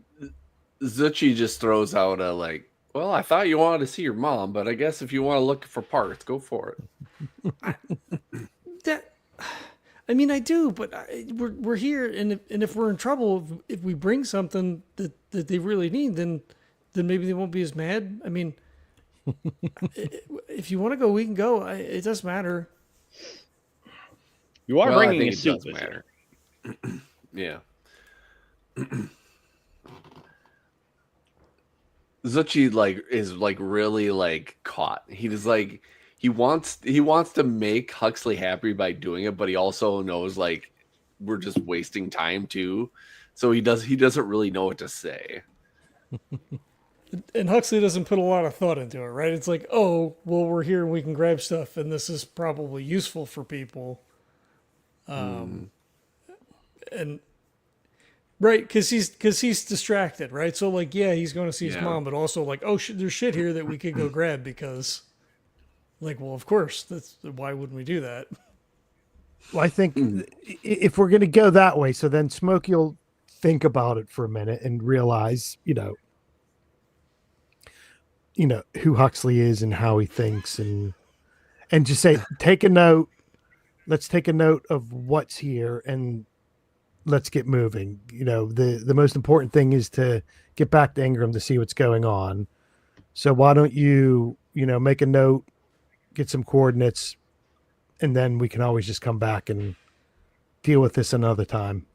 Zuchy just throws out a like. Well, I thought you wanted to see your mom, but I guess if you want to look for parts, go for it. That, I mean, I do, but we're here, and if we're in trouble, if we bring something that they really need, then maybe they won't be as mad. I mean, if you want to go, we can go. It doesn't matter. You are Well, I bringing think a it suit does with you. matter. Yeah. Zuchy is really caught. He just he wants to make Huxley happy by doing it, but he also knows we're just wasting time too. So he doesn't really know what to say. And Huxley doesn't put a lot of thought into it, right? It's like, oh, well, we're here and we can grab stuff, and this is probably useful for people. And Right, because he's distracted, right? So like, yeah, he's going to see his Yeah. mom, but also like, oh, there's shit here that we could go grab because, like, well, of course, that's why wouldn't we do that? Well, I think if we're going to go that way, so then Smokey will think about it for a minute and realize, who Huxley is and how he thinks, and just say, take a note. Let's take a note of what's here and let's get moving. The most important thing is to get back to Ingrahm to see what's going on. So why don't you, make a note, get some coordinates, and then we can always just come back and deal with this another time.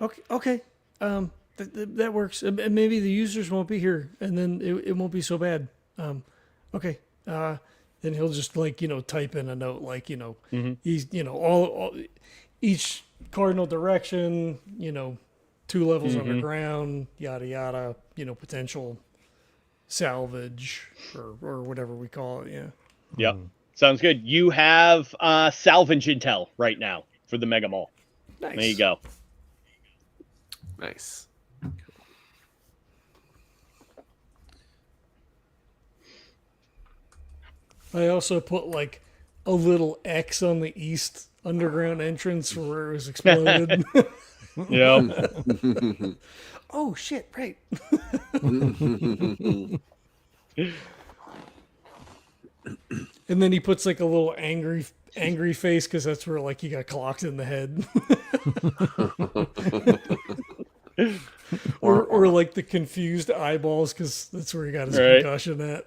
Okay. That works. And maybe the users won't be here, and then it won't be so bad. Okay. Then he'll just like type in a note like he's all each cardinal direction 2 levels underground, yada yada, potential salvage or whatever we call it. Yeah. Yep. Sounds good. You have salvage intel right now for the Mega Mall. Nice. There you go. Nice. I also put like a little X on the east underground entrance where it was exploded. Yep. Oh shit! Right. And then he puts like a little angry face because that's where like he got clocked in the head. or like the confused eyeballs because that's where he got his concussion at.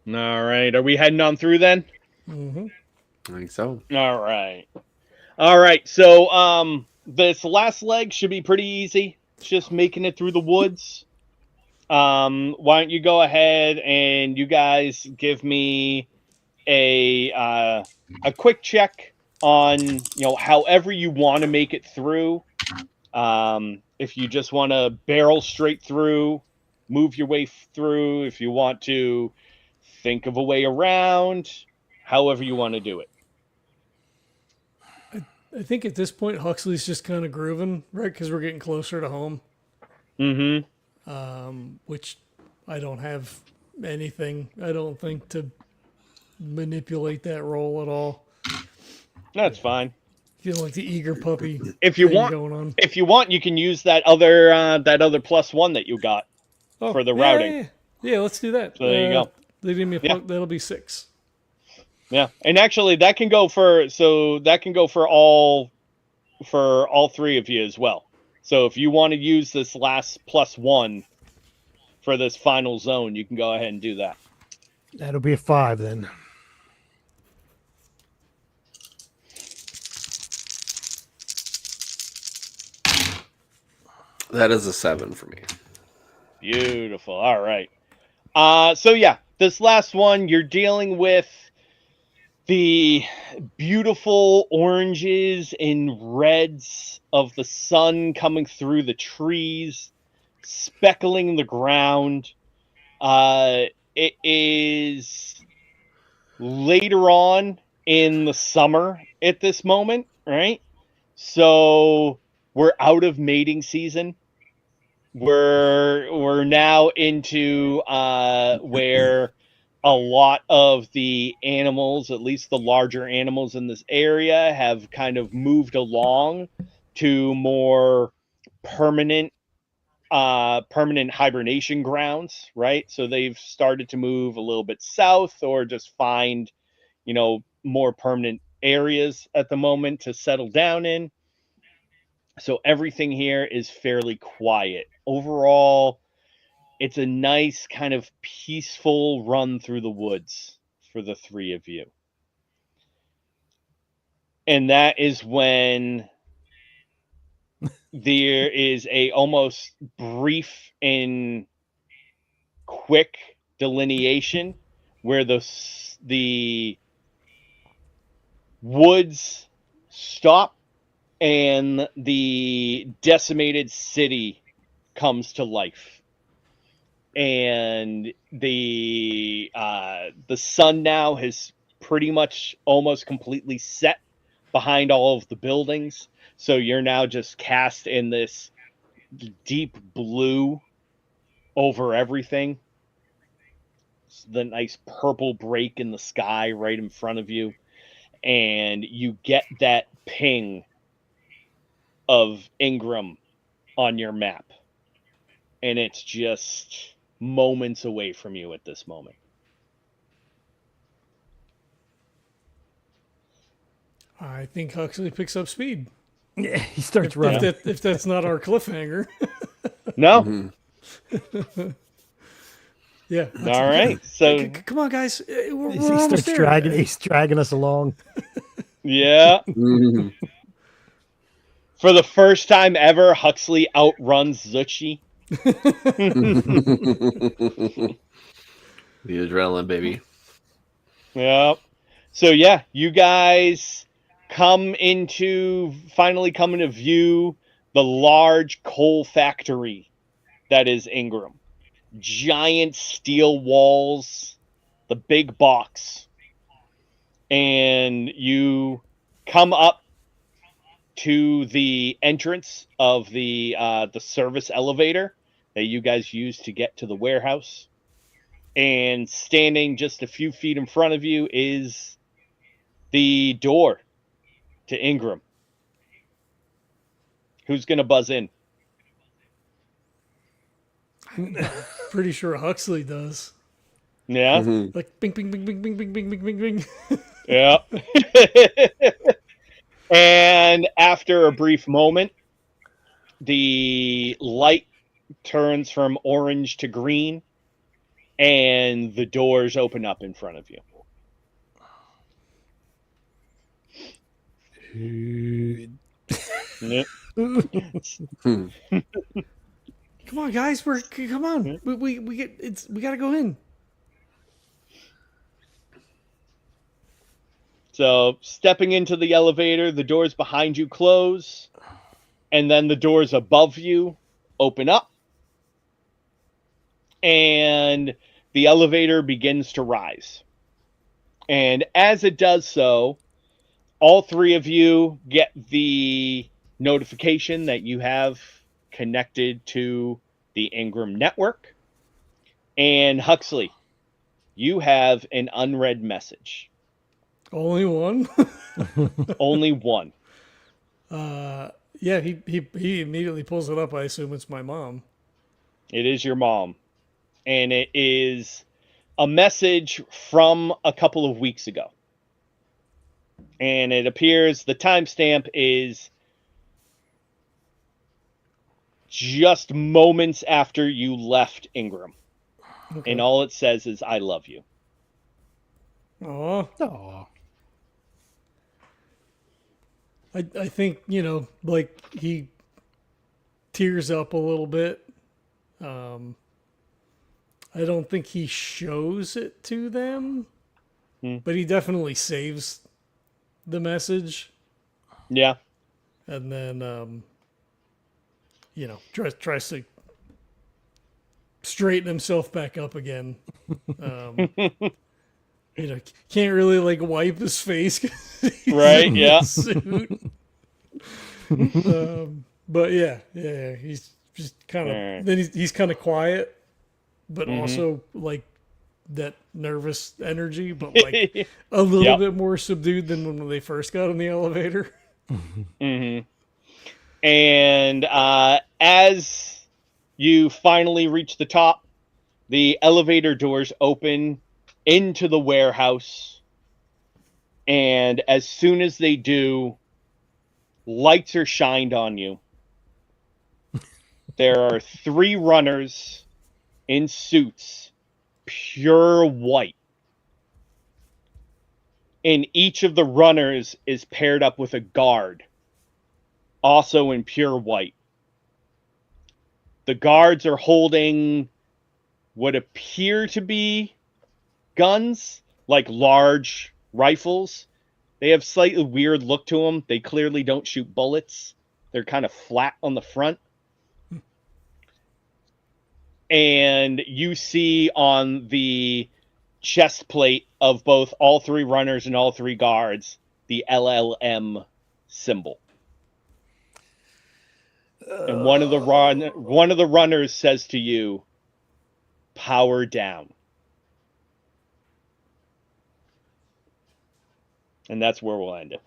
All right. Are we heading on through then? Mm-hmm. I think so. All right. All right. So this last leg should be pretty easy. It's just making it through the woods. Why don't you go ahead and you guys give me a quick check on however you want to make it through. If you just want to barrel straight through, move your way through. If you want to think of a way around, however you want to do it. I think at this point Huxley's just kind of grooving, right? Because we're getting closer to home. Mm-hmm. Which I don't have anything, I don't think, to manipulate that role at all. That's fine. Feel like the eager puppy. If you thing want, going on. if you want, you can use that other +1 that you got for the routing. Yeah, let's do that. So there you go. They give me that'll be 6. Yeah, and actually that can go for all 3 of you as well. So if you want to use this last +1 for this final zone, you can go ahead and do that. That'll be a 5 then. That is a 7 for me. Beautiful. All right. So yeah, this last one, you're dealing with the beautiful oranges and reds of the sun coming through the trees, speckling the ground. It is later on in the summer at this moment, right? So we're out of mating season. We're now into where a lot of the animals, at least the larger animals in this area, have kind of moved along to more permanent hibernation grounds, right? So they've started to move a little bit south or just find, more permanent areas at the moment to settle down in. So everything here is fairly quiet. Overall, it's a nice kind of peaceful run through the woods for the 3 of you. And that is when there is a almost brief and quick delineation where the woods stop and the decimated city comes to life. And the sun now has pretty much almost completely set behind all of the buildings. So you're now just cast in this deep blue over everything. The nice purple break in the sky right in front of you. And you get that ping of Ingrahm on your map. And it's just moments away from you at this moment. I think Huxley picks up speed. Yeah, he starts If, running. if that's not our cliffhanger. No? Mhm. Yeah. All right. So, Come on, guys. We're He almost starts there. dragging. He's dragging us along. yeah. Mhm. For the first time ever, Huxley outruns Zuchy. The adrenaline, baby. Yeah. So yeah, you guys finally come into view the large coal factory that is Ingrahm. Giant steel walls, the big box. And you come up to the entrance of the service elevator that you guys use to get to the warehouse. And standing just a few feet in front of you is the door to Ingrahm. Who's going to buzz in? Pretty sure Huxley does. Yeah? Mhm. Like bing, bing, bing, bing, bing, bing, bing, bing, bing, bing. Yeah. And after a brief moment, the light turns from orange to green, and the doors open up in front of you. Yep. Hmm. Come on, guys. Come on. We gotta go in. So, stepping into the elevator, the doors behind you close, and then the doors above you open up, and the elevator begins to rise. And as it does so, all three of you get the notification that you have connected to the Ingrahm network. And Huxley, you have an unread message. Only one. Only one. Yeah, he immediately pulls it up. I assume it's my mom. It is your mom. And it is a message from a couple of weeks ago. And it appears the timestamp is just moments after you left Ingrahm. Okay. And all it says is, I love you. Aw. Aw. I think, like he tears up a little bit. I don't think he shows it to them, but he definitely saves the message Yeah. and then, tries to straighten himself back up again. Can't really like wipe his face. 'Cause he's Right, in yeah. the suit. But yeah, he's just kind of. Alright. Then he's kind of quiet, but Mhm. also like that nervous energy, but like a little Yep. bit more subdued than when they first got in the elevator. Mm-hmm. And as you finally reach the top, the elevator doors open into the warehouse. And as soon as they do, lights are shined on you. There are 3 runners in suits, pure white. And each of the runners is paired up with a guard, also in pure white. The guards are holding what appear to be guns, like large rifles. They have slightly weird look to them. They clearly don't shoot bullets. They're kind of flat on the front. And you see on the chest plate of both all 3 runners and all 3 guards the LLM symbol. And one of the runners says to you, "Power down." And that's where we'll end it.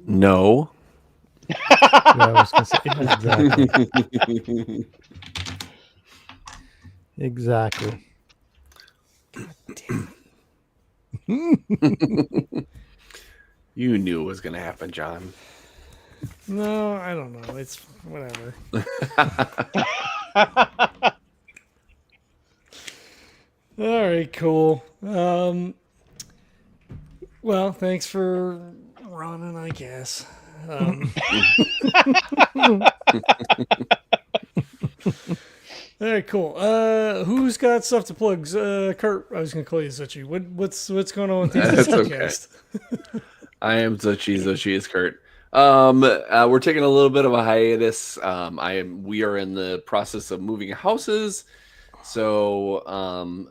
No. Yeah, I was gonna say, exactly. You knew it was going to happen, John. No, I don't know. It's whatever. All right, cool. Well, thanks for running, I guess. All right, cool. Who's got stuff to plug? Kurt, I was going to call you Zuchy. What's going on with this That's okay. podcast? I am Zuchy. Zuchy is Kurt. We're taking a little bit of a hiatus. We are in the process of moving houses, so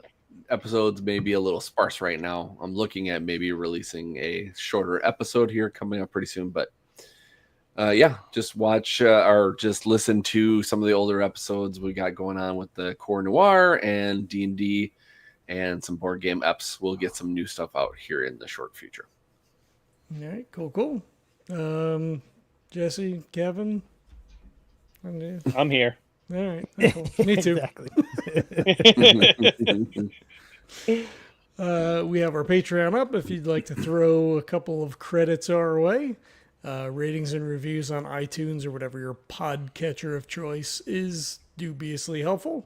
episodes may be a little sparse right now. I'm looking at maybe releasing a shorter episode here coming up pretty soon, but just watch or just listen to some of the older episodes we got going on with the Core Noir and D&D and some board game eps. We'll get some new stuff out here in the short future. All right, cool. Jesse, Kevin? I'm here. All right, cool. Me too. Exactly. We have our Patreon up if you'd like to throw a couple of credits our way. Ratings and reviews on iTunes or whatever your podcatcher of choice is dubiously helpful.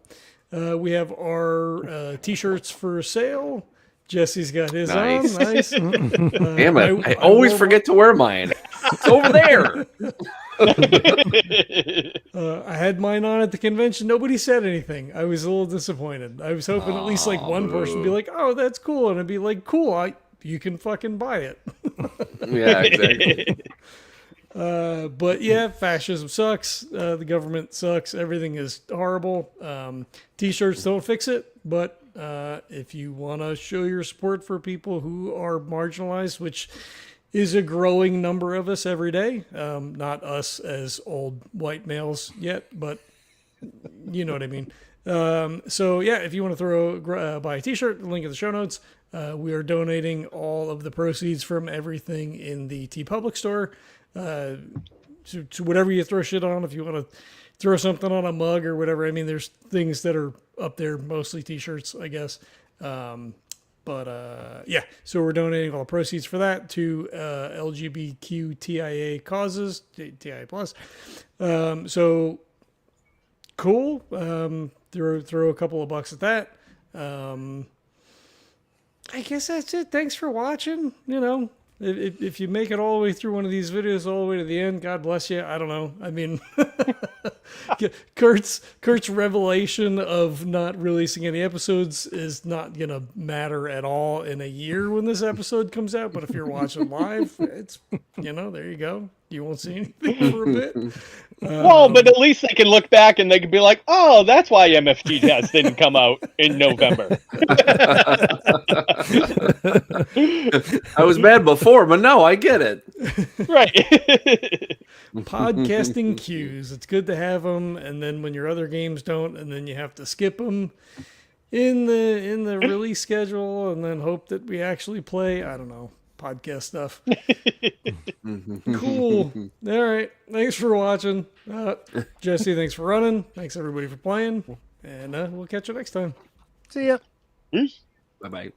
We have our T-shirts for sale. Jesse's got his Nice. on. Nice. Damn it. I always forget to wear mine. It's over there. I had mine on at the convention. Nobody said anything. I was a little disappointed. I was hoping at least like one person would be like, "Oh, that's cool," and I'd be like, "Cool, you can fucking buy it." Yeah, exactly. But yeah, fascism sucks. The government sucks. Everything is horrible. T-shirts don't fix it, but if you want to show your support for people who are marginalized, which is a growing number of us every day, not us as old white males yet, but you know what I mean. So yeah, if you want to buy a T-shirt, link in the show notes. We are donating all of the proceeds from everything in the TeePublic store to whatever you throw shit on. If you want to throw something on a mug or whatever, I mean, there's things that are up there, mostly T-shirts, I guess. Yeah, so we're donating all the proceeds for that to LGBTQIA causes, TIA plus. So cool. Throw a couple of bucks at that. I guess that's it. Thanks for watching. You know, if you make it all the way through one of these videos all the way to the end, God bless you. I don't know. I mean, Kurt's revelation of not releasing any episodes is not gonna matter at all in a year when this episode comes out. But if you're watching live, it's, you know, there you go. You won't see anything for a bit. Well, but at least they can look back and they can be like, "Oh, that's why MFG Test didn't come out in November." I was mad before, but no, I get it. Right. Podcasting cues. It's good to have them, and then when your other games don't, and then you have to skip them in the release schedule, and then hope that we actually play. I don't know, podcast stuff. Cool. All right. Thanks for watching. Jesse, thanks for running. Thanks everybody for playing, and we'll catch you next time. See ya. Peace. Bye-bye.